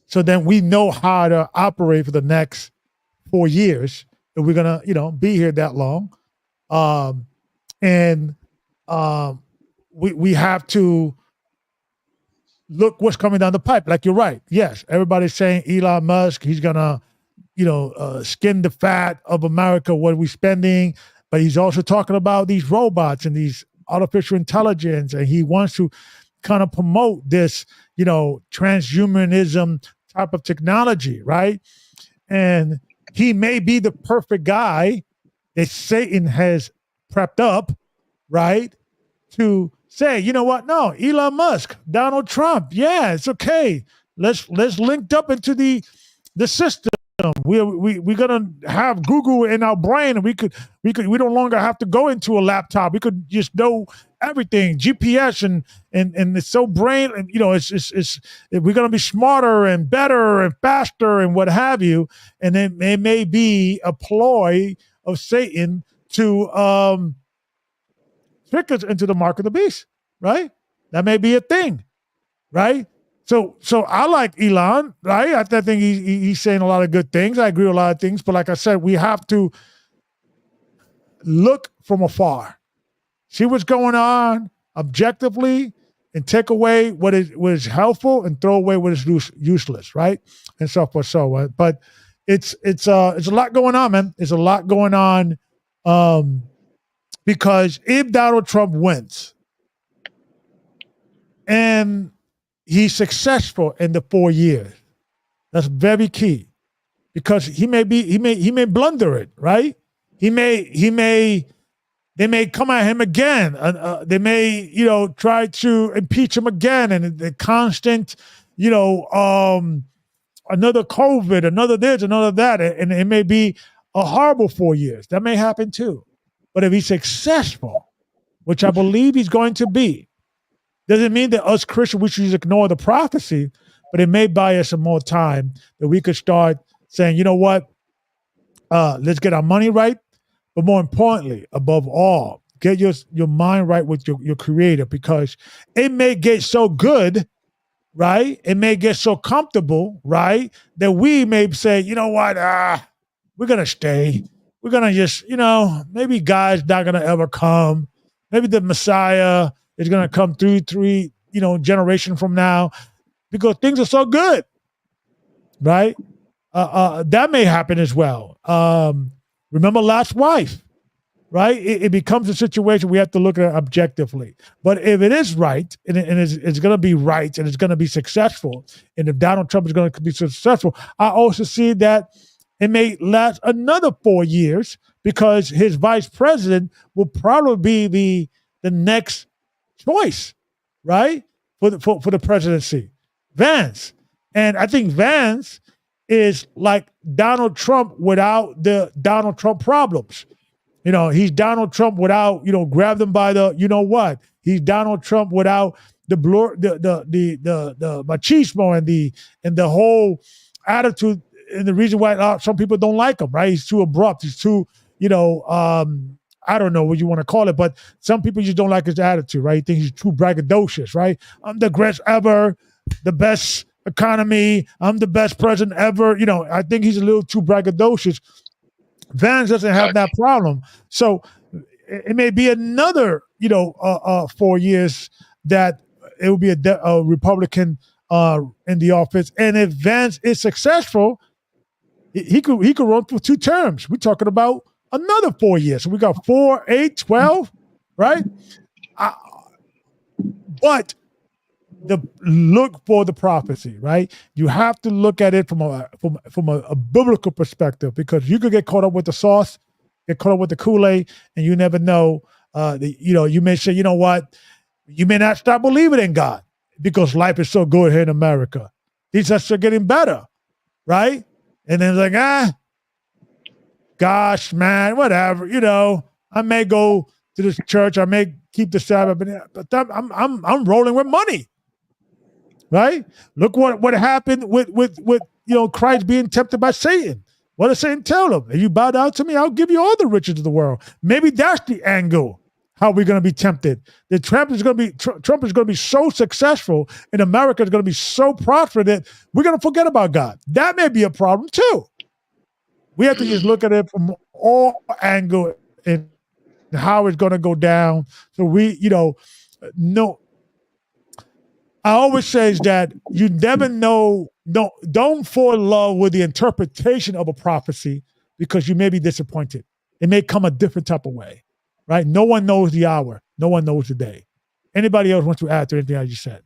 So then we know how to operate for the next 4 years if we're gonna, be here that long. And we have to look what's coming down the pipe. Like you're right. Yes, everybody's saying Elon Musk, he's gonna, skin the fat of America, what we're spending. But he's also talking about these robots and these artificial intelligence, and he wants to kind of promote this, transhumanism type of technology, right? And he may be the perfect guy that Satan has prepped up, right? To say, you know what? No, Elon Musk, Donald Trump, yeah, it's okay. Let's link up into the system. We're gonna have Google in our brain, and we don't longer have to go into a laptop. We could just know everything, GPS, and it's so brain, and it's we're gonna be smarter and better and faster and what have you. And it may be a ploy of Satan to trick us into the mark of the beast, right? That may be a thing, right? So I like Elon, right? I think he's saying a lot of good things. I agree with a lot of things, but like I said, we have to look from afar, see what's going on objectively, and take away what is helpful and throw away what is useless, right? And so forth, so on. But it's a lot going on, man. It's a lot going on, because if Donald Trump wins and he's successful in the 4 years, that's very key, because he may blunder it, right? They may come at him again. They may, try to impeach him again, and the constant, another COVID, another this, another that, and it may be a horrible 4 years. That may happen too. But if he's successful, which I believe he's going to be, doesn't mean that us Christians, we should just ignore the prophecy, but it may buy us some more time that we could start saying, you know what, let's get our money right. But more importantly, above all, get your mind right with your creator, because it may get so good, right? It may get so comfortable, right? That we may say, you know what, we're going to stay. We're going to just, maybe God's not going to ever come. Maybe the Messiah is going to come through three, generation from now, because things are so good, right? That may happen as well. Remember Lot's wife, right? It becomes a situation we have to look at objectively. But if it is right, and it's going to be right, and it's going to be successful, and if Donald Trump is going to be successful, I also see that it may last another 4 years, because his vice president will probably be the next choice, right, for the presidency, Vance. And I think Vance is like Donald Trump without the Donald Trump problems. He's Donald Trump without, grab them by the, what? He's Donald Trump without the machismo and the whole attitude, and the reason why some people don't like him, right? He's too abrupt. He's too, I don't know what you want to call it, but some people just don't like his attitude, right? He thinks he's too braggadocious, right? I'm the greatest ever, the best economy. I'm the best president ever. I think he's a little too braggadocious. Vance doesn't have that problem. So it may be another, 4 years that it will be a Republican in the office. And if Vance is successful, he could run for 2 terms. We're talking about another 4 years. So we got 4, 8, 12, right? But look for the prophecy, right? You have to look at it from a biblical perspective, because you could get caught up with the sauce, get caught up with the Kool-Aid, and you never know. You may say, you know what, you may not stop believing in God because life is so good here in America. Things are still getting better, right? And then it's like, gosh, man, whatever. I may go to this church, I may keep the Sabbath, but I'm rolling with money. Right? Look what happened with Christ being tempted by Satan. What does Satan tell him? If you bow down to me, I'll give you all the riches of the world. Maybe that's the angle. How we're going to be tempted. Trump is going to be so successful, and America is going to be so prosperous that we're going to forget about God. That may be a problem too. We have to just look at it from all angles and how it's going to go down. So no. I always say is that you never know. Don't fall in love with the interpretation of a prophecy, because you may be disappointed. It may come a different type of way, right? No one knows the hour. No one knows the day. Anybody else want to add to anything I just said?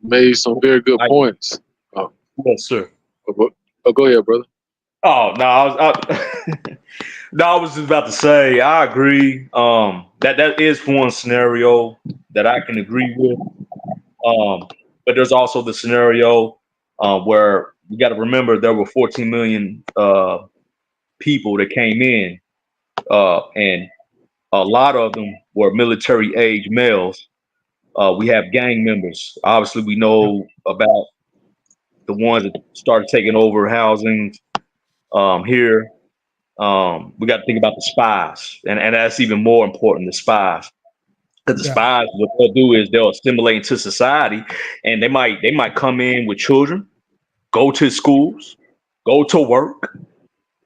Made some very good points.
Yes, sir.
Go ahead, brother.
Oh no, I was just about to say I agree. That is one scenario that I can agree with. But there's also the scenario where you got to remember there were 14 million people that came in, and a lot of them were military age males. We have gang members. Obviously, we know about the ones that started taking over housing here. We got to think about the spies, and that's even more important. The spies, because the spies, what they'll do is they'll assimilate into society, and they might come in with children, go to schools, go to work.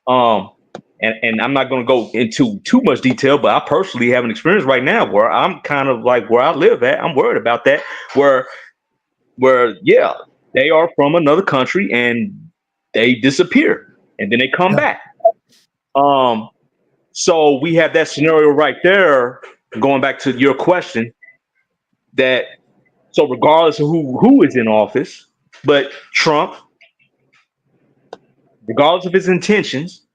And I'm not going to go into too much detail, but I personally have an experience right now where I'm kind of like where I live at. I'm worried about that. Where yeah, they are from another country and they disappear and then they come back. So we have that scenario right there. Going back to your question, that so regardless of who is in office, but Trump, regardless of his intentions,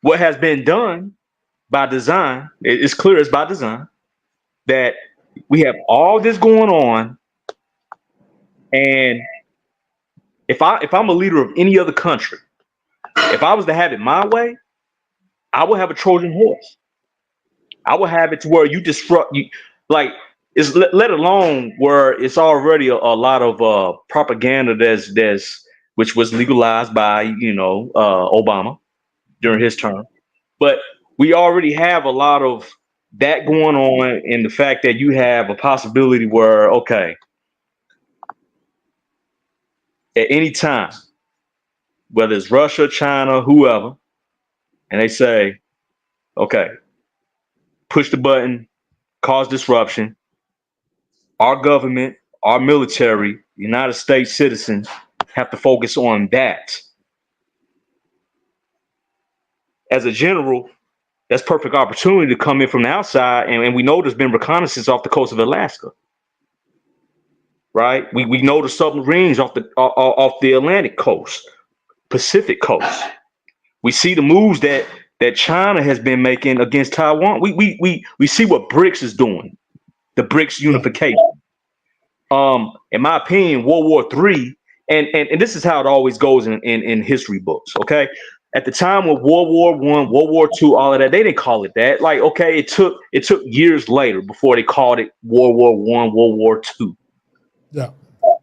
what has been done by design, it's clear it's by design, that we have all this going on. And if I'm a leader of any other country, if I was to have it my way, I would have a Trojan horse. I would have it to where you disrupt you, like it's let alone where it's already a lot of propaganda that's which was legalized by Obama during his term. But we already have a lot of that going on, and the fact that you have a possibility where, okay, at any time, whether it's Russia, China, whoever, and they say, okay, push the button, cause disruption, our government, our military, United States citizens have to focus on that. As a general, that's perfect opportunity to come in from the outside, and we know there's been reconnaissance off the coast of Alaska, right? We know the submarines off the Atlantic coast, Pacific coast. We see the moves that China has been making against Taiwan. We see what BRICS is doing, the BRICS unification. In my opinion, World War III, and this is how it always goes in history books. Okay, at the time of World War I, World War II, all of that, they didn't call it that. Like, okay, it took years later before they called it World War I, World War II.
Yeah.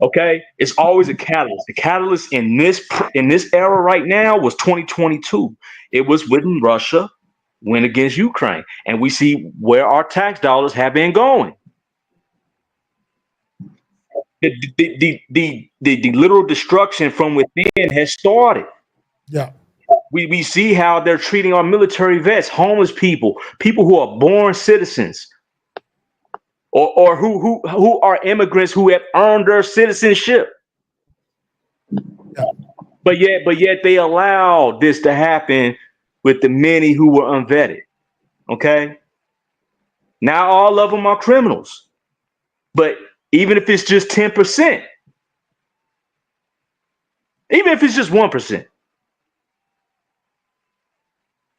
Okay, it's always a catalyst. The catalyst in this era right now was 2022. It was when Russia went against Ukraine, and we see where our tax dollars have been going. The literal destruction from within has started.
Yeah.
We see how they're treating our military vets, homeless people who are born citizens, or who are immigrants who have earned their citizenship.
Yeah.
But yet they allow this to happen with the many who were unvetted. Okay. Now all of them are criminals. But even if it's just 10%, even if it's just 1%,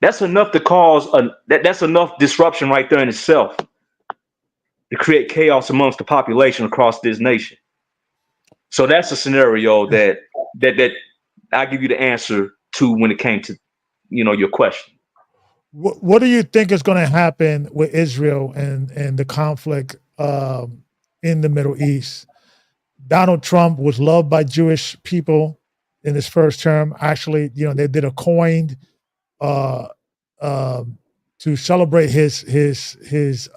that's enough to cause that's enough disruption right there in itself to create chaos amongst the population across this nation. So that's a scenario that I give you the answer to when it came to, your question.
What do you think is going to happen with Israel and the conflict in the Middle East? Donald Trump was loved by Jewish people in his first term. Actually, they did a coin to celebrate his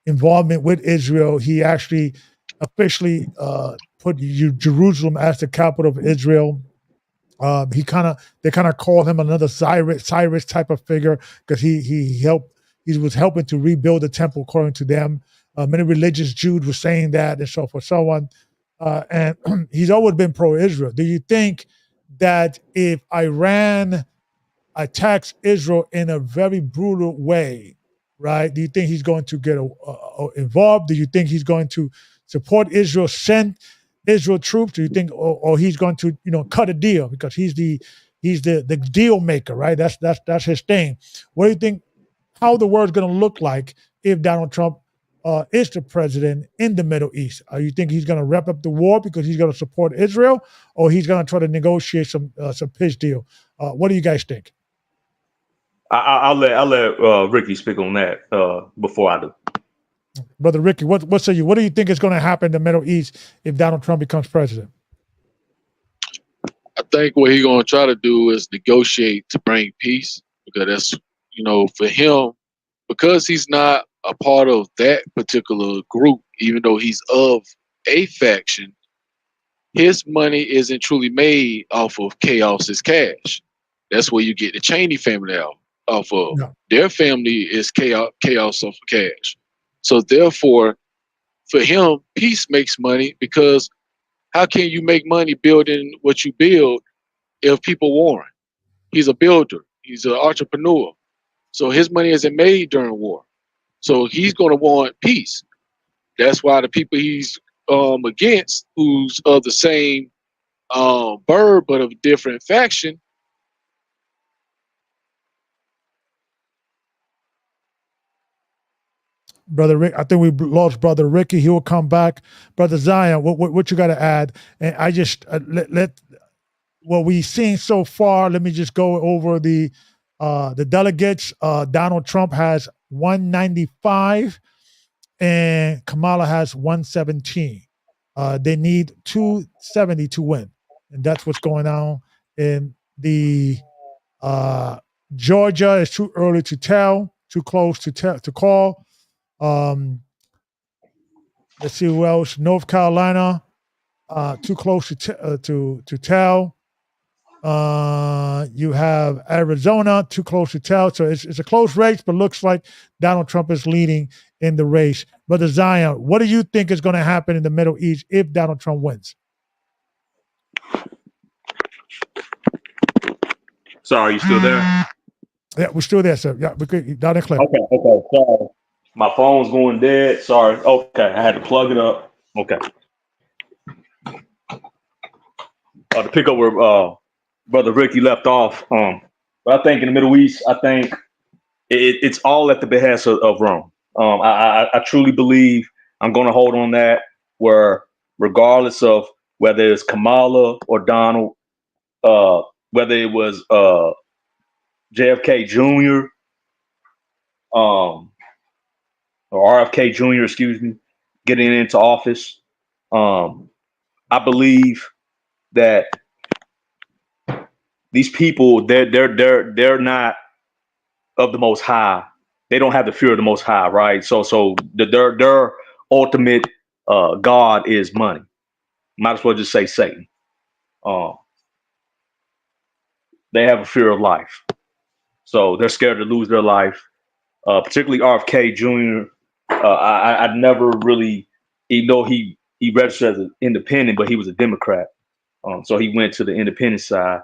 involvement with Israel. He actually officially put Jerusalem as the capital of Israel. They kind of call him another Cyrus type of figure because he was helping to rebuild the temple according to them. Many religious Jews were saying that and so forth, so on. And he's always been pro-Israel. Do you think that if Iran attacks Israel in a very brutal way, right? Do you think he's going to get involved? Do you think he's going to support Israel, send Israel troops? Do you think, or he's going to, cut a deal because he's the deal maker, right? That's his thing. What do you think? How the world's going to look like if Donald Trump is the president in the Middle East? You think he's going to wrap up the war because he's going to support Israel, or he's going to try to negotiate some peace deal? What do you guys think?
I'll let Ricky speak on that before I do.
Brother Ricky, what say you? What do you think is going to happen in the Middle East if Donald Trump becomes president?
I think what he's going to try to do is negotiate to bring peace, because that's, for him, because he's not a part of that particular group, even though he's of a faction, his money isn't truly made off of chaos as cash. That's where you get the Cheney family out off of.
Yeah.
Their family is chaos off of cash. So therefore, for him, peace makes money, because how can you make money building what you build if people warring? He's a builder. He's an entrepreneur. So his money isn't made during war. So he's going to want peace. That's why the people he's against, who's of the same bird but of a different faction.
Brother Rick, I think we lost Brother Ricky. He will come back. Brother Zion, what you got to add? And I just let what we've seen so far. Let me just go over the delegates. Donald Trump has 195, and Kamala has 117. They need 270 to win, and that's what's going on in the Georgia. Is too early to tell, too close to call. Let's see who else. North Carolina, too close to tell. You have Arizona, too close to tell. So it's a close race, but looks like Donald Trump is leading in the race. Brother Zion, what do you think is going to happen in the Middle East if Donald Trump wins?
Sorry, you still there?
Yeah, we're still there, sir. Yeah, down and clear.
Okay. Sorry. My phone's going dead. Sorry. Okay, I had to plug it up. Okay. To pick up where Brother Ricky left off. But I think in the Middle East, I think it's all at the behest of Rome. I truly believe I'm going to hold on that, where regardless of whether it's Kamala or Donald, whether it was JFK Jr., or RFK Jr., excuse me, getting into office, I believe that these people, they're not of the Most High. They don't have the fear of the Most High, right? So their ultimate God is money. Might as well just say Satan. They have a fear of life, so they're scared to lose their life. Particularly RFK Jr. I never really, even though he registered as an independent, but he was a Democrat, so he went to the independent side.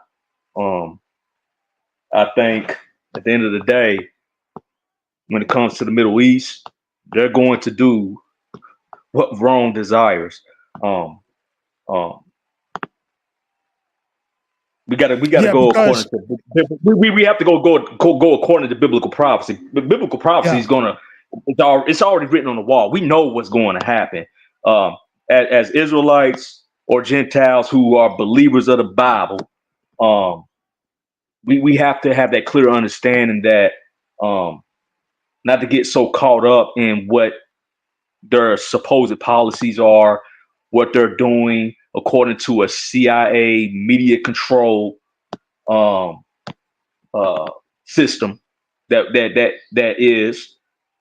I think at the end of the day, when it comes to the Middle East, they're going to do what Rome desires. We gotta go according to we have to go according to biblical prophecy. But biblical prophecy is it's already written on the wall. We know what's going to happen. As Israelites or Gentiles who are believers of the Bible, we have to have that clear understanding that not to get so caught up in what their supposed policies are, what they're doing according to a CIA media control system that is,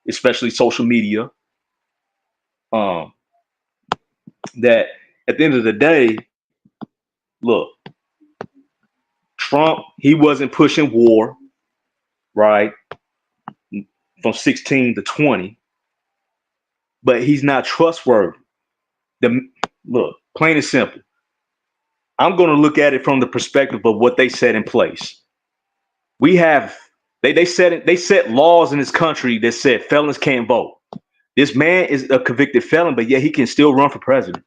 especially social media. That at the end of the day, look, Trump, he wasn't pushing war, right, from 16 to 20, but he's not trustworthy. Look, plain and simple. I'm going to look at it from the perspective of what they set in place. We have they set laws in this country that said felons can't vote. This man is a convicted felon, but yet he can still run for president.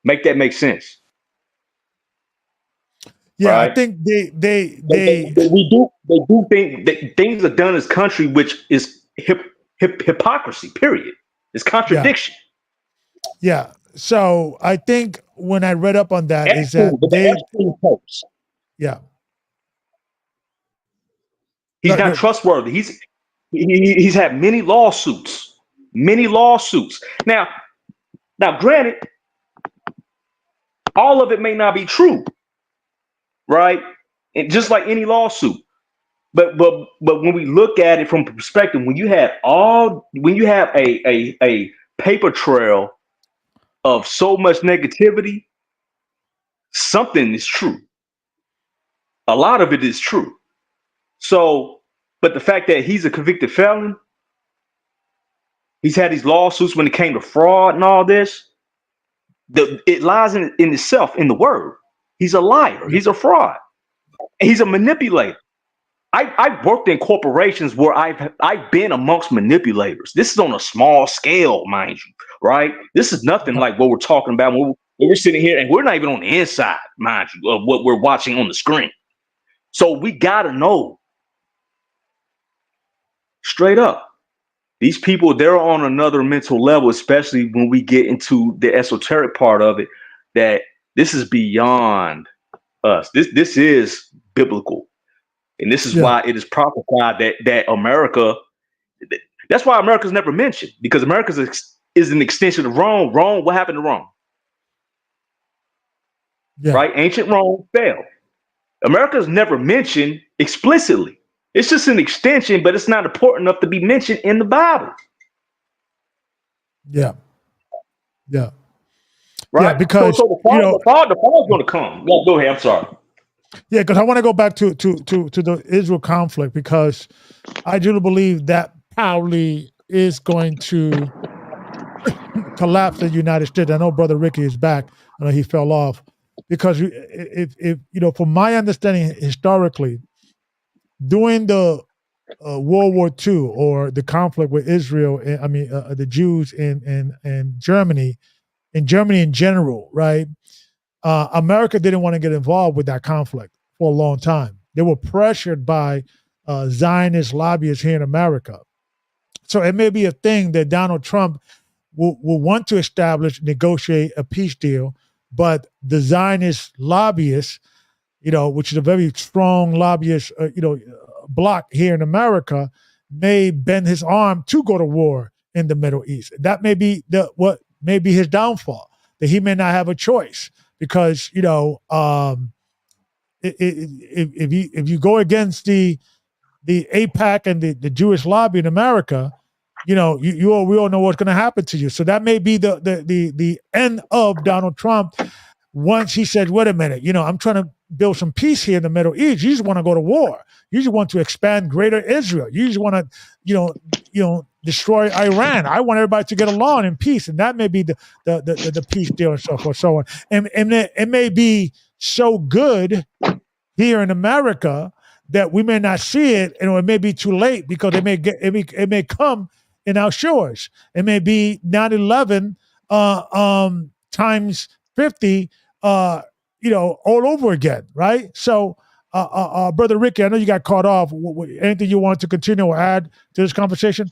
Make that make sense?
Yeah,
right?
I think they
do think that things are done in this country, which is hypocrisy. Period. It's contradiction.
Yeah. So I think when I read up on that is that
he's not trustworthy. He's had many lawsuits. Now, granted, all of it may not be true, right? And just like any lawsuit, but when we look at it from perspective, when you have a paper trail of so much negativity, something is true. A lot of it is true. So, but the fact that he's a convicted felon, he's had these lawsuits when it came to fraud and all this, it lies in itself in the word. He's a liar. He's a fraud. He's a manipulator. I've worked in corporations where I've been amongst manipulators. This is on a small scale, mind you, right? This is nothing like what we're talking about when we're sitting here, and we're not even on the inside, mind you, of what we're watching on the screen. So we gotta know straight up. These people, they're on another mental level, especially when we get into the esoteric part of it, that this is beyond us. This is biblical. And this is why it is prophesied that America, that's why America's never mentioned, because America is an extension of Rome. Rome, what happened to Rome? Right? Ancient Rome fell. America is never mentioned explicitly. It's just an extension, but it's not important enough to be mentioned in the Bible.
Yeah.
Right?
Yeah, because
so the fall is going to come. Well, go ahead. I'm sorry.
Yeah, because I want to go back to the Israel conflict, because I do believe that probably is going to collapse the United States. I know Brother Ricky is back. I know he fell off, because if from my understanding historically, during the World War II or the conflict with Israel, the Jews in Germany, in general, right? America didn't want to get involved with that conflict for a long time. They were pressured by Zionist lobbyists here in America. So it may be a thing that Donald Trump will want to negotiate a peace deal, but the Zionist lobbyists, which is a very strong lobbyist, bloc here in America, may bend his arm to go to war in the Middle East. That may be what may be his downfall, that he may not have a choice. Because if you go against the AIPAC and the Jewish lobby in America, we all know what's going to happen to you. So that may be the end of Donald Trump. Once he said, "Wait a minute, I'm trying to build some peace here in the Middle East. You just want to go to war. You just want to expand Greater Israel. You just want to, destroy Iran. I want everybody to get along in peace." And that may be the peace deal and so forth, so on. And it may be so good here in America that we may not see it, and it may be too late, because it may come in our shores. It may be 9/11 times 50, all over again, right? So, Brother Ricky, I know you got caught off. Anything you want to continue or add to this conversation?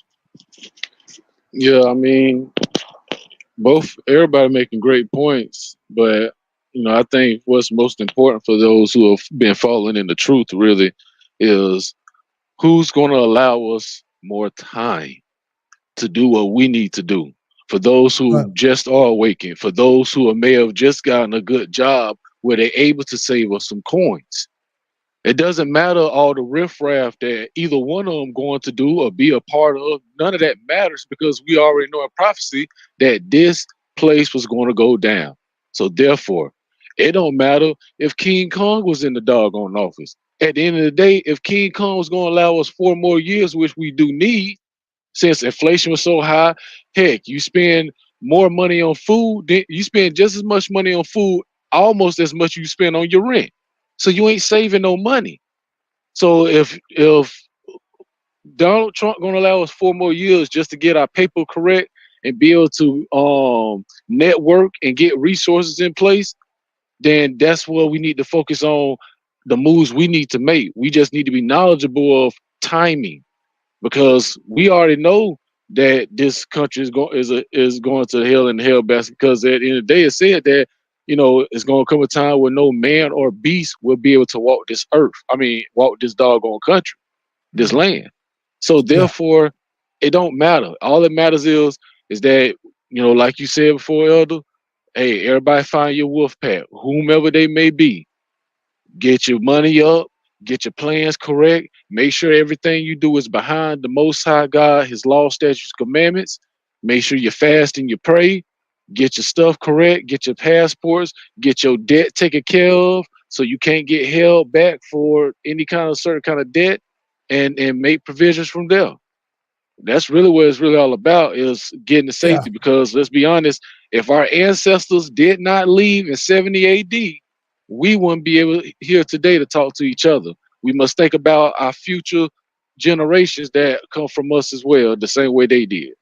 Yeah, I mean, everybody making great points, but I think what's most important for those who have been following in the truth really is who's going to allow us more time to do what we need to do. For those who just are awakened, for those who may have just gotten a good job where they're able to save us some coins. It doesn't matter all the riffraff that either one of them going to do or be a part of. None of that matters because we already know in prophecy that this place was going to go down. So therefore, it don't matter if King Kong was in the doggone office. At the end of the day, if King Kong was going to allow us 4 more years, which we do need, since inflation was so high, heck, you spend more money on food, you spend just as much money on food, almost as much you spend on your rent. So you ain't saving no money. So if Donald Trump gonna allow us 4 more years just to get our paper correct and be able to network and get resources in place, then that's what we need to focus on, the moves we need to make. We just need to be knowledgeable of timing because we already know that this country is going to hell in the hell basket because at the end of the day it said that it's going to come a time where no man or beast will be able to walk this earth. I mean, walk this doggone country, this land. So therefore, it don't matter. All that matters is that, like you said before, Elder, hey, everybody find your wolf pack, whomever they may be. Get your money up, get your plans correct, make sure everything you do is behind the Most High God, His law, statutes, commandments. Make sure you fast and you pray. Get your stuff correct, get your passports, get your debt taken care of so you can't get held back for any kind of certain kind of debt and make provisions from there. That's really what it's really all about, is getting the safety because let's be honest, if our ancestors did not leave in 70 AD, we wouldn't be able here today to talk to each other. We must think about our future generations that come from us as well, the same way they did.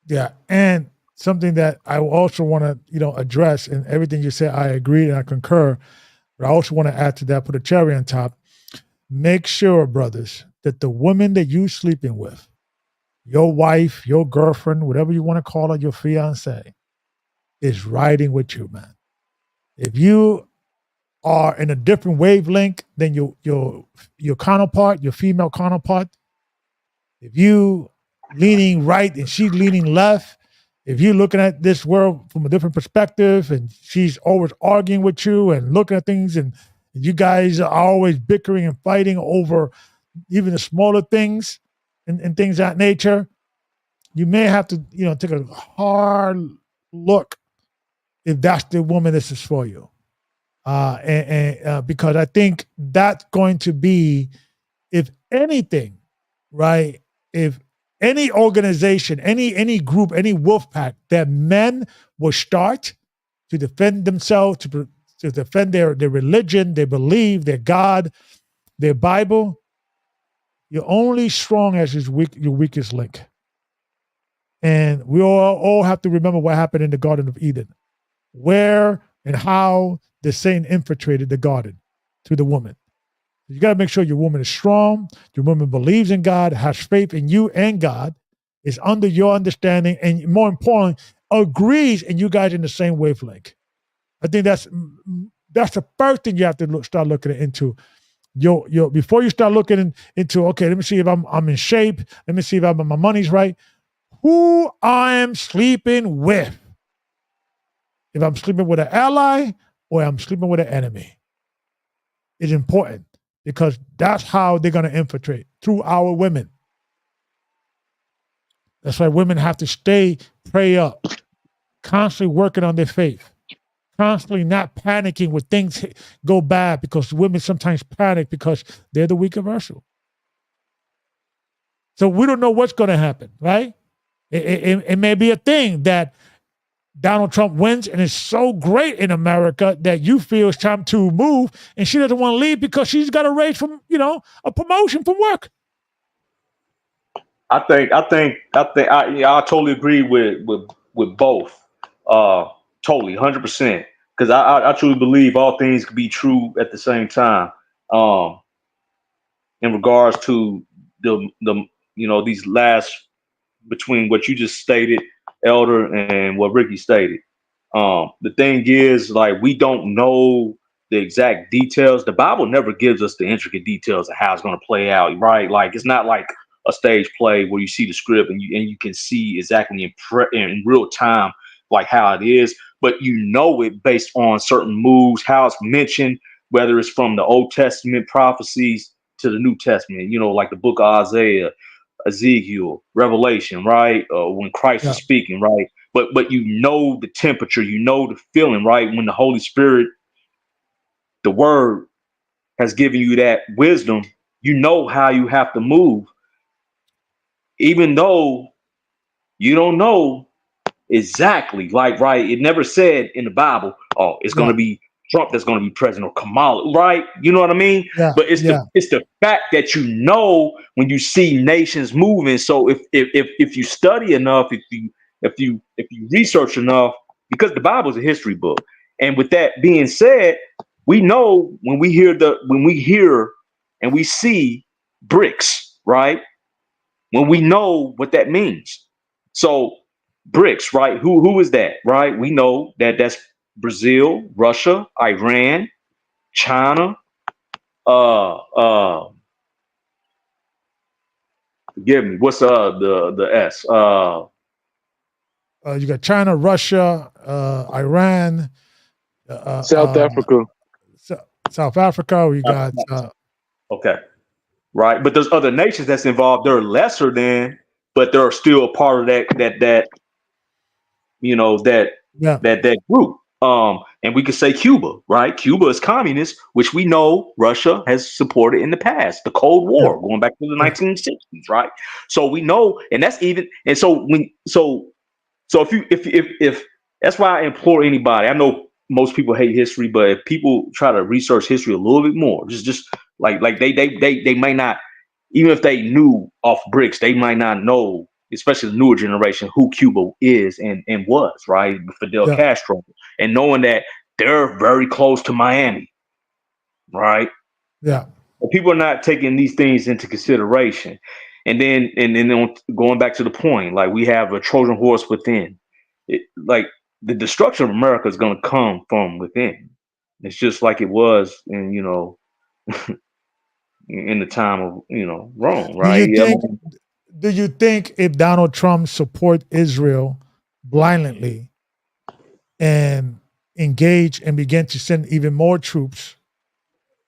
Yeah, and something that I also want to, address, and everything you said, I agree and I concur, but I also want to add to that, put a cherry on top. Make sure, brothers, that the woman that you're sleeping with, your wife, your girlfriend, whatever you want to call her, your fiance, is riding with you, man. If you are in a different wavelength than your counterpart, your female counterpart, if you leaning right and she's leaning left, if you're looking at this world from a different perspective and she's always arguing with you and looking at things and you guys are always bickering and fighting over even the smaller things and things of that nature, you may have to, take a hard look if that's the woman this is for you. Because I think that's going to be, if anything, right? If any organization, any group, any wolf pack that men will start to defend themselves, to defend their religion, their belief, their God, their Bible, you're only strong as your weakest link. And we all have to remember what happened in the Garden of Eden, where and how the Satan infiltrated the garden to the woman. You got to make sure your woman is strong, your woman believes in God, has faith in you and God, is under your understanding, and more importantly, agrees and you guys in the same wavelength. I think that's the first thing you have to start looking into. Before you start looking into, okay, let me see if I'm in shape. Let me see if my money's right. Who I am sleeping with. If I'm sleeping with an ally or I'm sleeping with an enemy. It's important because that's how they're going to infiltrate, through our women. That's why women have to pray up, constantly working on their faith, constantly not panicking when things go bad, because women sometimes panic because they're the weaker vessel. So we don't know what's going to happen, right? It may be a thing that Donald Trump wins and is so great in America that you feel it's time to move, and she doesn't want to leave because she's got a raise from, a promotion from work.
I totally agree with both. Totally, 100%. Because I truly believe all things can be true at the same time. In regards to the these last between what you just stated, Elder, and what Ricky stated. The thing is, like, we don't know the exact details. The Bible never gives us the intricate details of how it's going to play out, right? Like, it's not like a stage play where you see the script and you can see exactly in real time like how it is, but you know it based on certain moves, how it's mentioned, whether it's from the Old Testament prophecies to the New Testament, like the book of Isaiah, Ezekiel, Revelation, right? When Christ is speaking, right? But you know the temperature, you know the feeling, right? When the Holy Spirit, the Word, has given you that wisdom, you know how you have to move, even though you don't know exactly. Like, right? It never said in the Bible, oh, it's going to be Trump that's going to be president or Kamala, right? You know what I mean?
Yeah.
But it's the fact that you know when you see nations moving. So if you study enough, if you research enough, because the Bible is a history book. And with that being said, we know when we hear and we see BRICS, right? When we know what that means. So BRICS, right? Who is that, right? We know that that's Brazil, Russia, Iran, China, forgive me, what's the S?
You got China, Russia, Iran,
South Africa.
South Africa. We got
okay, right. But there's other nations that's involved. They're lesser than, but they're still a part of that group. And we could say Cuba, right? Cuba is communist, which we know Russia has supported in the past, the Cold War, going back to the 1960s, right? So we know, and that's even, and so if that's why I implore anybody. I know most people hate history, but if people try to research history a little bit more, just like they might not, even if they knew off BRICS, they might not know, especially the newer generation, who Cuba is and was, right? Fidel Castro, and knowing that they're very close to Miami, right?
Yeah.
But people are not taking these things into consideration. And then going back to the point, like, we have a Trojan horse within. Like, the destruction of America is going to come from within. It's just like it was in in the time of Rome, right?
Do you think if Donald Trump support Israel blindly and engage and begin to send even more troops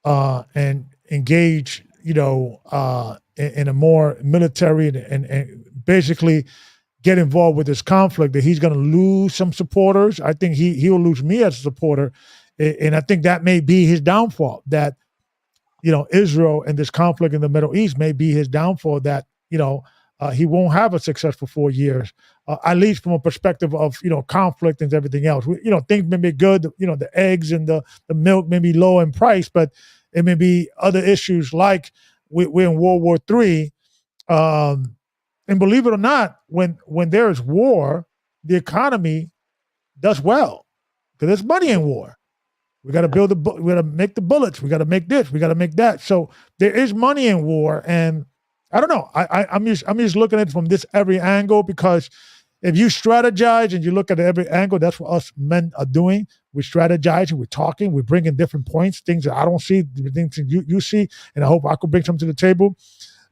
and engage, in a more military and basically get involved with this conflict, that he's going to lose some supporters? I think he'll lose me as a supporter, and I think that may be his downfall. That Israel and this conflict in the Middle East may be his downfall. That he won't have a successful 4 years, at least from a perspective of conflict and everything else. Things may be good. The eggs and the milk may be low in price, but it may be other issues like we're in World War III. And believe it or not, when there is war, the economy does well because there's money in war. We got to we got to make the bullets. We got to make this. We got to make that. So there is money in war, and I don't know. I'm just looking at it from this every angle, because if you strategize and you look at every angle, that's what us men are doing. We're strategizing, we're talking, we're bringing different points, things that I don't see, things that you see, and I hope I could bring something to the table.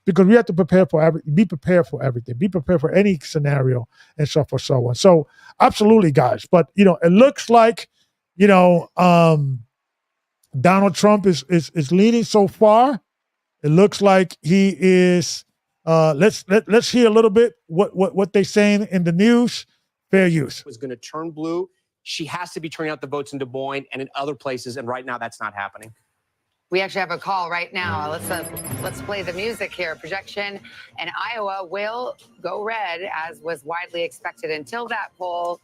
Because we have to be prepared for everything, be prepared for any scenario, and so forth, so on. So absolutely, guys. But it looks like Donald Trump is leading so far. It looks like he is. Let's hear a little bit what they're saying in the news. Fair use.
Was going to turn blue. She has to be turning out the votes in Des Moines and in other places, and right now that's not happening.
We actually have a call right now. Let's play the music here. Projection in Iowa will go red, as was widely expected until that poll.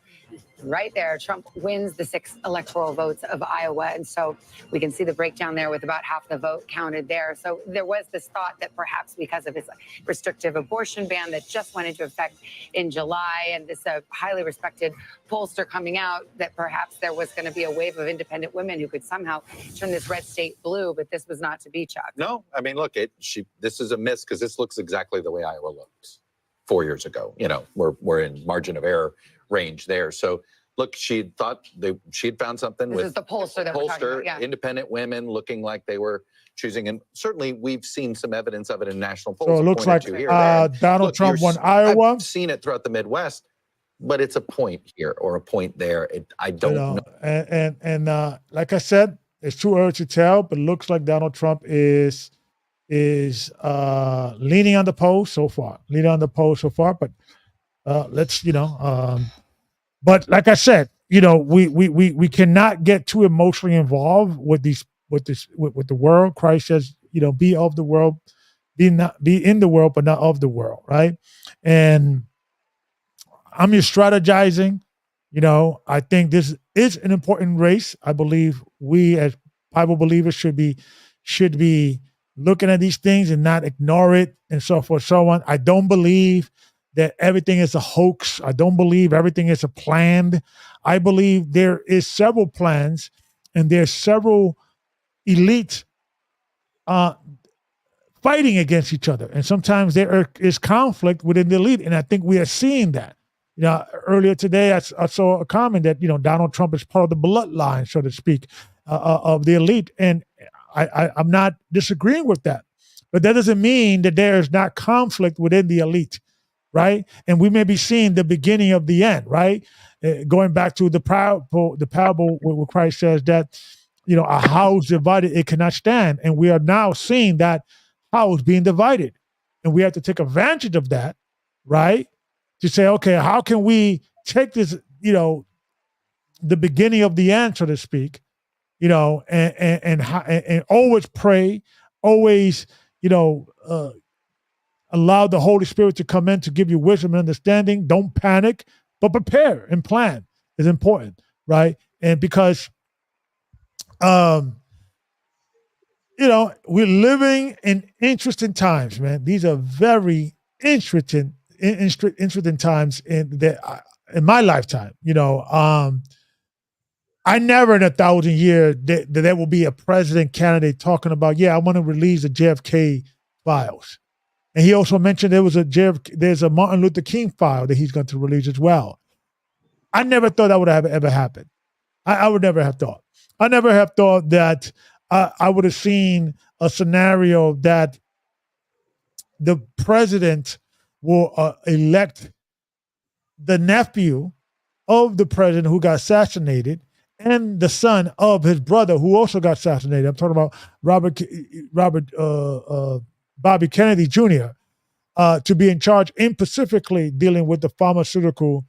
Right there, Trump wins the 6 electoral votes of Iowa. And so we can see the breakdown there with about half the vote counted there. So there was this thought that perhaps because of his restrictive abortion ban that just went into effect in July, and this highly respected pollster coming out, that perhaps there was going to be a wave of independent women who could somehow turn this red state blue. But this was not to be, Chuck.
No, I mean, look, this is a miss because this looks exactly the way Iowa looked 4 years ago. You know, we're in margin of error range there. So look, she'd found something
This
with
is the pollster that we're talking about, yeah.
independent women looking like they were choosing, and certainly we've seen some evidence of it in national polls.
So it looks like Donald Trump won Iowa.
I've seen it throughout the Midwest, but it's a point here or a point there. I don't know.
And like I said, it's too early to tell, but it looks like Donald Trump is leaning on the polls so far. But let's, but like I said, we cannot get too emotionally involved with the world. Christ says, be of the world, be in the world, but not of the world, right? And I'm just strategizing. I think this is an important race. I believe we as Bible believers should be looking at these things and not ignore it and so forth, so on. I don't believe that everything is a hoax. I don't believe everything is a planned. I believe there is several plans and there's several elites fighting against each other. And sometimes there is conflict within the elite. And I think we are seeing that. Earlier today, I saw a comment that, Donald Trump is part of the bloodline, so to speak, of the elite. And I'm not disagreeing with that. But that doesn't mean that there is not conflict within the elite, right? And we may be seeing the beginning of the end, right? Going back to the parable where Christ says that, a house divided, it cannot stand. And we are now seeing that house being divided. And we have to take advantage of that, right? To say, okay, how can we take this, the beginning of the end, so to speak, and always pray, always, allow the Holy Spirit to come in to give you wisdom and understanding. Don't panic, but prepare and plan is important, right? And because, we're living in interesting times, man. These are very interesting times in my lifetime. I never in 1,000 years that there will be a president candidate talking about, I want to release the JFK files. And he also mentioned there's a Martin Luther King file that he's going to release as well. I never thought that would have ever happened. I would never have thought. I never have thought that I would have seen a scenario that the president will elect the nephew of the president who got assassinated and the son of his brother who also got assassinated. I'm talking about Bobby Kennedy Jr. To be in charge, in specifically dealing with the pharmaceutical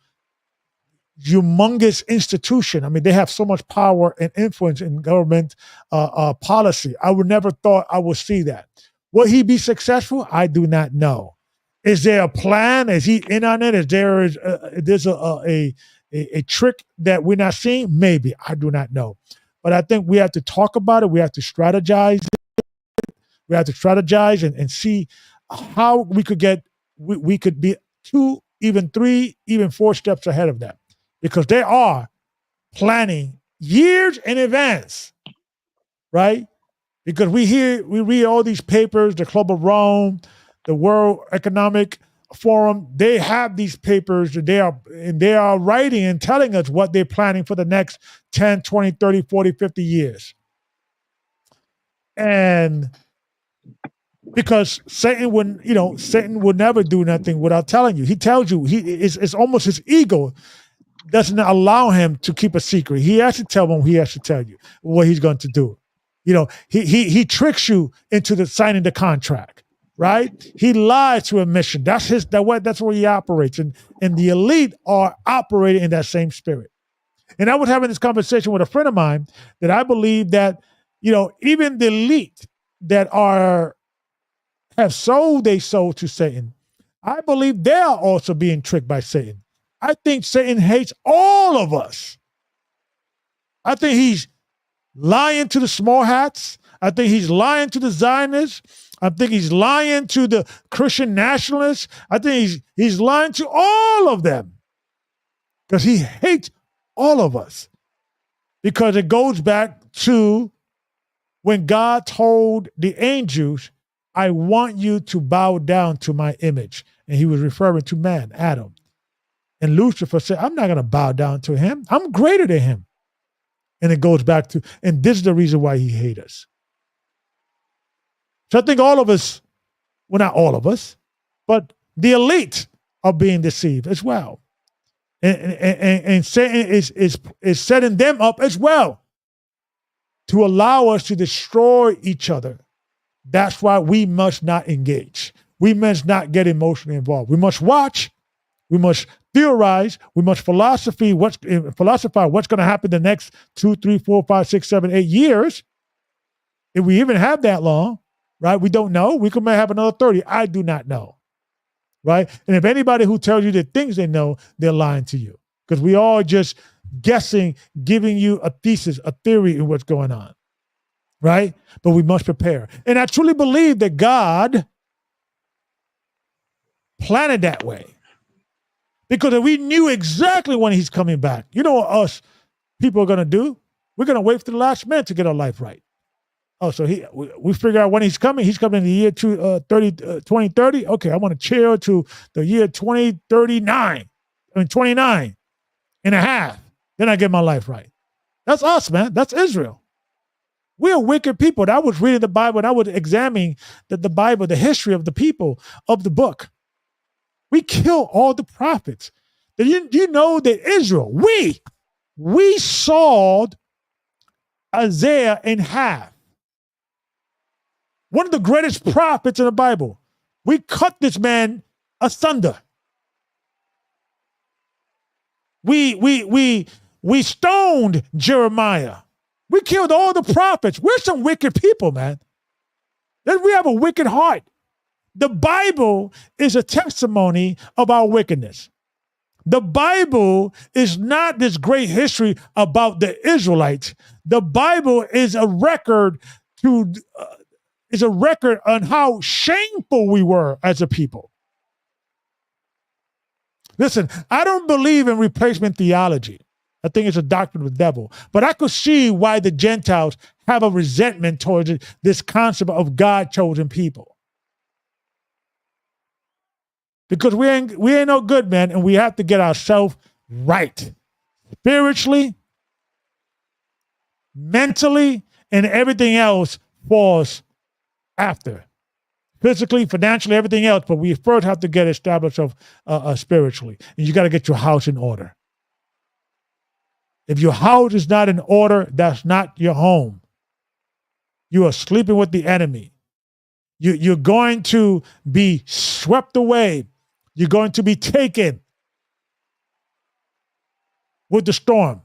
humongous institution. I mean, they have so much power and influence in government policy. I would never thought I would see that. Will he be successful? I do not know. Is there a plan? Is he in on it? Is there a trick that we're not seeing? Maybe. I do not know. But I think we have to talk about it. We have to strategize it. We have to strategize and see how we could be 2, even 3, even 4 steps ahead of them. Because they are planning years in advance, right? Because we read all these papers, the Club of Rome, the World Economic Forum, they have these papers that they are writing and telling us what they're planning for the next 10, 20, 30, 40, 50 years. And because Satan would never do nothing without telling you. He tells you, it's almost his ego doesn't allow him to keep a secret. He has to tell him, he has to tell you what he's going to do. He tricks you into signing the contract, right? He lies to a mission. That's where he operates. And the elite are operating in that same spirit. And I was having this conversation with a friend of mine that I believe that, even the elite that have sold their soul to Satan, I believe they are also being tricked by Satan. I think Satan hates all of us. I think he's lying to the small hats. I think he's lying to the Zionists. I think he's lying to the Christian nationalists. I think he's lying to all of them because he hates all of us. Because it goes back to when God told the angels, I want you to bow down to my image. And he was referring to man, Adam. And Lucifer said, I'm not going to bow down to him. I'm greater than him. And it goes back to, and this is the reason why he hates us. So I think all of us, well, not all of us, but the elite are being deceived as well. And Satan is setting them up as well to allow us to destroy each other. That's why we must not engage. We must not get emotionally involved. We must watch. We must theorize. We must philosophize what's going to happen the next 2, 3, 4, 5, 6, 7, 8 years. If we even have that long, right? We don't know. We may have another 30. I do not know, right? And if anybody who tells you the things they know, they're lying to you because we all just guessing, giving you a thesis, a theory in what's going on, right? But we must prepare. And I truly believe that God planned it that way. Because if we knew exactly when he's coming back, you know what us people are going to do? We're going to wait for the last minute to get our life right. Oh, so we figure out when he's coming. He's coming in the year 2030. Okay, I want to chill to the year 2039. 29 and a half. Then I get my life right. That's us, man. That's Israel. We're wicked people. I was reading the Bible and I was examining the Bible, the history of the people of the book. We kill all the prophets. Do you know that Israel, we sawed Isaiah in half. One of the greatest prophets in the Bible. We cut this man asunder. We stoned Jeremiah. We killed all the prophets. We're some wicked people, man. We have a wicked heart. The Bible is a testimony of our wickedness. The Bible is not this great history about the Israelites. The Bible is a record on how shameful we were as a people. Listen, I don't believe in replacement theology. I think it's a doctrine of the devil. But I could see why the Gentiles have a resentment towards this concept of God-chosen people. Because we ain't no good, man, and we have to get ourselves right. Spiritually, mentally, and everything else falls after. Physically, financially, everything else, but we first have to get established spiritually. And you got to get your house in order. If your house is not in order, that's not your home. You are sleeping with the enemy. You're going to be swept away. You're going to be taken with the storm.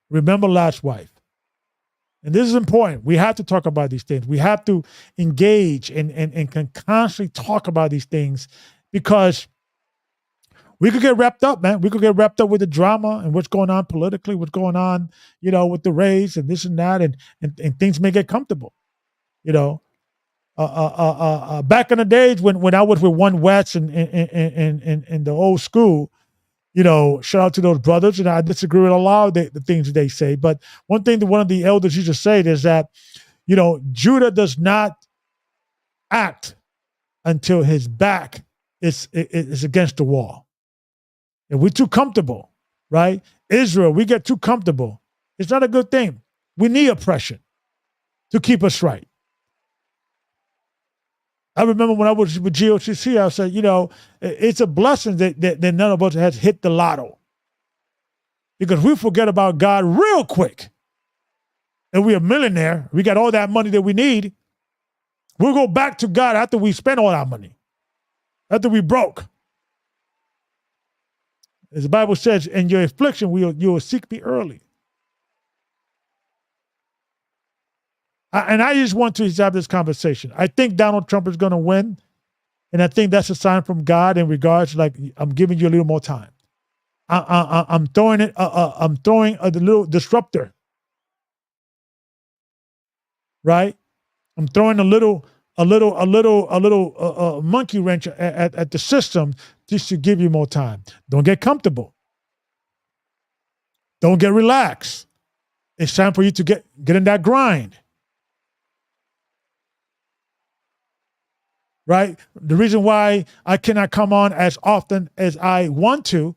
Remember Lot's wife. And this is important. We have to talk about these things. We have to engage and can constantly talk about these things because we could get wrapped up, man. We could get wrapped up with the drama and what's going on politically, what's going on, with the race and this and that, and things may get comfortable, Back in the days when I was with One West and the old school, shout out to those brothers, and I disagree with a lot of the things that they say. But one thing that one of the elders used to say is that, Judah does not act until his back is against the wall. And we're too comfortable, right? Israel, we get too comfortable. It's not a good thing. We need oppression to keep us right. I remember when I was with GOCC, I said, it's a blessing that none of us has hit the lotto. Because we forget about God real quick. And we're a millionaire. We got all that money that we need. We'll go back to God after we spend all our money. After we broke. As the Bible says, in your affliction, you will seek me early. And I just want to have this conversation. I think Donald Trump is going to win. And I think that's a sign from God in regards like I'm giving you a little more time. I'm throwing it. I'm throwing a little disruptor, right? I'm throwing a little monkey wrench at the system just to give you more time. Don't get comfortable. Don't get relaxed. It's time for you to get in that grind. Right? The reason why I cannot come on as often as I want to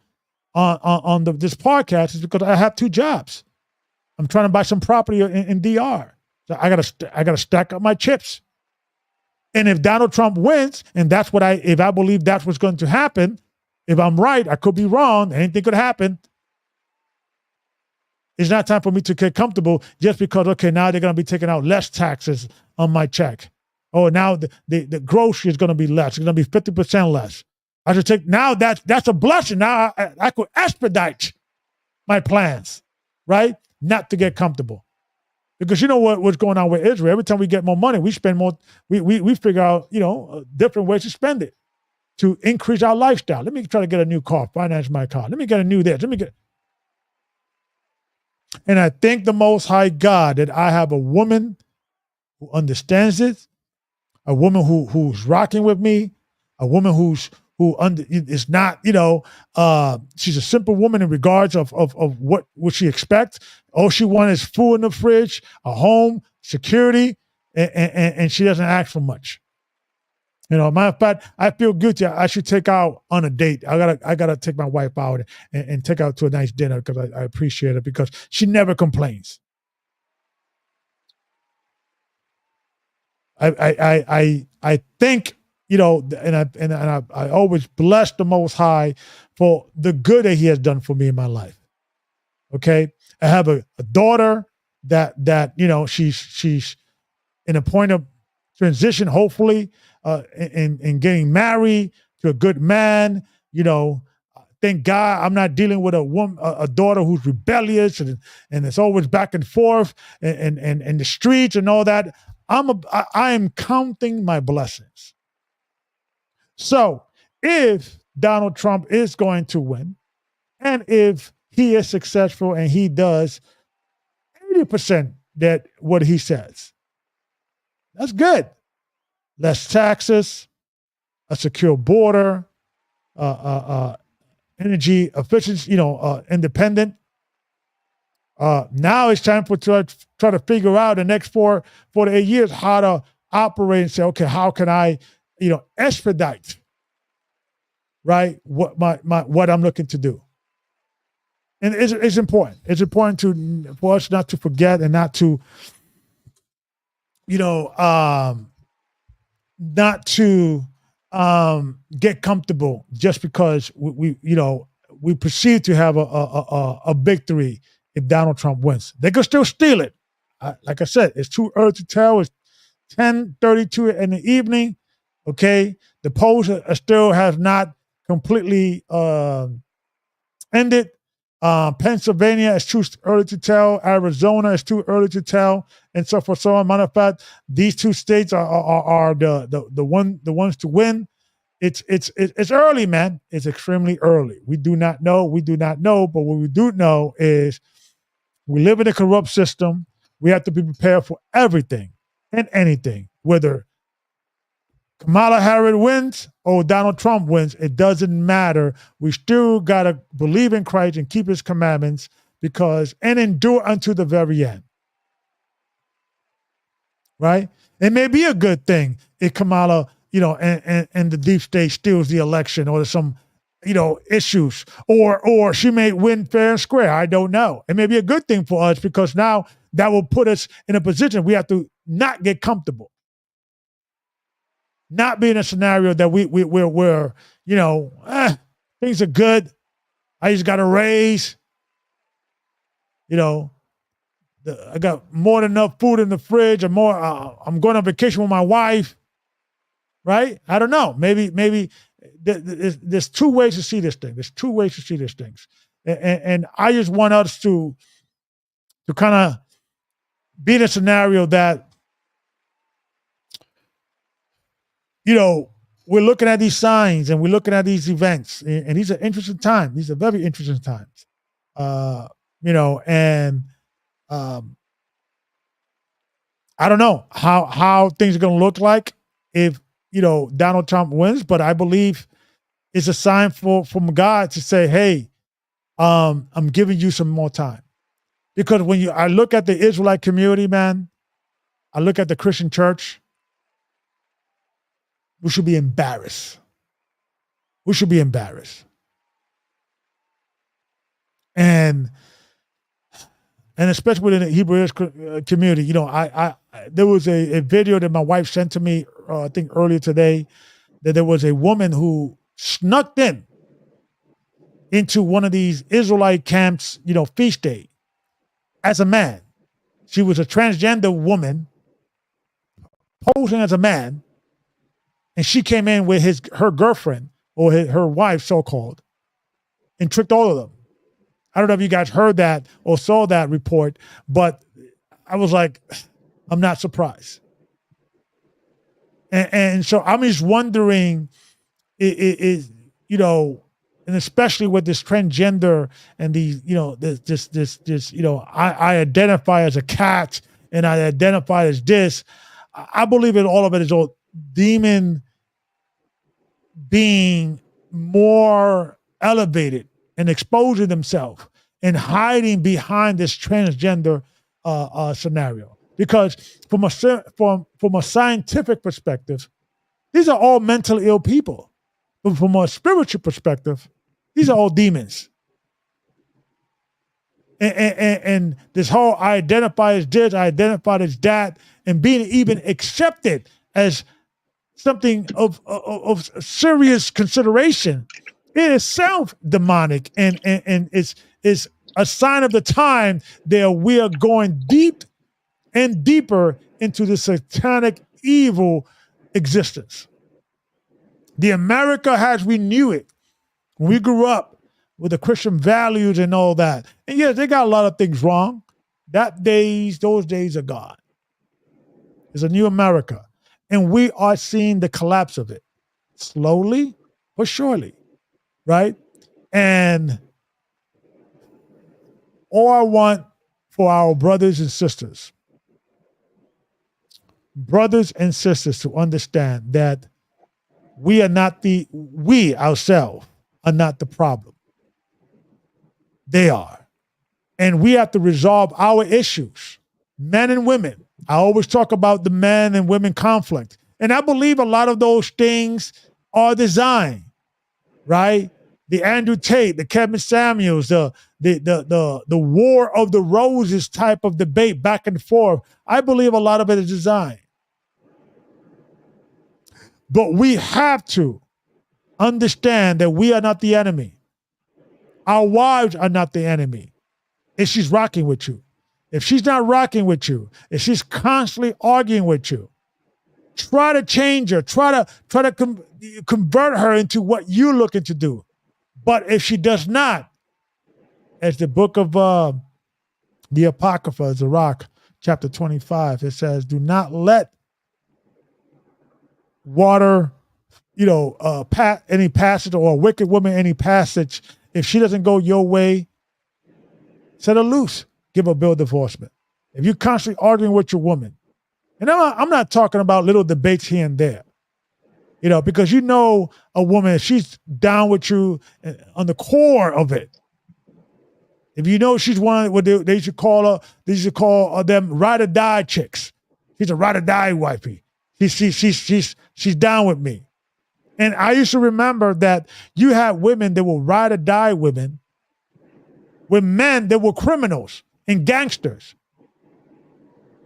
on this podcast is because I have 2 jobs. I'm trying to buy some property in DR. So I gotta stack up my chips. And if Donald Trump wins, and that's what if I believe that's what's going to happen, if I'm right, I could be wrong, anything could happen. It's not time for me to get comfortable just because, okay, now they're going to be taking out less taxes on my check. Oh, now the grocery is going to be less. It's going to be 50% less. I should take, now that's a blessing. Now I could expedite my plans, right? Not to get comfortable. Because you know what's going on with Israel? Every time we get more money, we spend more, we figure out, different ways to spend it to increase our lifestyle. Let me try to get a new car, finance my car. Let me get a new this. And I thank the Most High God that I have a woman who understands it, a woman who's rocking with me, a woman who is not, she's a simple woman in regards of what she expects. All she wants is food in the fridge, a home, security, and she doesn't ask for much. Matter of fact, I feel guilty. I should take out on a date. I gotta take my wife out and take out to a nice dinner because I appreciate it because she never complains. I think, and I always bless the Most High for the good that He has done for me in my life. Okay, I have a daughter that she's in a point of transition, hopefully, in getting married to a good man. Thank God I'm not dealing with a daughter who's rebellious and it's always back and forth and the streets and all that. I am counting my blessings. So if Donald Trump is going to win, and if he is successful and he does 80% that what he says, that's good. Less taxes, a secure border, energy efficiency, independent. Now it's time for try to figure out the next 4 to 8 years how to operate and say, okay, how can I, expedite, right? What I'm looking to do. And it's important. It's important for us not to forget and not to, not to get comfortable just because we perceive to have a victory if Donald Trump wins. They could still steal it. Like I said, it's too early to tell. It's 10:32 in the evening. Okay, the polls still has not completely ended. Pennsylvania is too early to tell. Arizona is too early to tell, and so forth. So, matter of fact, these 2 states are the ones to win. It's early, man. It's extremely early. We do not know. But what we do know is we live in a corrupt system. We have to be prepared for everything and anything, whether Kamala Harris wins or Donald Trump wins. It doesn't matter. We still got to believe in Christ and keep His commandments and endure unto the very end. Right? It may be a good thing if Kamala, and the deep state steals the election or there's some, issues or she may win fair and square. I don't know. It may be a good thing for us because now that will put us in a position we have to not get comfortable. Not be in a scenario that we're things are good. I just got a raise. I got more than enough food in the fridge. I'm going on vacation with my wife. Right? I don't know. Maybe there's 2 ways to see this thing. There's 2 ways to see these things. And I just want us to kind of be in a scenario that, we're looking at these signs and we're looking at these events, and these are interesting times. These are very interesting times. And I don't know how things are going to look like if Donald Trump wins, but I believe it's a sign from God to say, hey, I'm giving you some more time. Because when I look at the Israelite community, man, I look at the Christian church, we should be embarrassed. We should be embarrassed. And especially within the Hebrew community, there was a video that my wife sent to me, I think earlier today, that there was a woman who snuck into one of these Israelite camps, feast day, as a man. She was a transgender woman posing as a man, and she came in with her girlfriend or her wife, so-called, and tricked all of them. I don't know if you guys heard that or saw that report, but I was like, I'm not surprised. And so I'm just wondering, and especially with this transgender and these, I identify as a cat and I identify as this. I believe in all of it is all demon being more elevated and exposing themselves and hiding behind this transgender scenario. Because from a scientific perspective, these are all mentally ill people. But from a spiritual perspective, these are all demons. And this whole I identify as this, I identify as that, and being even accepted as something of serious consideration, it is self-demonic, and it's a sign of the time that we are going deep and deeper into the satanic evil existence. The America as we knew it, when we grew up with the Christian values and all that, and yes, they got a lot of things wrong. Those days are gone. It's a new America. And we are seeing the collapse of it, slowly but surely, right? And all I want for our brothers and sisters to understand that we ourselves are not the problem. They are. And we have to resolve our issues, men and women. I always talk about the men and women conflict. And I believe a lot of those things are designed, right? The Andrew Tate, the Kevin Samuels, the War of the Roses type of debate back and forth. I believe a lot of it is designed. But we have to understand that we are not the enemy. Our wives are not the enemy. If she's rocking with you. If she's not rocking with you, if she's constantly arguing with you, try to change her. Try to convert her into what you're looking to do. But if she does not, as the book of the Apocrypha, Sirach, chapter 25, it says, do not let water, any passage, or a wicked woman any passage. If she doesn't go your way, set her loose. Give her a bill of divorcement. If you're constantly arguing with your woman, and I'm not talking about little debates here and there, because a woman, if she's down with you on the core of it, if she's one of what they should call them ride or die chicks. She's a ride or die wifey. She's down with me. And I used to remember that you had women that were ride or die women with men that were criminals and gangsters.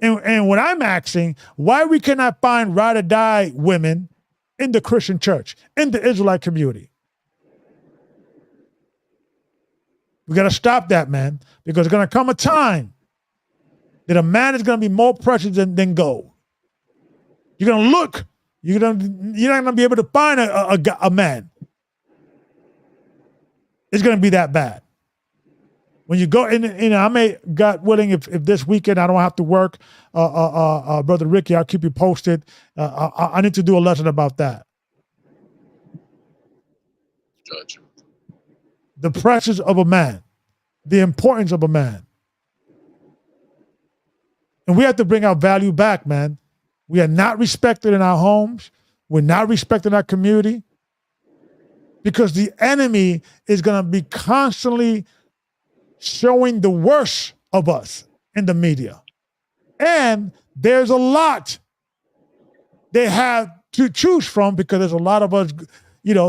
And what I'm asking, why we cannot find ride or die women in the Christian church, in the Israelite community? We got to stop that, man, because there's going to come a time that a man is going to be more precious than gold. You're going to look. You're not going to be able to find a man. It's going to be that bad. When you go, I may, God willing, if this weekend I don't have to work, Brother Ricky, I'll keep you posted. I need to do a lesson about that.
Gotcha.
The pressures of a man, the importance of a man. And we have to bring our value back, man. We are not respected in our homes. We're not respected in our community because the enemy is going to be constantly showing the worst of us in the media. And there's a lot they have to choose from because there's a lot of us,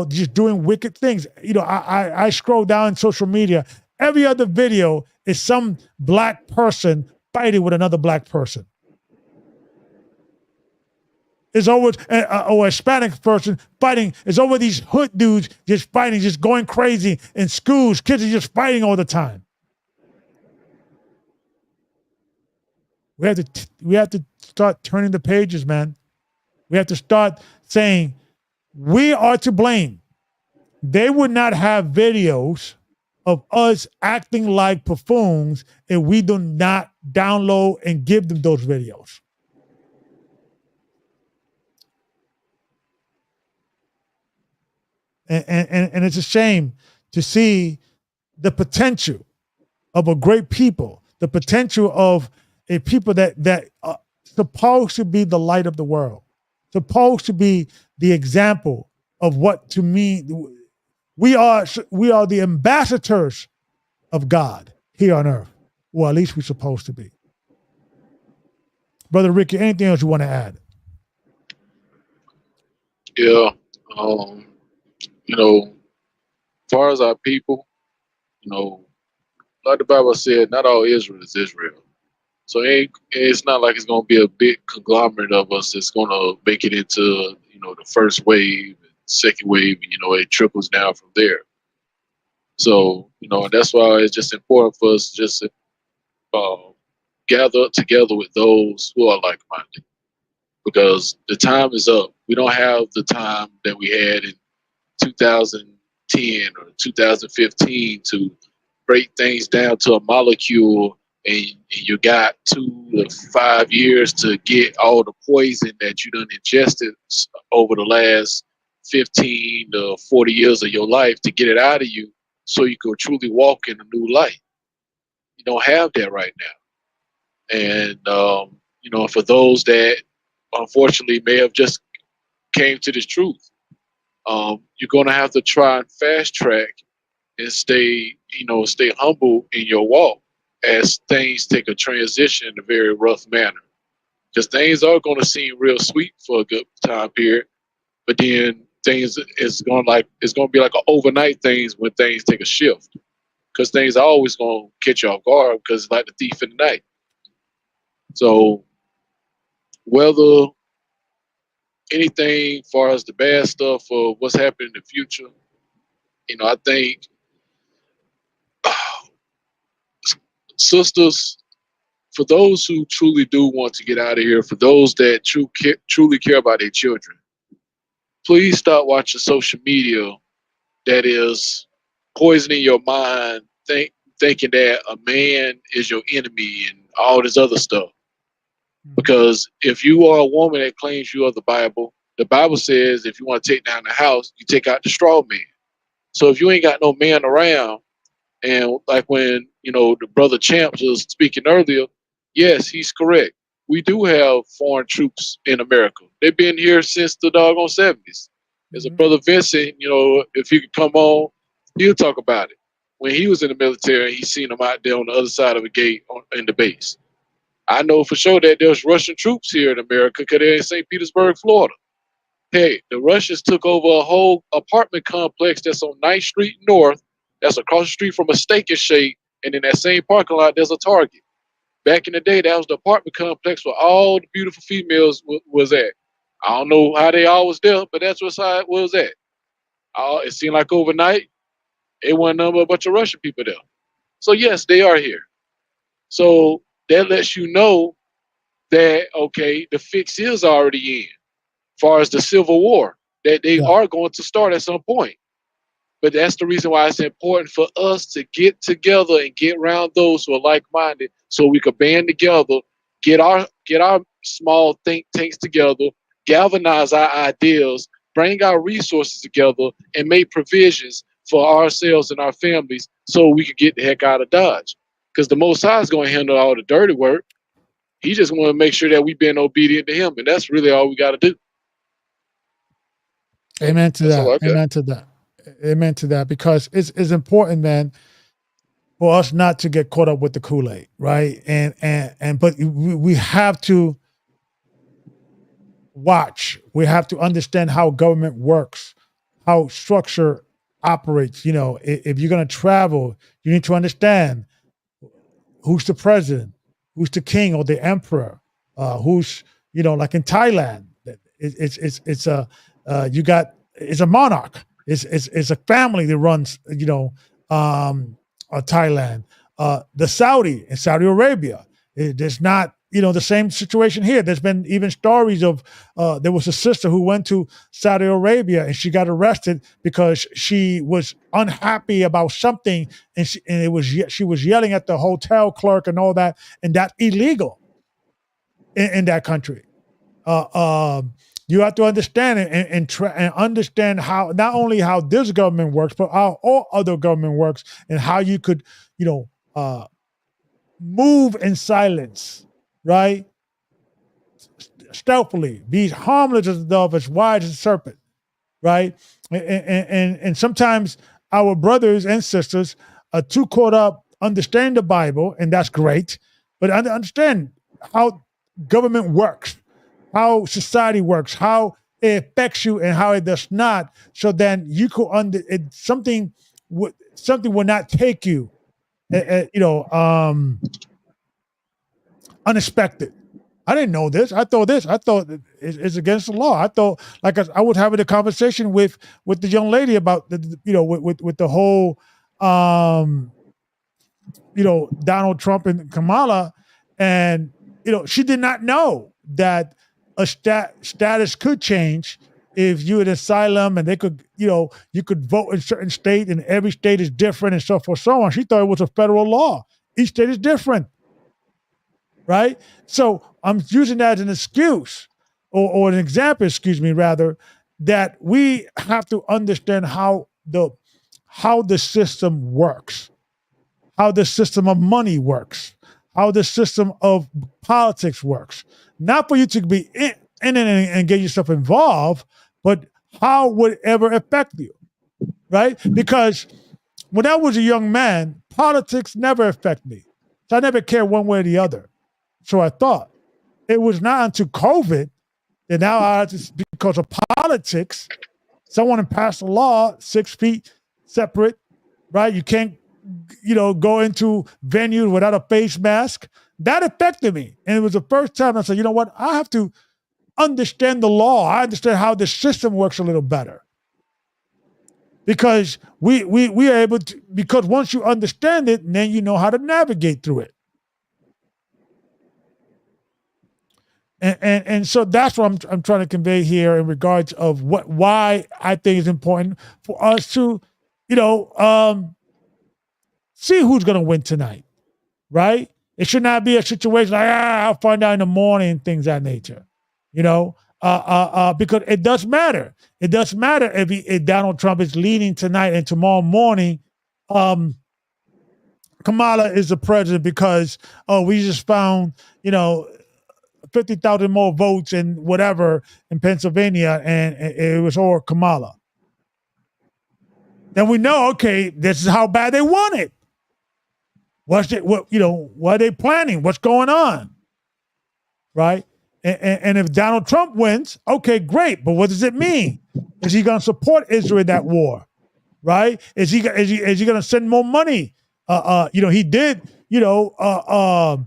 just doing wicked things. I scroll down social media. Every other video is some black person fighting with another black person. It's always or a Hispanic person fighting. It's over these hood dudes just fighting, just going crazy in schools. Kids are just fighting all the time. We have to start turning the pages, man. We have to start saying we are to blame. They would not have videos of us acting like buffoons if we do not download and give them those videos. And it's a shame to see the potential of a great people, the potential of a people that supposed to be the light of the world, supposed to be the example of what, to me, we are the ambassadors of God here on earth. Well, at least we're supposed to be. Brother Ricky, anything else you want to add?
Yeah. As far as our people, like the Bible said, not all Israel is Israel. So it's not like it's going to be a big conglomerate of us that's going to make it into, the first wave, second wave, and, it trickles down from there. So, and that's why it's just important for us just to gather up together with those who are like-minded, because the time is up. We don't have the time that we had in 2010 or 2015 to break things down to a molecule, and you got 2 to 5 years to get all the poison that you done ingested over the last 15 to 40 years of your life to get it out of you so you can truly walk in a new light. You don't have that right now. And, for those that unfortunately may have just came to this truth, you're going to have to try and fast track and stay humble in your walk as things take a transition in a very rough manner. Because things are going to seem real sweet for a good time period, but then it's going to be like an overnight things when things take a shift. Because things are always going to catch you off guard because it's like the thief in the night. So whether anything as far as the bad stuff or what's happening in the future, I think sisters, for those who truly do want to get out of here, for those that truly care about their children, please stop watching social media that is poisoning your mind, thinking that a man is your enemy and all this other stuff. Because if you are a woman that claims you are the Bible says if you want to take down the house, you take out the straw man. So if you ain't got no man around, and like when, the brother Champs was speaking earlier, yes, he's correct. We do have foreign troops in America. They've been here since the doggone 70s. As a brother Vincent, if he could come on, he'll talk about it. When he was in the military, he seen them out there on the other side of a gate in the base. I know for sure that there's Russian troops here in America because they're in St. Petersburg, Florida. Hey, the Russians took over a whole apartment complex that's on 9th Street North, that's across the street from a Steak and Shake, and in that same parking lot, there's a Target. Back in the day, that was the apartment complex where all the beautiful females was at. I don't know how they all was there, but that's how it was at. It seemed like overnight, it wasn't a bunch of Russian people there. So yes, they are here. So that lets you know that, okay, the fix is already in. As far as the Civil War, that they are going to start at some point. But that's the reason why it's important for us to get together and get around those who are like-minded so we can band together, get our small think tanks together, galvanize our ideas, bring our resources together, and make provisions for ourselves and our families so we could get the heck out of Dodge. Because the Most High is going to handle all the dirty work. He just want to make sure that we've been obedient to him. And that's really all we got to do.
Amen to that. Amen to that. Amen to that. Because it's important, man, for us not to get caught up with the Kool-Aid, right? But we have to watch. We have to understand how government works, how structure operates. You know, if you're going to travel, you need to understand who's the president, who's the king or the emperor, who's, you know, like in Thailand, it's a monarch. It's a family that runs, you know, Thailand. The Saudi Arabia. There's not, you know, the same situation here. There's been even stories of there was a sister who went to Saudi Arabia and she got arrested because she was unhappy about something, and she was yelling at the hotel clerk and all that, and that's illegal in that country. You have to understand it and understand how, not only how this government works, but how all other government works, and how you could, you know, move in silence, right? Stealthily, be harmless as a dove, as wise as a serpent, right? And sometimes our brothers and sisters are too caught up understanding the Bible, and that's great, but understand how government works, how society works, how it affects you and how it does not, so then you could something will not take you, you know, unexpected. I didn't know this. I thought it's against the law. I thought, like I was having a conversation with the young lady about you know, with the whole you know, Donald Trump and Kamala, and you know, she did not know that a status could change if you had asylum, and they could, you know, you could vote in certain state, and every state is different, and so forth, so on. She thought it was a federal law. Each state is different, right? So I'm using that as an excuse, or an example, excuse me, rather, that we have to understand how the system works, how the system of money works, how the system of politics works. Not for you to be in it and get yourself involved, but how would it ever affect you, right? Because when I was a young man, politics never affected me. So I never cared one way or the other. So I thought. It was not until COVID that now because of politics, someone passed a law 6 feet separate, right? You can't, you know, go into venues without a face mask. That affected me. And it was the first time I said, you know what? I have to understand the law. I understand how the system works a little better. Because we are able to, because once you understand it, then you know how to navigate through it. And so that's what I'm trying to convey here in regards of why I think it's important for us to, you know, see who's going to win tonight, right? It should not be a situation like, I'll find out in the morning, things of that nature, you know, because it does matter. It does matter if Donald Trump is leading tonight and tomorrow morning, Kamala is the president because, we just found, you know, 50,000 more votes and whatever in Pennsylvania, and it was all Kamala. Then we know, okay, this is how bad they want it. What are they planning? What's going on? Right? And if Donald Trump wins, okay, great. But what does it mean? Is he going to support Israel in that war? Right? Is he going to send more money? You know, he did, you know,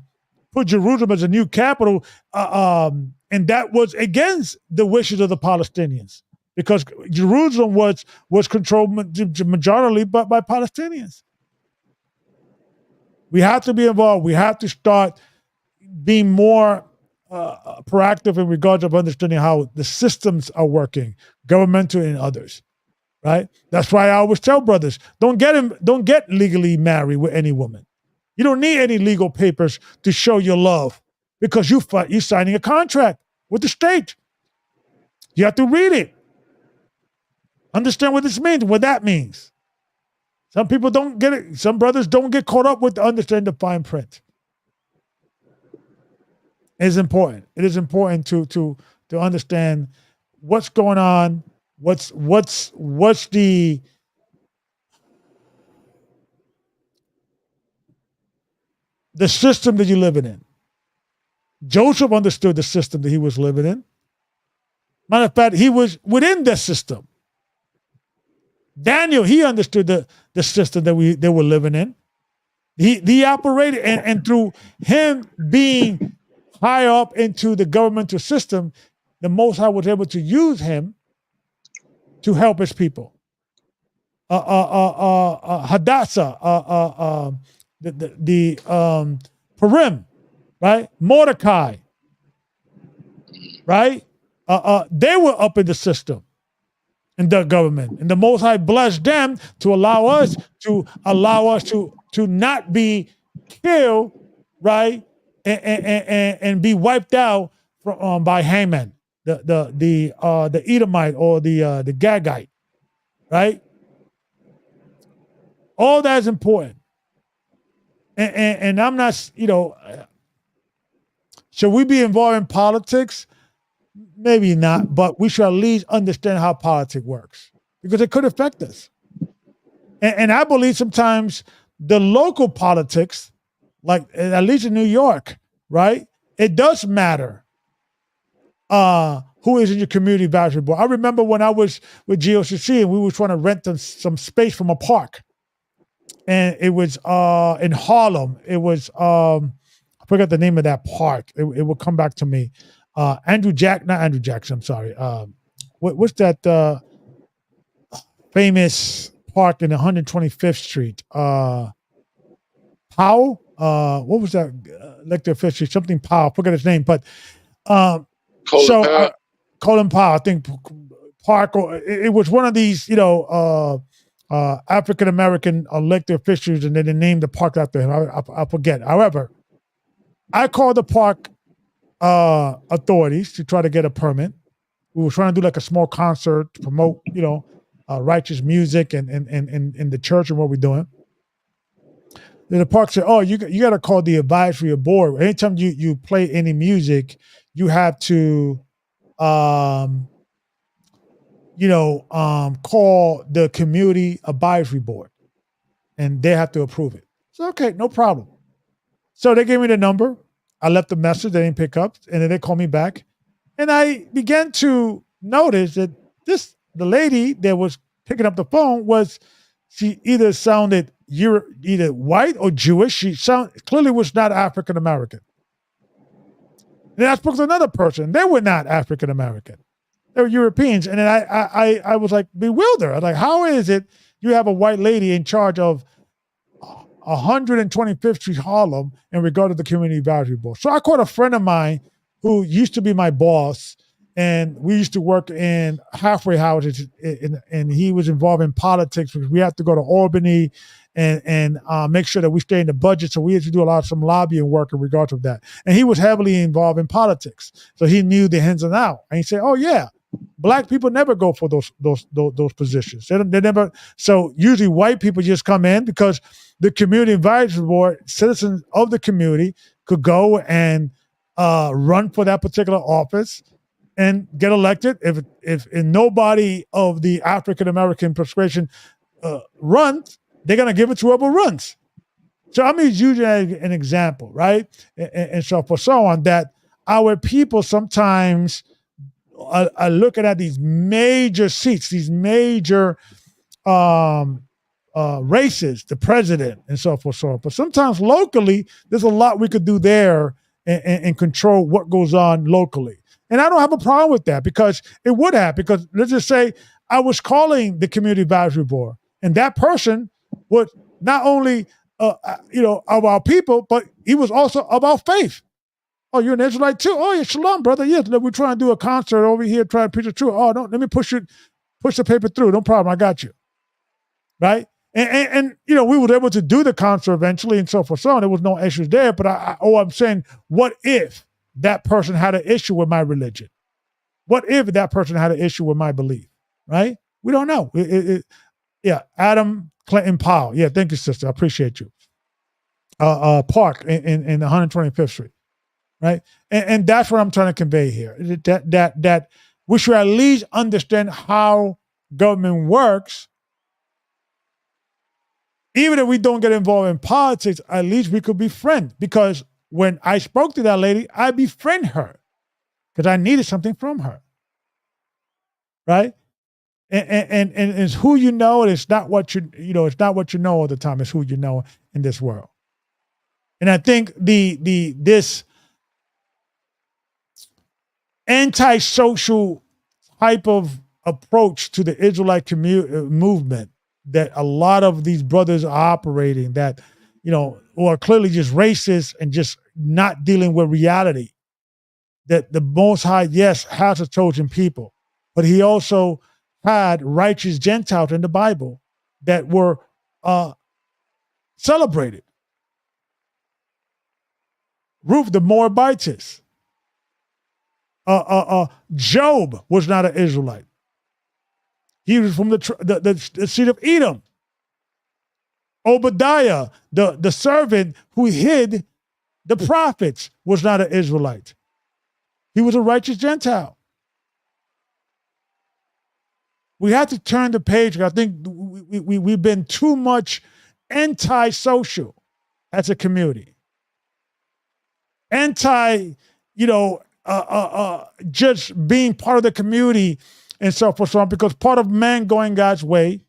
put Jerusalem as a new capital, and that was against the wishes of the Palestinians, because Jerusalem was controlled majorly by Palestinians. We have to be involved. We have to start being more proactive in regards of understanding how the systems are working, governmental and others. Right? That's why I always tell brothers, don't get legally married with any woman. You don't need any legal papers to show your love, because you're signing a contract with the state. You have to read it. Understand what this means, what that means. Some people don't get it. Some brothers don't get caught up with the understanding the fine print. It's important. It is important to understand what's going on. What's the system that you're living in. Joseph understood the system that he was living in. Matter of fact, he was within that system. Daniel, he understood the system that they were living in. He operated, and through him being high up into the governmental system, the Most High was able to use him to help his people. Hadassah, the Purim, right? Mordecai, right? They were up in the system, in the government, and the Most High blessed them to allow us to not be killed, right? And be wiped out by Haman, the Edomite or the Gaggite, right? All that is important. And I'm not, should we be involved in politics? Maybe not, but we should at least understand how politics works, because it could affect us. And I believe sometimes the local politics, like at least in New York, right? It does matter who is in your community advisory board. I remember when I was with GOCC and we were trying to rent some space from a park. And it was in Harlem. It was, I forgot the name of that park. It will come back to me. Not Andrew Jackson, I'm sorry. What's that famous park in 125th Street? Powell? What was that elected official? Something Powell. I forget his name, but Colin Powell, I think park. It was one of these, African American elected officials, and then they named the park after him. I forget. However, I called the park authorities to try to get a permit. We were trying to do like a small concert to promote, righteous music and the church and what we're doing. Then the park said, "Oh, you got to call the advisory board. Anytime you play any music, you have to, call the community advisory board, and they have to approve it." So okay, no problem. So they gave me the number. I left a message. They didn't pick up, and then they called me back, and I began to notice that the lady that was picking up the phone she either sounded either white or Jewish. She clearly was not African American. Then I spoke to another person. They were not African American. They were Europeans. And then I was like bewildered. I was like, how is it you have a white lady in charge of 125th Street Harlem in regard to the community advisory board? So I called a friend of mine who used to be my boss, and we used to work in halfway houses, and he was involved in politics because we had to go to Albany and make sure that we stay in the budget. So we had to do some lobbying work in regard to that. And he was heavily involved in politics, so he knew the ins and outs. And he said, "Oh yeah, Black people never go for those positions. They never." So usually white people just come in because the community advisory board, citizens of the community, could go and run for that particular office and get elected. If nobody of the African American persuasion runs, they're gonna give it to whoever runs. So I'm just using an example, right? And so on, that our people sometimes are looking at these major seats, these major races, the president and so forth. But sometimes locally, there's a lot we could do there and control what goes on locally. And I don't have a problem with that, because it would have, because let's just say I was calling the community advisory board, and that person was not only, of our people, but he was also of our faith. "Oh, you're an Israelite too? Oh, yeah, shalom, brother. Yes, we're trying to do a concert over here, trying to preach the truth. Oh, no, let me push the paper through. No problem. I got you." Right? And we were able to do the concert eventually and so forth. So on. There was no issues there. But I'm saying, what if that person had an issue with my religion? What if that person had an issue with my belief? Right? We don't know. Yeah, Adam Clinton Powell. Yeah, thank you, sister. I appreciate you. Park in 125th Street, right? And that's what I'm trying to convey here. That we should at least understand how government works. Even if we don't get involved in politics, at least we could be friends. Because when I spoke to that lady, I befriend her because I needed something from her, right? And it's who you know, and it's not what it's not what you know all the time. It's who you know in this world. And I think this antisocial type of approach to the Israelite movement that a lot of these brothers are operating, that who are clearly just racist and just not dealing with reality. That the Most High, yes, has a chosen people, but He also had righteous Gentiles in the Bible that were celebrated. Ruth the Moabitess. Job was not an Israelite. He was from the seed of Edom. Obadiah, the servant who hid the prophets, was not an Israelite. He was a righteous Gentile. We have to turn the page. I think we've been too much anti-social as a community. Just being part of the community and so forth, so on, because part of man going God's way,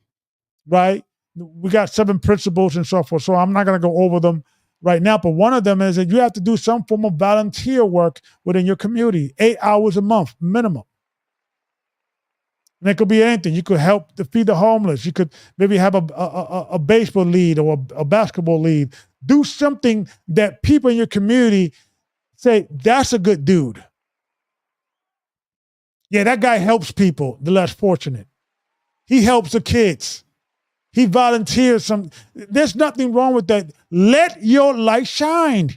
right? We got 7 principles and so forth, so I'm not going to go over them right now, but one of them is that you have to do some form of volunteer work within your community, 8 hours a month minimum. And it could be anything. You could help to feed the homeless. You could maybe have a baseball league or a basketball league. Do something that people in your community say, that's a good dude. Yeah, that guy helps people, the less fortunate. He helps the kids. He volunteers some. There's nothing wrong with that. Let your light shine.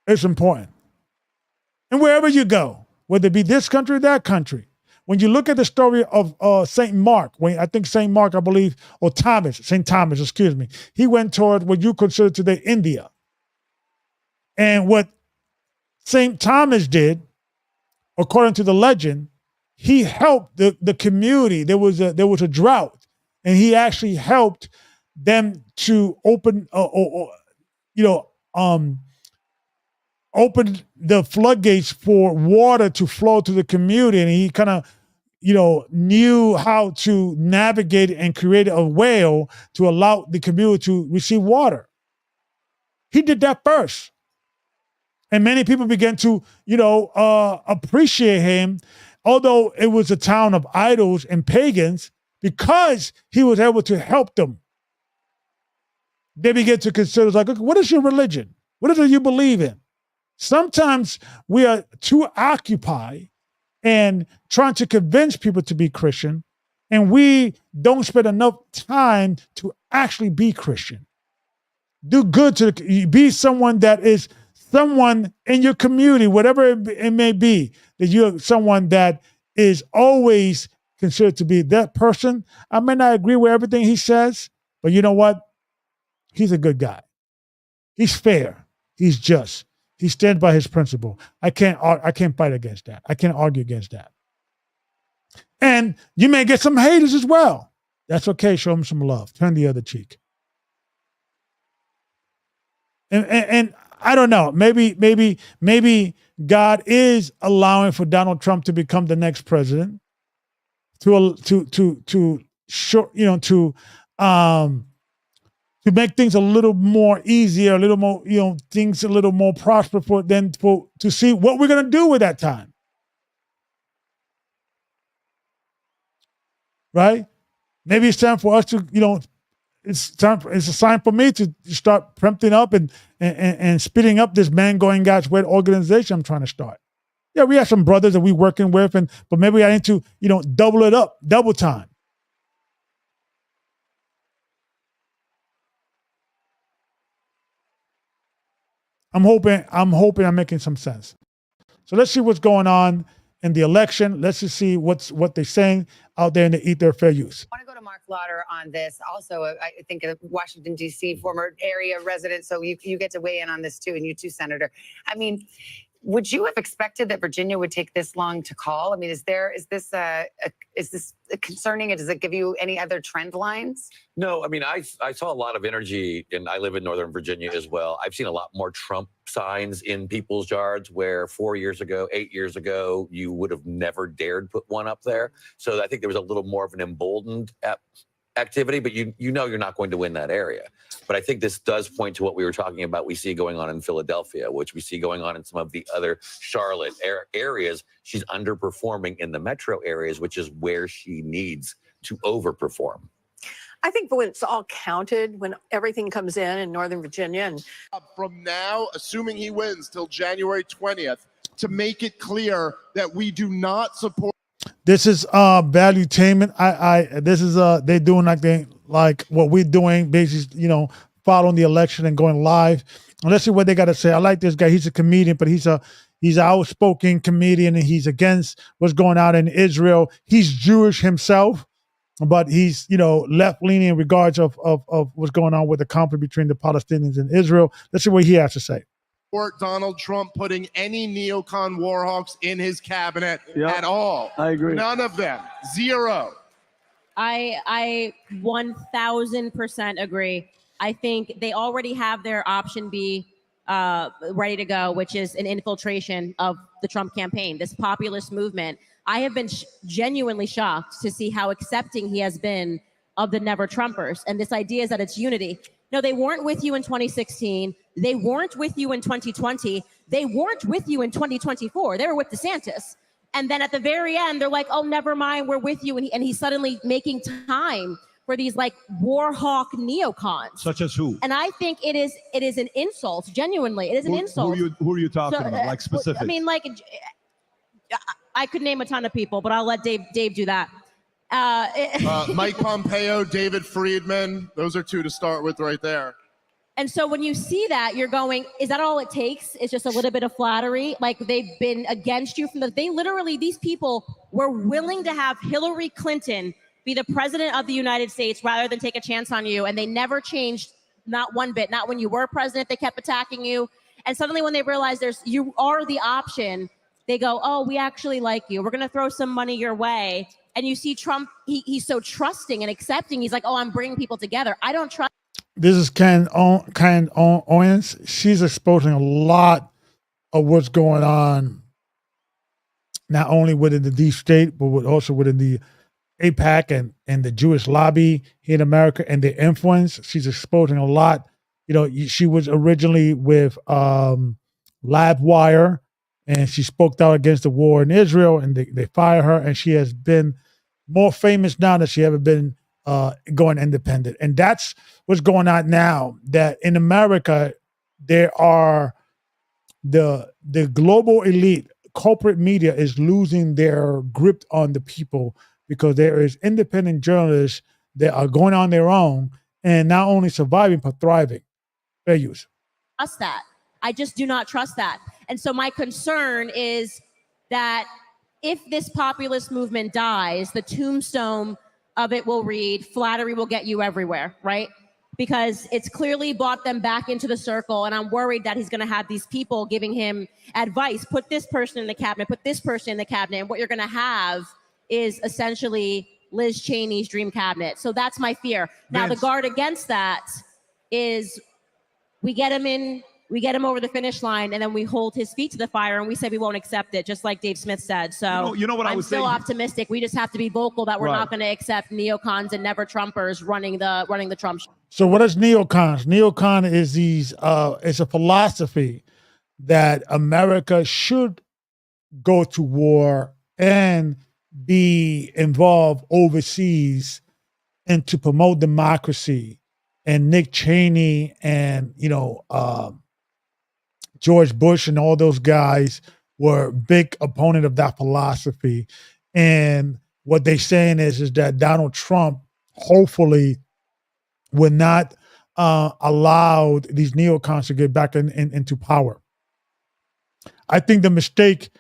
It's important. And wherever you go, whether it be this country or that country, when you look at the story of St. Mark, I think St. Mark, I believe, or St. Thomas, excuse me, he went toward what you consider today India. And what St. Thomas did, according to the legend, he helped the community. There was a drought, and he actually helped them to open opened the floodgates for water to flow to the community, and he kind of knew how to navigate and create a whale to allow the community to receive water. He did that first. And many people began to, appreciate him, although it was a town of idols and pagans, because he was able to help them. They began to consider, like, what is your religion? What is it you believe in? Sometimes we are too occupied and trying to convince people to be Christian, and we don't spend enough time to actually be Christian. Do good be someone that is someone in your community, whatever it may be, that you're someone that is always considered to be that person. I may not agree with everything he says, but you know what? He's a good guy. He's fair. He's just. He stands by his principle. I can't fight against that. I can't argue against that. And you may get some haters as well. That's okay. Show them some love. Turn the other cheek. And I don't know. Maybe God is allowing for Donald Trump to become the next president to make things a little more easier, a little more, things a little more prosperous to see what we're going to do with that time. Right? Maybe it's time for us to, it's a sign for me to start preempting up and speeding up this man going God's way organization I'm trying to start. Yeah, we have some brothers that we're working with, but maybe I need to, double it up, double time. I'm hoping I'm making some sense. So let's see what's going on in the election. Let's just see what they're saying out there in the ether. Fair use.
I want to go to Mark Lauder on this. Also, I think a Washington, D.C. former area resident. So you get to weigh in on this too, and you too, Senator. I mean, would you have expected that Virginia would take this long to call? I mean, is this concerning? Does it give you any other trend lines?
No, I mean, I saw a lot of energy, and I live in Northern Virginia as well. I've seen a lot more Trump signs in people's yards where 4 years ago, 8 years ago, you would have never dared put one up there. So I think there was a little more of an emboldened activity, but you know you're not going to win that area. But I think this does point to what we were talking about we see going on in Philadelphia, which we see going on in some of the other Charlotte areas. She's underperforming in the metro areas, which is where she needs to overperform.
I think when it's all counted, when everything comes in Northern Virginia, and
from now, assuming he wins till January 20th, to make it clear that we do not support.
This is valuetainment. This is they're doing like what we're doing, basically, following the election and going live. And let's see what they got to say. I like this guy. He's a comedian, but he's an outspoken comedian, and he's against what's going on in Israel. He's Jewish himself, but he's left leaning in regards of what's going on with the conflict between the Palestinians and Israel. Let's see what he has to say.
Donald Trump putting any neocon warhawks in his cabinet at all. I agree. None of them. Zero.
I 1000% agree. I think they already have their option B ready to go, which is an infiltration of the Trump campaign, this populist movement. I have been genuinely shocked to see how accepting he has been of the Never Trumpers. And this idea is that it's unity. No, they weren't with you in 2016. They weren't with you in 2020. They weren't with you in 2024. They were with DeSantis. And then at the very end, they're like, oh, never mind, we're with you. And he's suddenly making time for these like war hawk neocons.
Such as who?
And I think it is an insult, genuinely. It is an insult.
Who are you talking about, like specifics?
I mean, like, I could name a ton of people, but I'll let Dave do that.
Mike Pompeo, David Friedman, those are two to start with right there.
And so when you see that, you're going, is that all it takes? It's just a little bit of flattery? Like they've been against you these people were willing to have Hillary Clinton be the president of the United States rather than take a chance on you. And they never changed, not one bit. Not when you were president, they kept attacking you. And suddenly when they realize you are the option, they go, oh, we actually like you. We're going to throw some money your way. And you see Trump, he's so trusting and accepting. He's like, oh, I'm bringing people together. I don't trust.
This is Ken Owens. She's exposing a lot of what's going on, not only within the deep state, but also within the AIPAC and the Jewish lobby here in America and their influence. She's exposing a lot. She was originally with LabWire, and she spoke out against the war in Israel, and they fired her, and she has been more famous now than she ever been going independent. And that's what's going on now, that in America, there are the global elite, corporate media is losing their grip on the people because there is independent journalists that are going on their own and not only surviving, but thriving. Fair use.
Trust that. I just do not trust that. And so my concern is that if this populist movement dies, the tombstone of it will read, flattery will get you everywhere, right? Because it's clearly brought them back into the circle. And I'm worried that he's going to have these people giving him advice. Put this person in the cabinet, put this person in the cabinet. And what you're going to have is essentially Liz Cheney's dream cabinet. So that's my fear. Now, the guard against that is we get him over the finish line, and then we hold his feet to the fire, and we say we won't accept it, just like Dave Smith said. So
you know what
I'm still optimistic. We just have to be vocal that we're not going to accept neocons and never Trumpers running the Trump show.
So what is neocons? Neocon is it's a philosophy that America should go to war and be involved overseas and to promote democracy. And Nick Cheney and George Bush and all those guys were big opponent of that philosophy. And what they're saying is that Donald Trump hopefully will not allow these neocons to get back into power. I think the mistake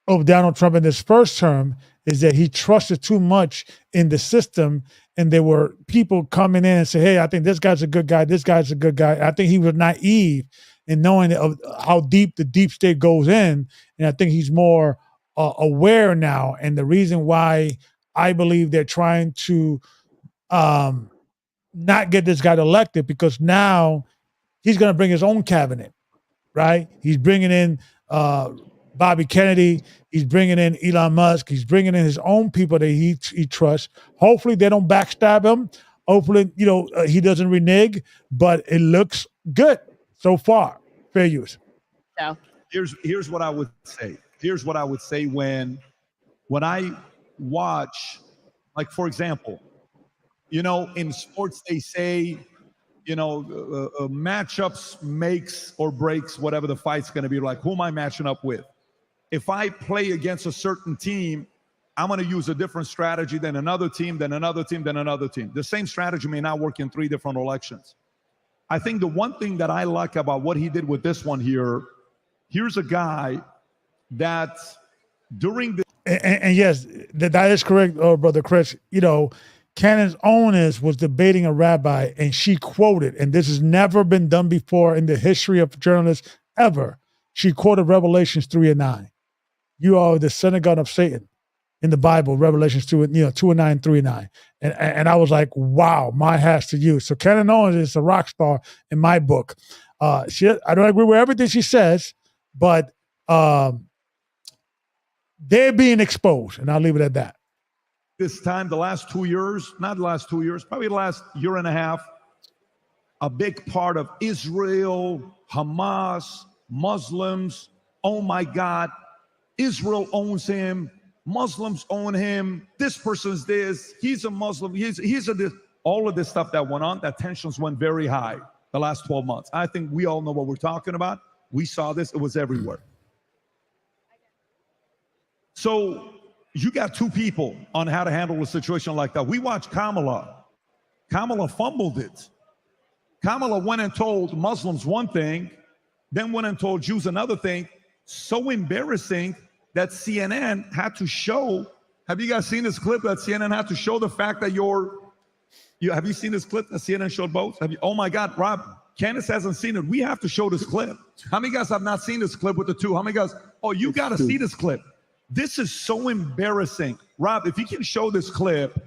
of Donald Trump in his first term is that he trusted too much in the system, and there were people coming in and say, hey, I think this guy's a good guy, this guy's a good guy. I think he was naive in knowing of how deep the deep state goes in, and I think he's more aware now. And the reason why I believe they're trying to not get this guy elected, because now he's going to bring his own cabinet, right? He's bringing in Bobby Kennedy. He's bringing in Elon Musk. He's bringing in his own people that he trusts. Hopefully they don't backstab him. Hopefully, he doesn't renege, but it looks good so far. Fair use.
So
here's what I would say. Here's what I would say when I watch, like, for example, in sports they say, matchups makes or breaks whatever the fight's going to be. Like, who am I matching up with? If I play against a certain team, I'm going to use a different strategy than another team, than another team, than another team. The same strategy may not work in 3 different elections. I think the one thing that I like about what he did with this one here, here's a guy that during the...
And yes, that is correct, Brother Chris. Candace Owens was debating a rabbi, and she quoted, and this has never been done before in the history of journalists ever. She quoted Revelations 3:9. You are the synagogue of Satan in the Bible, Revelations 2:9, 3:9. And I was like, wow, my hats to you. So Candace Owens is a rock star in my book. I don't agree with everything she says, but they're being exposed, and I'll leave it at that.
This time, the last 2 years, not the last 2 years, probably the last year and a half, a big part of Israel, Hamas, Muslims, oh my God, Israel owns him, Muslims own him, this person's this, he's a Muslim, he's a this. All of this stuff that went on, that tensions went very high the last 12 months. I think we all know what we're talking about. We saw this, it was everywhere. So you got 2 people on how to handle a situation like that. We watched Kamala. Kamala fumbled it. Kamala went and told Muslims one thing, then went and told Jews another thing. So embarrassing that CNN had to show. Have you guys seen this clip that CNN had to show the fact that have you seen this clip that CNN showed both? Oh my God, Rob, Candace hasn't seen it. We have to show this clip. How many guys have not seen this clip with the 2? How many guys? Oh, you got to see this clip. This is so embarrassing. Rob, if you can show this clip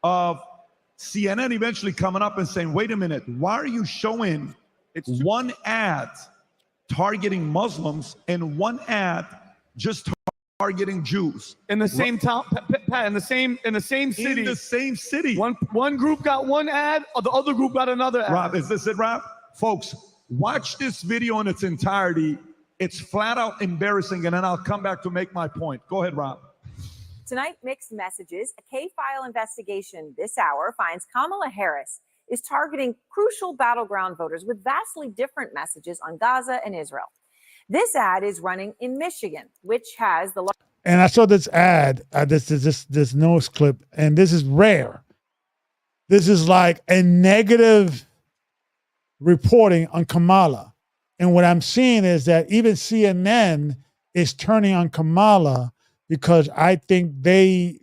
of CNN eventually coming up and saying, wait a minute, why are you showing one ad targeting Muslims and one ad just targeting Jews?
In the same town, Pat, in the same city.
In the same city.
One group got one ad, or the other group got another ad.
Rob, is this it, Rob? Folks, watch this video in its entirety. It's flat out embarrassing, and then I'll come back to make my point. Go ahead, Rob.
Tonight, mixed messages. A K-file investigation this hour finds Kamala Harris is targeting crucial battleground voters with vastly different messages on Gaza and Israel. This ad is running in Michigan, which has the...
And I saw this ad, this nose clip, and this is rare. This is like a negative reporting on Kamala. And what I'm seeing is that even CNN is turning on Kamala because I think they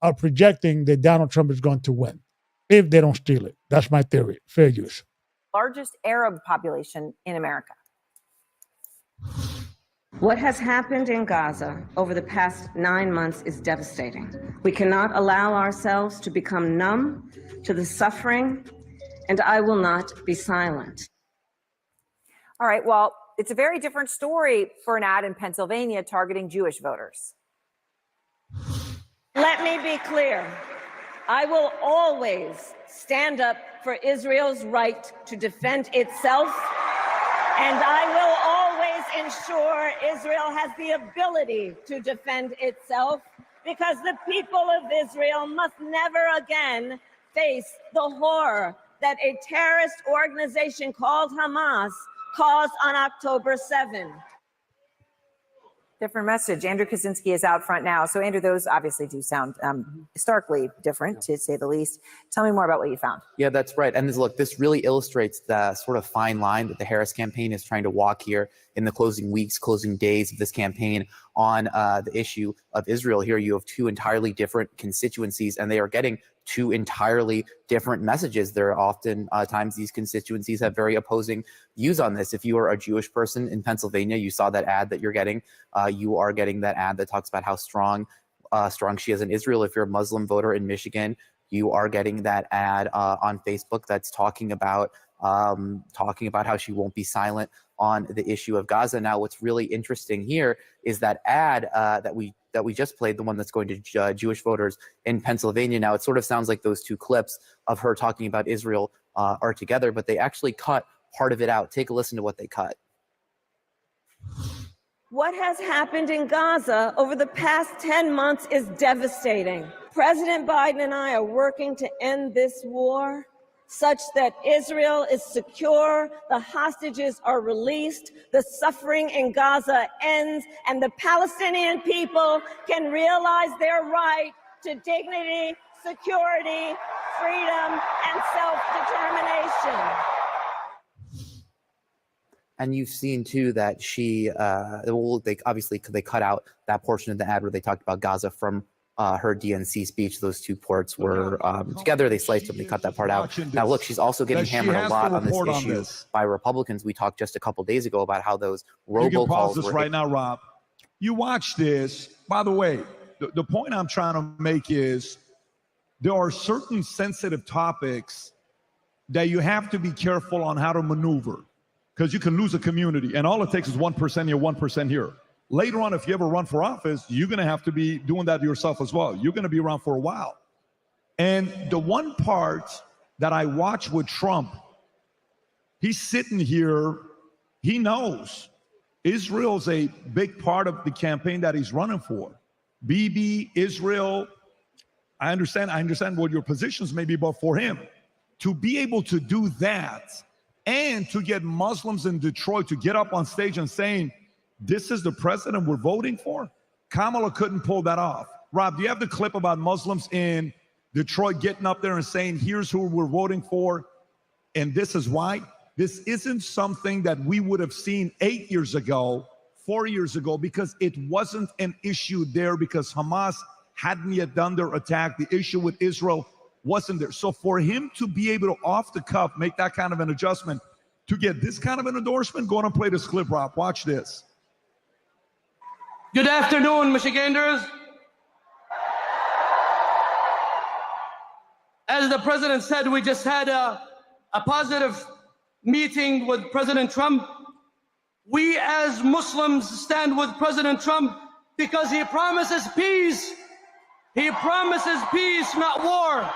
are projecting that Donald Trump is going to win if they don't steal it. That's my theory. Fair use.
Largest Arab population in America.
What has happened in Gaza over the past 9 months is devastating. We cannot allow ourselves to become numb to the suffering, and I will not be silent.
All right, well, it's a very different story for an ad in Pennsylvania targeting Jewish voters.
Let me be clear. I will always stand up for Israel's right to defend itself, and I will always ensure Israel has the ability to defend itself, because the people of Israel must never again face the horror that a terrorist organization called Hamas caused on October 7.
Different message. Andrew Kaczynski is out front now. So, Andrew, those obviously do sound starkly different, to say the least. Tell me more about what you found.
Yeah, that's right. And look, this really illustrates the sort of fine line that the Harris campaign is trying to walk here in the closing weeks, closing days of this campaign on the issue of Israel. Here you have two entirely different constituencies, and they are getting two entirely different messages. There are often times these constituencies have very opposing views on this. If you are a Jewish person in Pennsylvania, you saw that ad that you're getting. You are getting that ad that talks about how strong she is in Israel. If you're a Muslim voter in Michigan, you are getting that ad on Facebook that's talking about how she won't be silent on the issue of Gaza. Now, what's really interesting here is that ad that we just played, the one that's going to Jewish voters in Pennsylvania. Now, it sort of sounds like those two clips of her talking about Israel are together, but they actually cut part of it out. Take a listen to what they cut.
What has happened in Gaza over the past 10 months is devastating. President Biden and I are working to end this war such that Israel is secure, the hostages are released, the suffering in Gaza ends, and the Palestinian people can realize their right to dignity, security, freedom, and self-determination.
And you've seen too that she, they cut out that portion of the ad where they talked about Gaza from her DNC speech. Those two parts were together. They sliced them. They cut that part out. Now, look, she's also getting hammered a lot on this issue by Republicans. We talked just a couple days ago about how those robocalls.
You can pause this right now, Rob. You watch this. By the way, the point I'm trying to make is there are certain sensitive topics that you have to be careful on how to maneuver, because you can lose a community, and all it takes is 1% here, 1% here. Later on, if you ever run for office, you're going to have to be doing that yourself as well. You're going to be around for a while. And the one part that I watch with Trump, he's sitting here, he knows Israel's a big part of the campaign that he's running for. Bibi, Israel, I understand what your positions may be, but for him to be able to do that and to get Muslims in Detroit to get up on stage and saying, this is the president we're voting for, Kamala couldn't pull that off. Rob, do you have the clip about Muslims in Detroit getting up there and saying, here's who we're voting for, and this is why? This isn't something that we would have seen 8 years ago, 4 years ago, because it wasn't an issue there, because Hamas hadn't yet done their attack. The issue with Israel wasn't there. So for him to be able to, off the cuff, make that kind of an adjustment, to get this kind of an endorsement, go on and play this clip, Rob. Watch this.
Good afternoon, Michiganders. As the president said, we just had a positive meeting with President Trump. We as Muslims stand with President Trump because he promises peace. He promises peace, not war.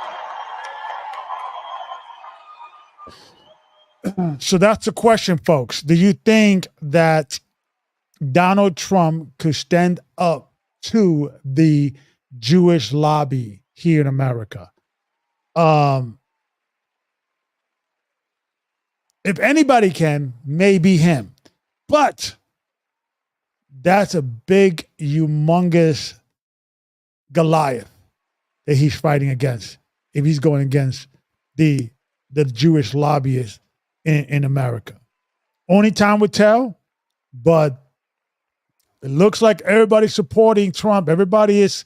So that's the question, folks. Do you think that Donald Trump could stand up to the Jewish lobby here in America? If anybody can, maybe him. But that's a big, humongous Goliath that he's fighting against if he's going against the Jewish lobbyists in America. Only time would tell, but it looks like everybody's supporting Trump. Everybody is,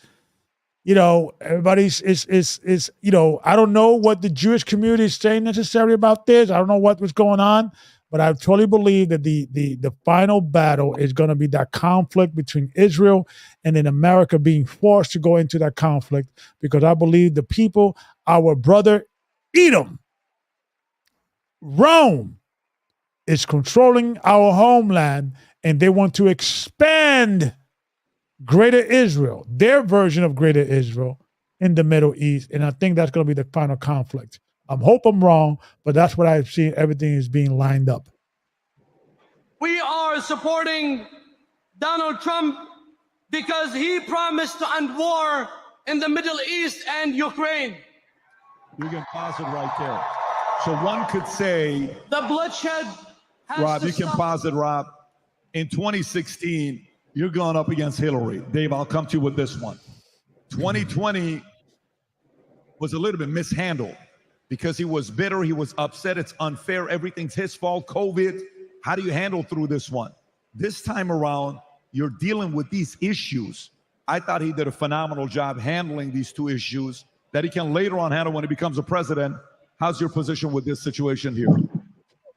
everybody's is, I don't know what the Jewish community is saying necessarily about this. I don't know what was going on, but I totally believe that the final battle is going to be that conflict between Israel and in America being forced to go into that conflict, because I believe the people, our brother Edom, Rome, is controlling our homeland, and they want to expand Greater Israel, their version of Greater Israel, in the Middle East. And I think that's going to be the final conflict. I hope I'm wrong, but that's what I've seen. Everything is being lined up.
We are supporting Donald Trump because he promised to end war in the Middle East and Ukraine.
You can pause it right there. So one could say,
the bloodshed has
Rob,
to
you can
stop.
pause it, Rob. In 2016, You're going up against Hillary. Dave, I'll come to you with this one. 2020 was a little bit mishandled because he was bitter. He was upset. It's unfair. Everything's his fault. COVID. How do you handle through this one? This time around, you're dealing with these issues. I thought he did a phenomenal job handling these two issues that he can later on handle when he becomes a president. How's your position with this situation here?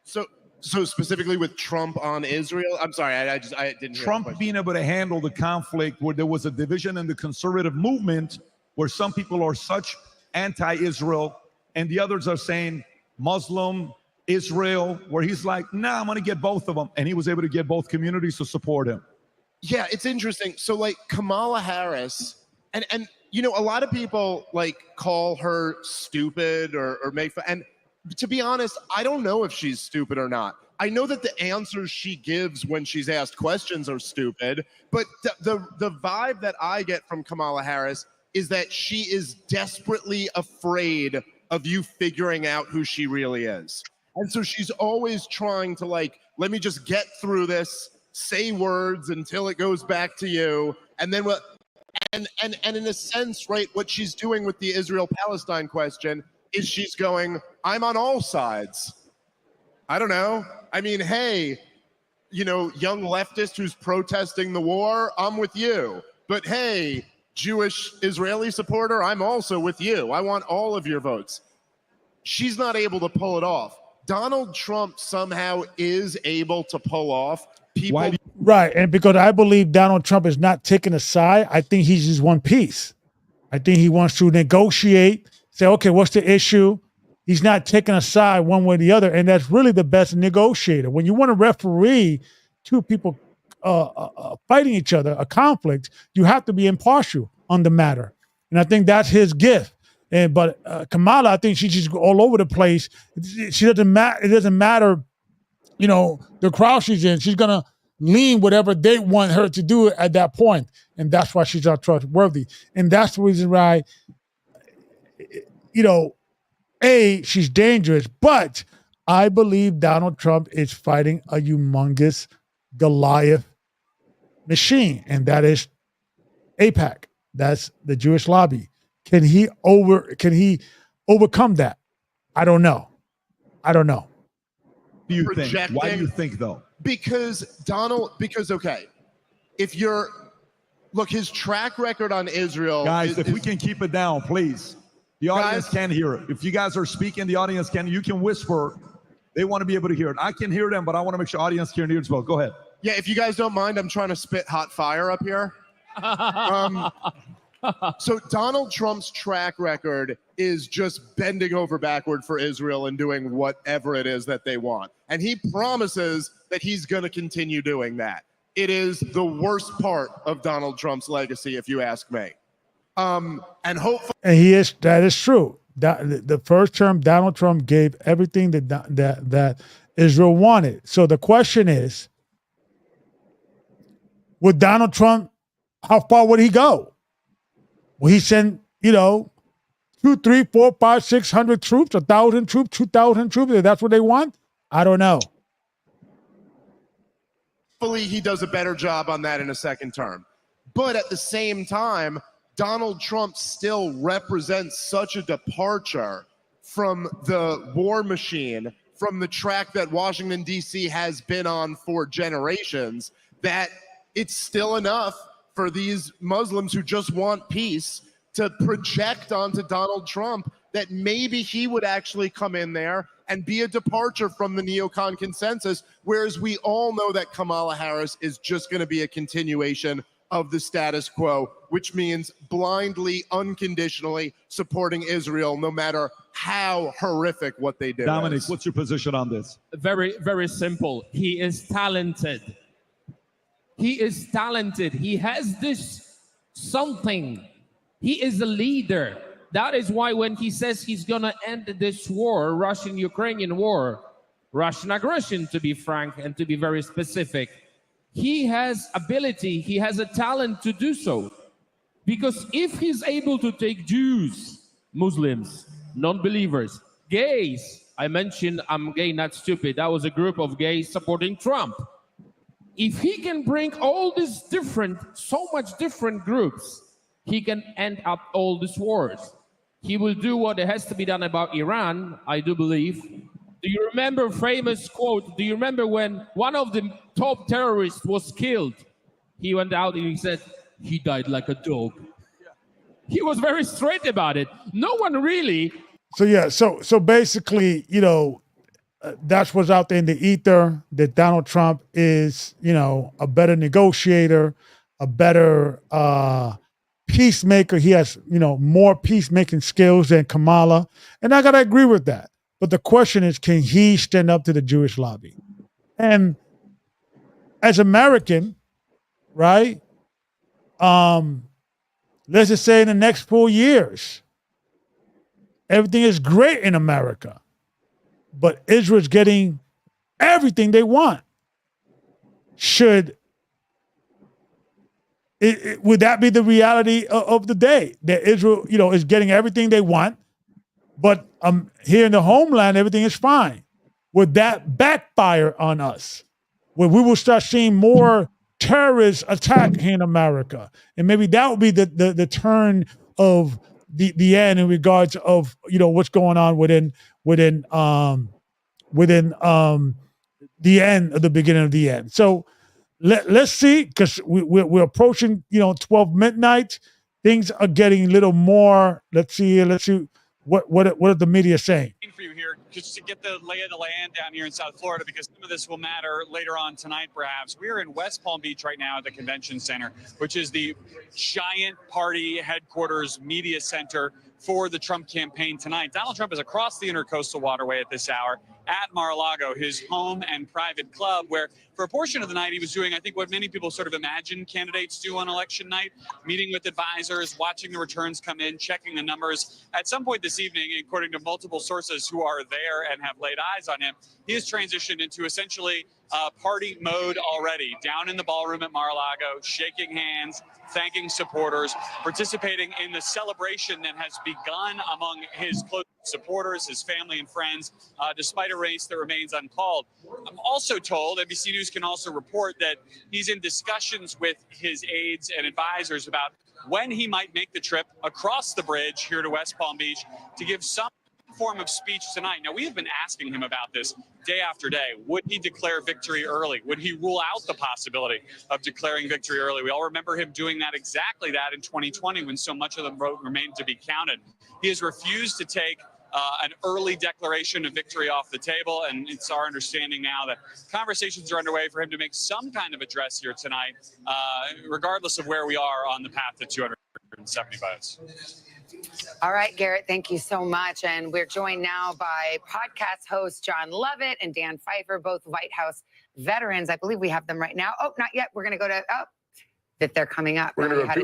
So specifically with Trump on Israel, I'm sorry, I didn't hear
Trump being able to handle the conflict where there was a division in the conservative movement where some people are such anti-Israel and the others are saying Muslim, Israel, where he's like, nah, I'm going to get both of them. And he was able to get both communities to support him.
Yeah, it's interesting. So like Kamala Harris, and you know, a lot of people like call her stupid or make fun. And to be honest, I don't know if she's stupid or not. I know that the answers she gives when she's asked questions are stupid, but the vibe that I get from Kamala Harris is that she is desperately afraid of you figuring out who she really is. And so she's always trying to like, let me just get through this, say words until it goes back to you. And then what, and in a sense, right, what she's doing with the Israel-Palestine question is she's going, I'm on all sides. I don't know. I mean, hey, you know, young leftist who's protesting the war, I'm with you. But hey, Jewish Israeli supporter, I'm also with you. I want all of your votes. She's not able to pull it off. Donald Trump somehow is able to pull off people.
Right, and because I believe Donald Trump is not taking a side, I think he's just one piece. I think he wants to negotiate, say, okay, what's the issue? He's not taking a side one way or the other, and that's really the best negotiator. When you want to referee two people fighting each other, a conflict, you have to be impartial on the matter, and I think that's his gift. But Kamala, I think she's just all over the place. She doesn't matter. It doesn't matter, you know, the crowd she's in. She's gonna lean whatever they want her to do at that point, and that's why she's untrustworthy. And that's the reason why, you know, she's dangerous. But I believe Donald Trump is fighting a humongous Goliath machine, and that is AIPAC. That's the Jewish lobby. Can he overcome that? I don't know.
Do you think? Why do you think though?
Because okay, look, his track record on Israel.
Guys, if we can keep it down, please. The audience can't hear it. If you guys are speaking, the audience you can whisper. They want to be able to hear it. I can hear them, but I want to make sure audience can hear it as well. Go ahead.
Yeah, if you guys don't mind, I'm trying to spit hot fire up here. So Donald Trump's track record is just bending over backward for Israel and doing whatever it is that they want. And he promises that he's going to continue doing that. It is the worst part of Donald Trump's legacy, if you ask me. And hopefully,
that is true. The first term, Donald Trump gave everything that Israel wanted. So the question is, with Donald Trump, how far would he go? Will he send, 2, 3, 4, 5, 600 troops, 1,000 troops, 2,000 troops, if that's what they want? I don't know.
hopefully he does a better job on that in a second term. But at the same time, Donald Trump still represents such a departure from the war machine, from the track that Washington, D.C. has been on for generations, that it's still enough for these Muslims who just want peace to project onto Donald Trump that maybe he would actually come in there and be a departure from the neocon consensus, whereas we all know that Kamala Harris is just going to be a continuation of the status quo, which means blindly, unconditionally supporting Israel, no matter how horrific what they do.
Dominic, what's your position on this?
Very, very simple. He is talented. He is talented. He has this something. He is a leader. That is why when he says he's going to end this war, Russian-Ukrainian war, Russian aggression, to be frank and to be very specific, he has ability, he has a talent to do so. Because if he's able to take Jews, Muslims, non-believers, gays, I mentioned I'm gay, not stupid. That was a group of gays supporting Trump. if he can bring all these so much different groups, he can end up all these wars. He will do what has to be done about Iran, I do believe. Do you remember a famous quote? Do you remember when one of the top terrorists was killed? He went out and he said, he died like a dog. He was very straight about it. No one really.
So yeah, so basically, that's what's out there in the ether, that Donald Trump is, a better negotiator, a better peacemaker. He has, more peacemaking skills than Kamala. And I got to agree with that. But the question is, can he stand up to the Jewish lobby? And as American, right? Let's just say in the next 4 years, everything is great in America, but Israel's getting everything they want. Would that be the reality of the day? That Israel, is getting everything they want, but here in the homeland, everything is fine. Would that backfire on us? Where we will start seeing more terrorist attack here in America, and maybe that would be the turn of the end in regards of what's going on within the end of the beginning of the end. So let's see, because we're approaching 12 midnight. Things are getting a little more. Let's see what are the media saying.
For you here, just to get the lay of the land down here in South Florida, because some of this will matter later on tonight, perhaps. We are in West Palm Beach right now at the convention center, which is the giant party headquarters media center for the Trump campaign tonight. Donald Trump is across the Intercoastal Waterway at this hour at Mar-a-Lago, his home and private club, where for a portion of the night he was doing, I think, what many people sort of imagine candidates do on election night, meeting with advisors, watching the returns come in, checking the numbers. At some point this evening, according to multiple sources who are there and have laid eyes on him, he has transitioned into essentially party mode already, down in the ballroom at Mar-a-Lago, shaking hands, thanking supporters, participating in the celebration that has begun among his close supporters, his family and friends, despite a race that remains uncalled. I'm also told, NBC News can also report, that he's in discussions with his aides and advisors about when he might make the trip across the bridge here to West Palm Beach to give some form of speech tonight. Now, we have been asking him about this day after day. Would he declare victory early? Would he rule out the possibility of declaring victory early? We all remember him doing exactly that in 2020 when so much of the vote remained to be counted. He has refused to take an early declaration of victory off the table, and it's our understanding now that conversations are underway for him to make some kind of address here tonight, regardless of where we are on the path to 270 votes.
All right, Garrett, thank you so much. And we're joined now by podcast hosts John Lovett and Dan Pfeiffer, both White House veterans. I believe we have them right now. Oh, not yet. We're going to go to, that they're coming up.
We're going to go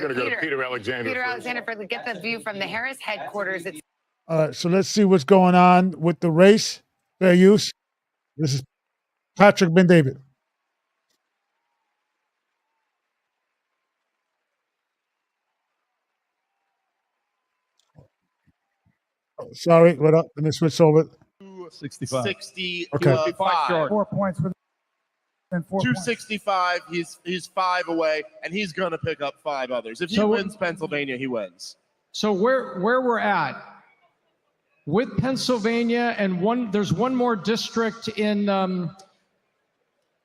to Peter Alexander.
Peter Alexander, for get the view from the Harris headquarters.
So let's see what's going on with the race. Fair use. This is Patrick Ben David. Oh, sorry, what up? Let me switch over.
65. 65.
Okay.
4
points for and 4
265. He's 5 away, and he's going to pick up 5 others. If he wins Pennsylvania, he wins.
So where we're at with Pennsylvania, and there's one more district in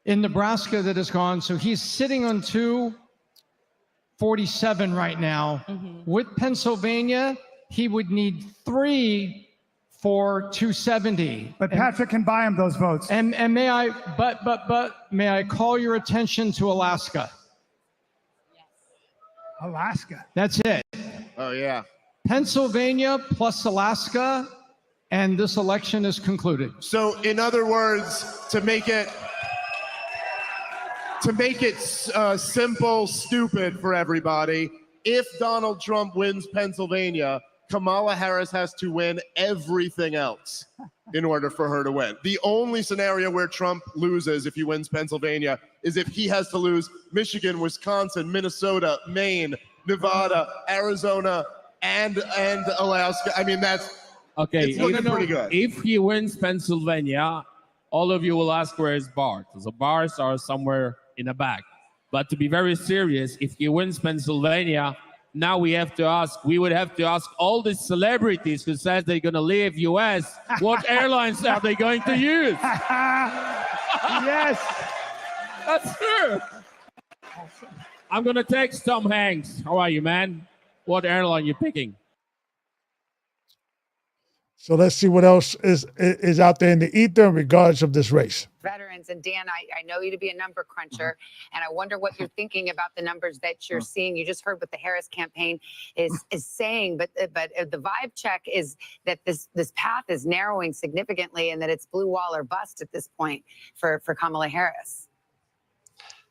Nebraska that has gone. So he's sitting on 247 right now. With Pennsylvania, he would need 3 for 270.
But Patrick can buy him those votes.
And may I, may I call your attention to Alaska?
Alaska.
That's it.
Oh, yeah.
Pennsylvania plus Alaska, and this election is concluded.
So, in other words, to make it simple, stupid for everybody, if Donald Trump wins Pennsylvania, Kamala Harris has to win everything else in order for her to win. The only scenario where Trump loses if he wins Pennsylvania is if he has to lose Michigan, Wisconsin, Minnesota, Maine, Nevada, Arizona, and Alaska. I mean, that's
okay.
it's looking pretty good.
If he wins Pennsylvania, all of you will ask where is Bart. The bars are somewhere in the back. But to be very serious, if he wins Pennsylvania, now we would have to ask all the celebrities who says they're going to leave U.S., what airlines are they going to use?
Yes.
That's true. I'm going to text Tom Hanks. How are you, man? What airline you picking?
So let's see what else is out there in the ether in regards of this race.
Veterans. And Dan, I know you to be a number cruncher, and I wonder what you're thinking about the numbers that you're seeing. You just heard what the Harris campaign is saying, but the vibe check is that this path is narrowing significantly, and that it's blue wall or bust at this point for Kamala Harris.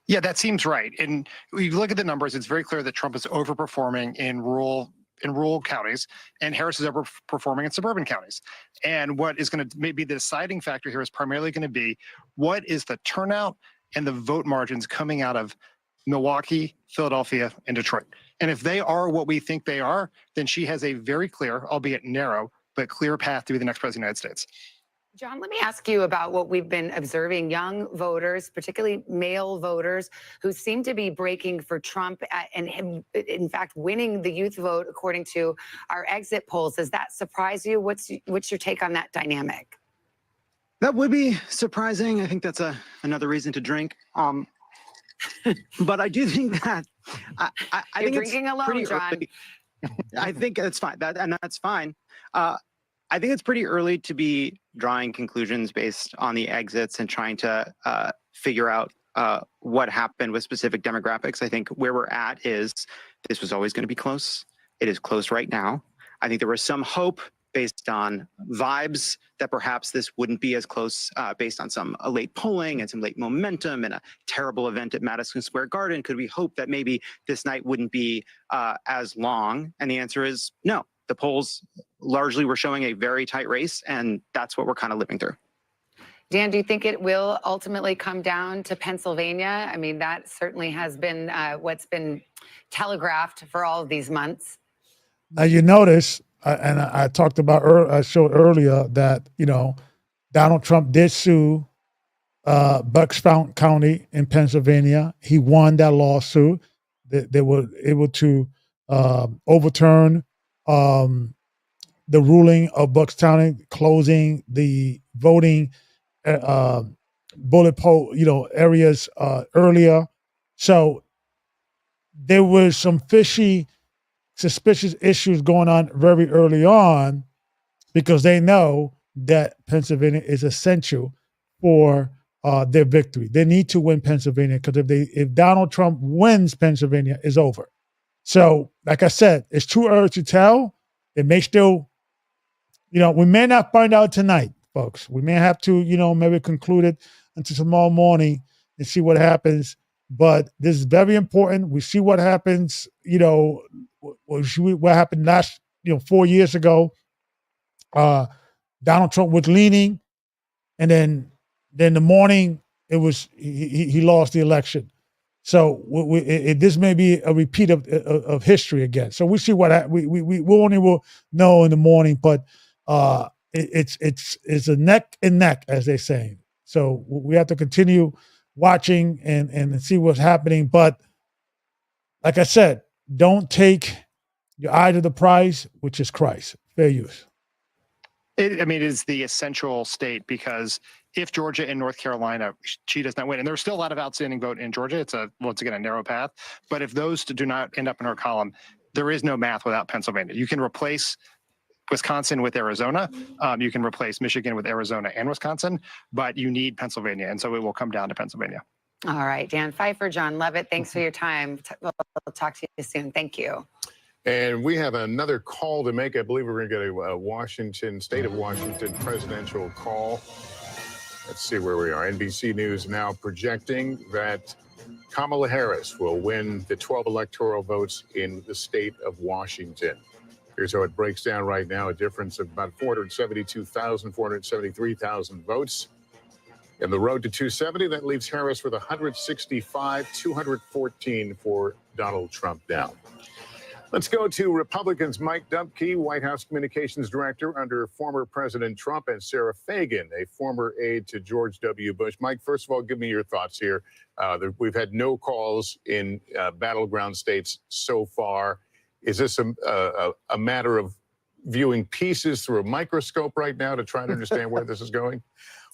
Yeah, that seems right. And when you look at the numbers, it's very clear that Trump is overperforming in rural counties, and Harris is overperforming in suburban counties. And what is going to maybe the deciding factor here is primarily going to be what is the turnout and the vote margins coming out of Milwaukee, Philadelphia, and Detroit. And if they are what we think they are, then she has a very clear, albeit narrow, but clear path to be the next president of the United States.
John, let me ask you about what we've been observing. Young voters, particularly male voters, who seem to be breaking for Trump and in fact winning the youth vote according to our exit polls. Does that surprise you? What's your take on that dynamic?
That would be surprising. I think that's another reason to drink. But I do think that I think
drinking
it's
alone,
pretty
John.
early. I think that's fine. That's fine. I think it's pretty early to be drawing conclusions based on the exits and trying to figure out what happened with specific demographics. I think where we're at is this was always going to be close. It is close right now. I think there was some hope based on vibes that perhaps this wouldn't be as close based on some late polling and some late momentum and a terrible event at Madison Square Garden. Could we hope that maybe this night wouldn't be as long? And the answer is no. The polls largely were showing a very tight race, and that's what we're kind of living through.
Dan, do you think it will ultimately come down to Pennsylvania? I mean, that certainly has been what's been telegraphed for all of these months.
Now you notice, and I talked about, I showed earlier that, Donald Trump did sue Bucks County in Pennsylvania. He won that lawsuit. They were able to overturn the ruling of Bucks County closing the voting bullet poll, areas earlier. So there was some suspicious issues going on very early on, because they know that Pennsylvania is essential for their victory. They need to win Pennsylvania, because if Donald Trump wins Pennsylvania, it's over. So, like I said, it's too early to tell. It may still, we may not find out tonight, folks. We may have to, maybe conclude it until tomorrow morning and see what happens. But this is very important. We see what happens, what happened last, 4 years ago. Donald Trump was leaning, and then the morning it was he lost the election. So this may be a repeat of history again. So we see what we only will know in the morning, but it's a neck and neck, as they say. So we have to continue watching and see what's happening. But like I said, don't take your eye to the prize, which is Christ. Fair use.
It is the essential state, because if Georgia and North Carolina, she does not win, and there's still a lot of outstanding vote in Georgia. It's once again a narrow path. But if those do not end up in her column, there is no math without Pennsylvania. You can replace Wisconsin with Arizona. You can replace Michigan with Arizona and Wisconsin, but you need Pennsylvania, and so it will come down to Pennsylvania.
All right, Dan Pfeiffer, John Levitt, thanks for your time. We'll talk to you soon. Thank you.
And we have another call to make. I believe we're going to get a state of Washington presidential call. Let's see where we are. NBC News now projecting that Kamala Harris will win the 12 electoral votes in the state of Washington. Here's how it breaks down right now. A difference of about 473,000 votes. In the road to 270, that leaves Harris with 165, 214 for Donald Trump down. Let's go to Republicans Mike Dubke, White House Communications Director under former President Trump, and Sarah Fagan, a former aide to George W. Bush. Mike, first of all, give me your thoughts here. We've had no calls in battleground states so far. Is this a matter of viewing pieces through a microscope right now to try to understand where this is going?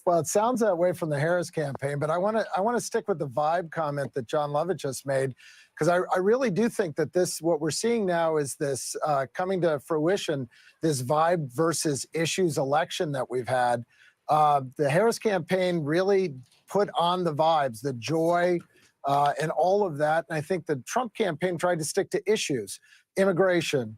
Well, it sounds that way from the Harris campaign, but I want to stick with the vibe comment that John Lovett just made, because I really do think that what we're seeing now is this coming to fruition, this vibe versus issues election that we've had. The Harris campaign really put on the vibes, the joy, and all of that. And I think the Trump campaign tried to stick to issues, immigration,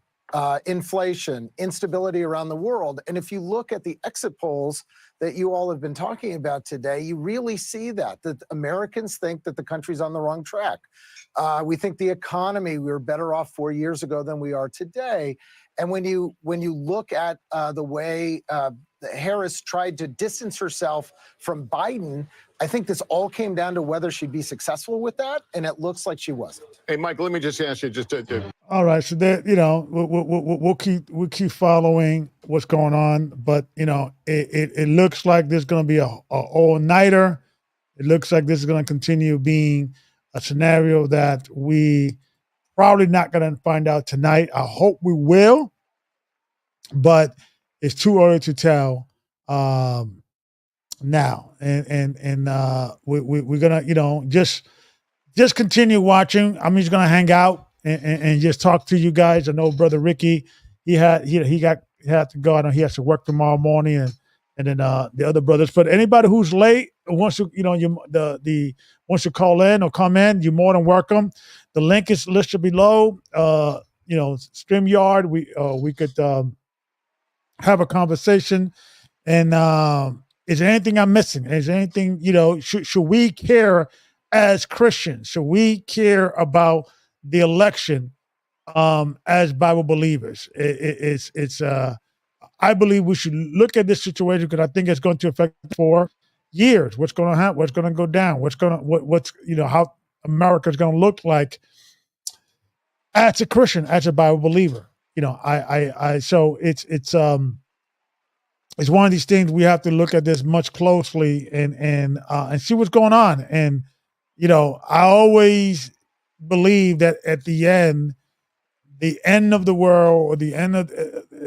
inflation, instability around the world. And if you look at the exit polls that you all have been talking about today, you really see that Americans think that the country's on the wrong track. We think the economy, we were better off 4 years ago than we are today. And when you look at the way Harris tried to distance herself from Biden, I think this all came down to whether she'd be successful with that, and it looks like she wasn't.
Hey, Mike, let me just ask you
All right, so that we'll keep following what's going on, but it looks like there's going to be a all-nighter. It looks like this is going to continue being a scenario that we probably not going to find out tonight. I hope we will, but it's too early to tell now. And we're gonna just continue watching. I'm just gonna hang out and just talk to you guys. I know Brother Ricky, he had to go. I know he has to work tomorrow morning, and then the other brothers. But anybody who's late wants to wants to call in or come in, you're more than welcome. The link is listed below. SteamYard. We could have a conversation. And is there anything I'm missing? Is there anything, should we care as Christians? Should we care about the election as Bible believers? I believe we should look at this situation because I think it's going to affect for years. What's going to happen? What's going to go down? How America's going to look like as a Christian, as a Bible believer. So it's one of these things we have to look at this much closely and see what's going on. And I always believe that at the end of the world, or the end of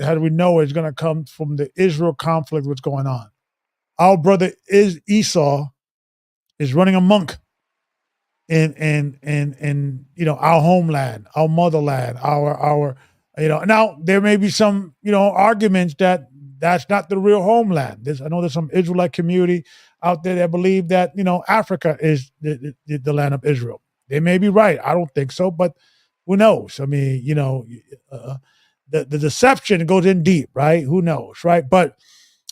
how do we know is going to come from the Israel conflict. What's going on? Our brother Esau is running amok in our homeland, our motherland, our now there may be some arguments that that's not the real homeland. I know there's some Israelite community out there that believe that Africa is the land of Israel. They may be right. I don't think so, but who knows? I mean, the deception goes in deep, right? Who knows, right? But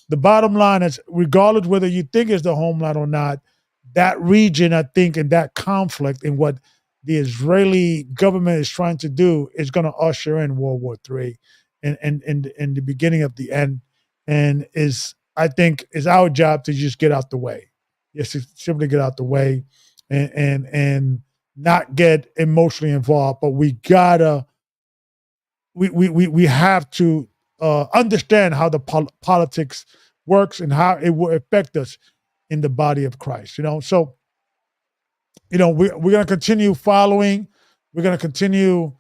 the bottom line is, regardless whether you think it's the homeland or not, that region, I think, and that conflict and what the Israeli government is trying to do is going to usher in World War III and the beginning of the end. And I think is our job to just get out the way. Yes, simply get out the way and not get emotionally involved. But we have to understand how the politics works and how it will affect us in the body of Christ. So we're going to continue following. We're going to continue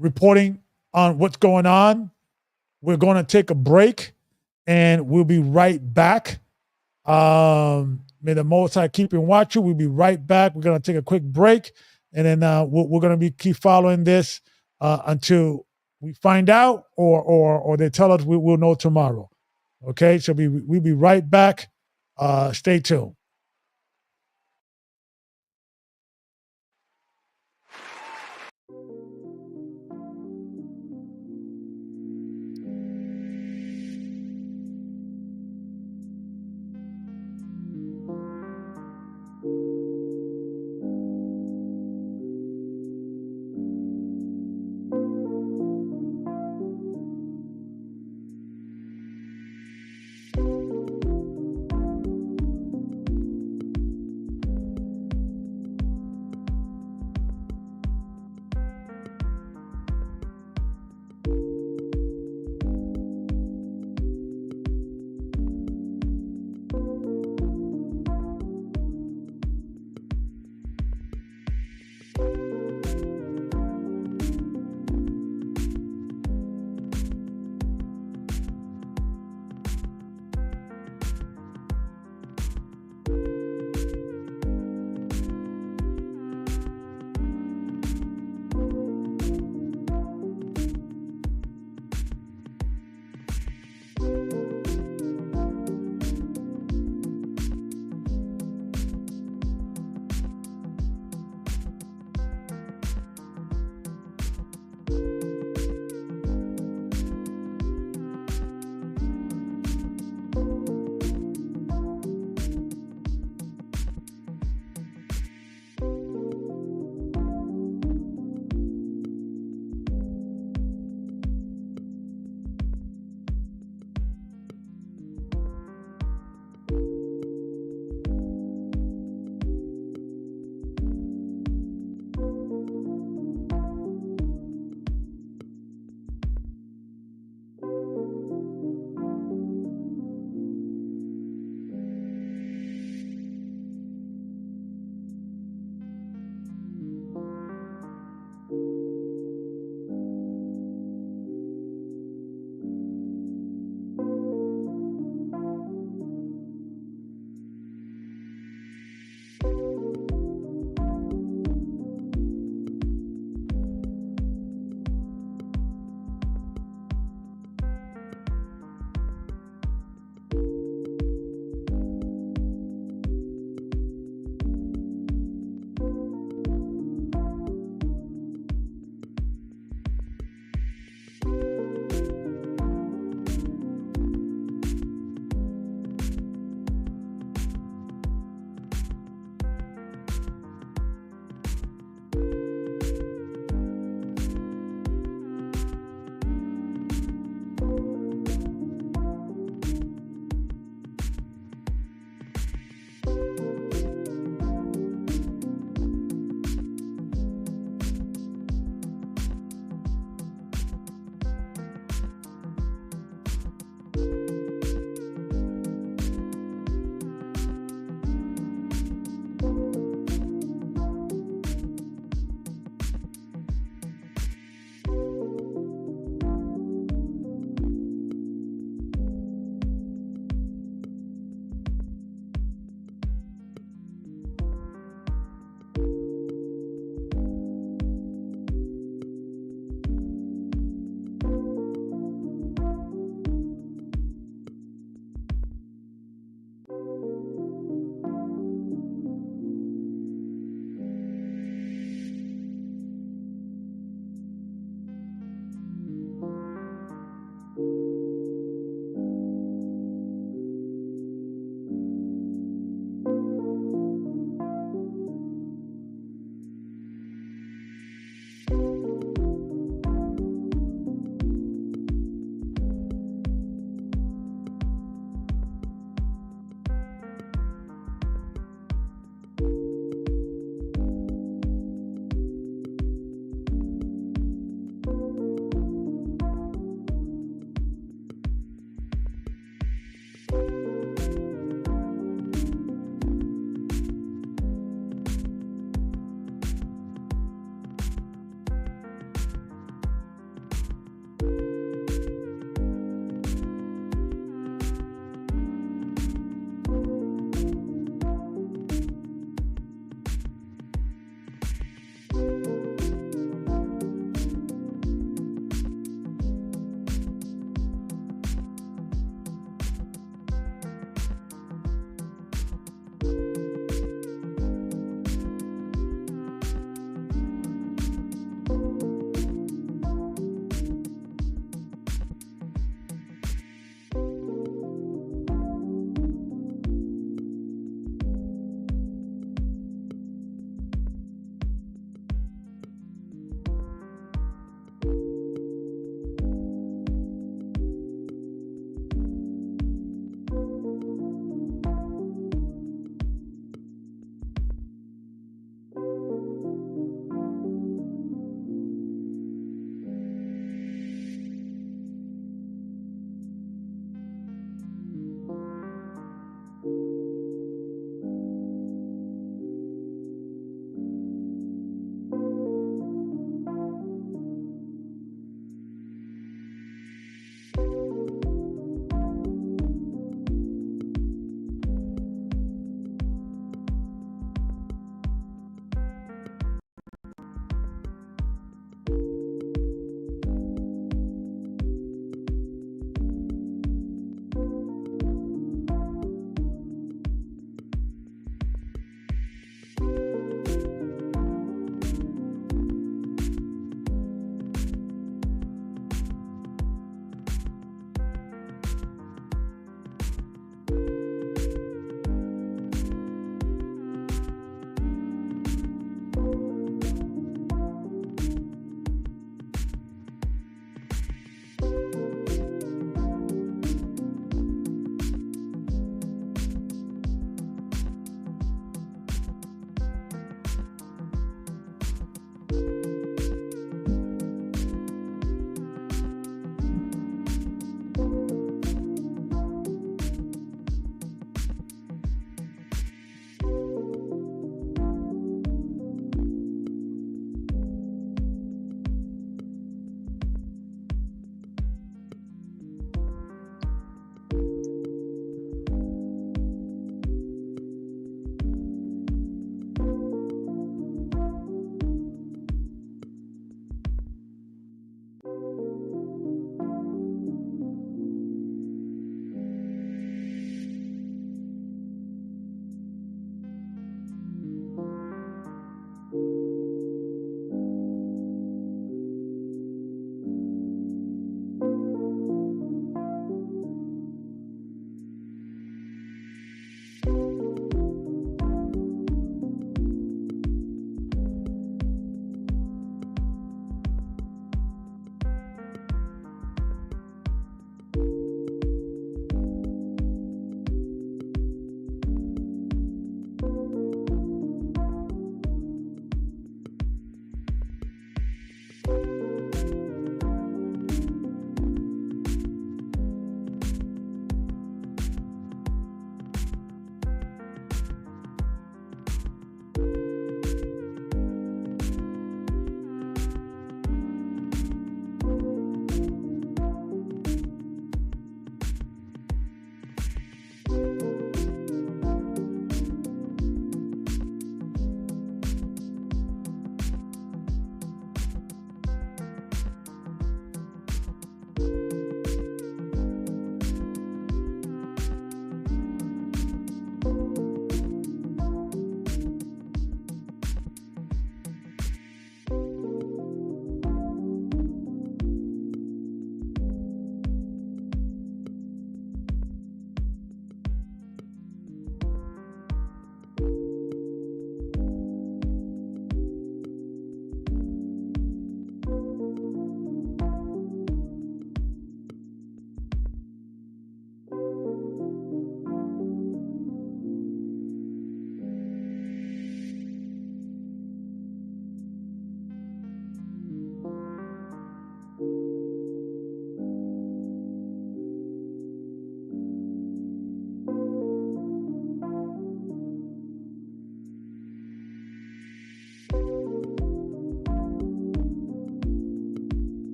reporting on what's going on. We're going to take a break and we'll be right back. May the Most High keep and watch you. We'll be right back. We're going to take a quick break and then we're going to keep following this until we find out or they tell us we'll know tomorrow. Okay, so we'll be right back. Stay tuned.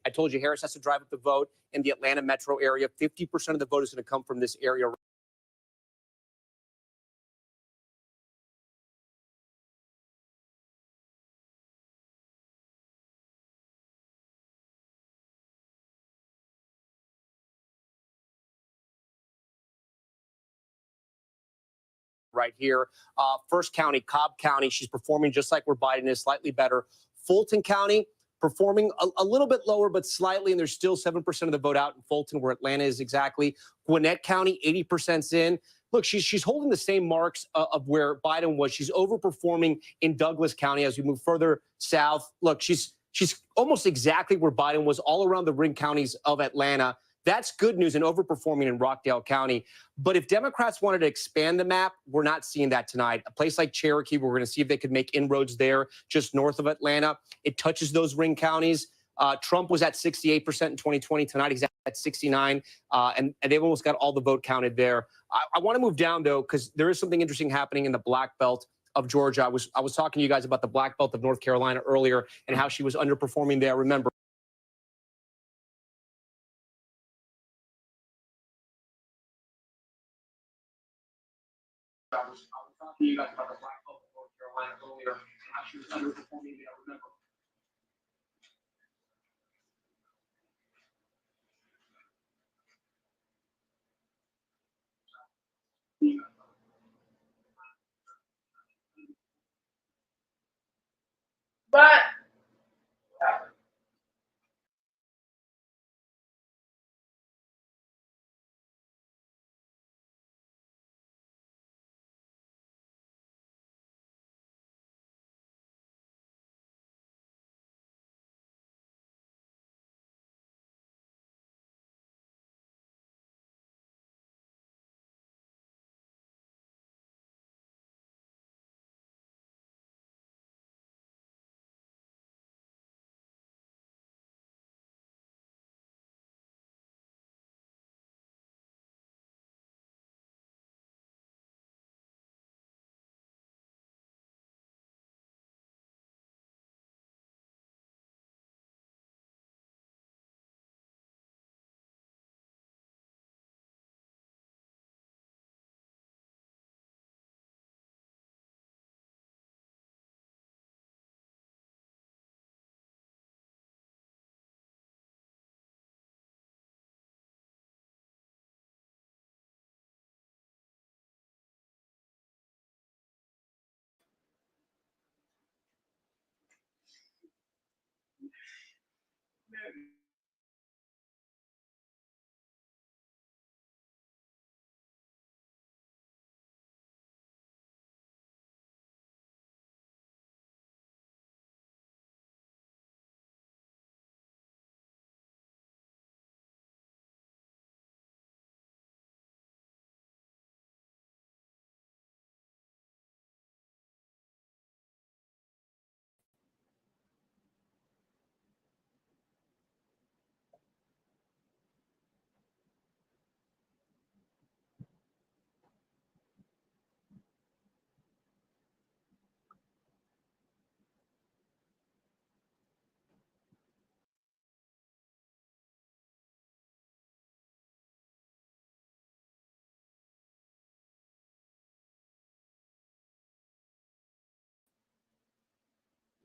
I told you Harris has to drive up the vote in the Atlanta metro area. 50% of the vote is going to come from this area. Right here. First county, Cobb County, she's performing just like where Biden is, slightly better. Fulton County, performing a little bit lower, but slightly, and there's still 7% of the vote out in Fulton, where Atlanta is exactly. Gwinnett County, 80%'s in. Look, she's holding the same marks of where Biden was. She's overperforming in Douglas County as we move further south. Look, she's almost exactly where Biden was all around the ring counties of Atlanta. That's good news and overperforming in Rockdale County. But if Democrats wanted to expand the map, we're not seeing that tonight. A place like Cherokee, we're going to see if they could make inroads there just north of Atlanta. It touches those ring counties. Trump was at 68% in 2020. Tonight he's at 69, and they've almost got all the vote counted there. I want to move down, though, because there is something interesting happening in the Black Belt of Georgia. I was talking to you guys about the Black Belt of North Carolina earlier and how she was underperforming there. Remember, I was talking to you guys about the Black Belt of North Carolina earlier and how she was underperforming there. Remember.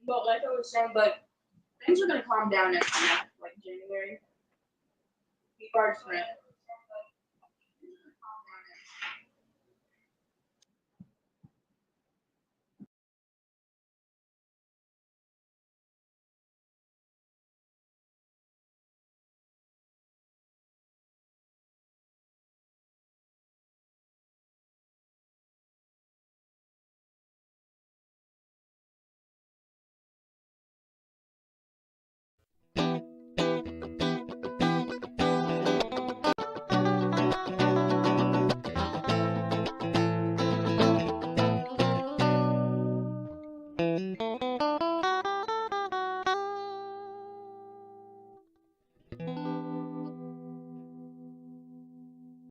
But like I was saying, but things are gonna calm down next month, like January. People are just gonna
Thank you.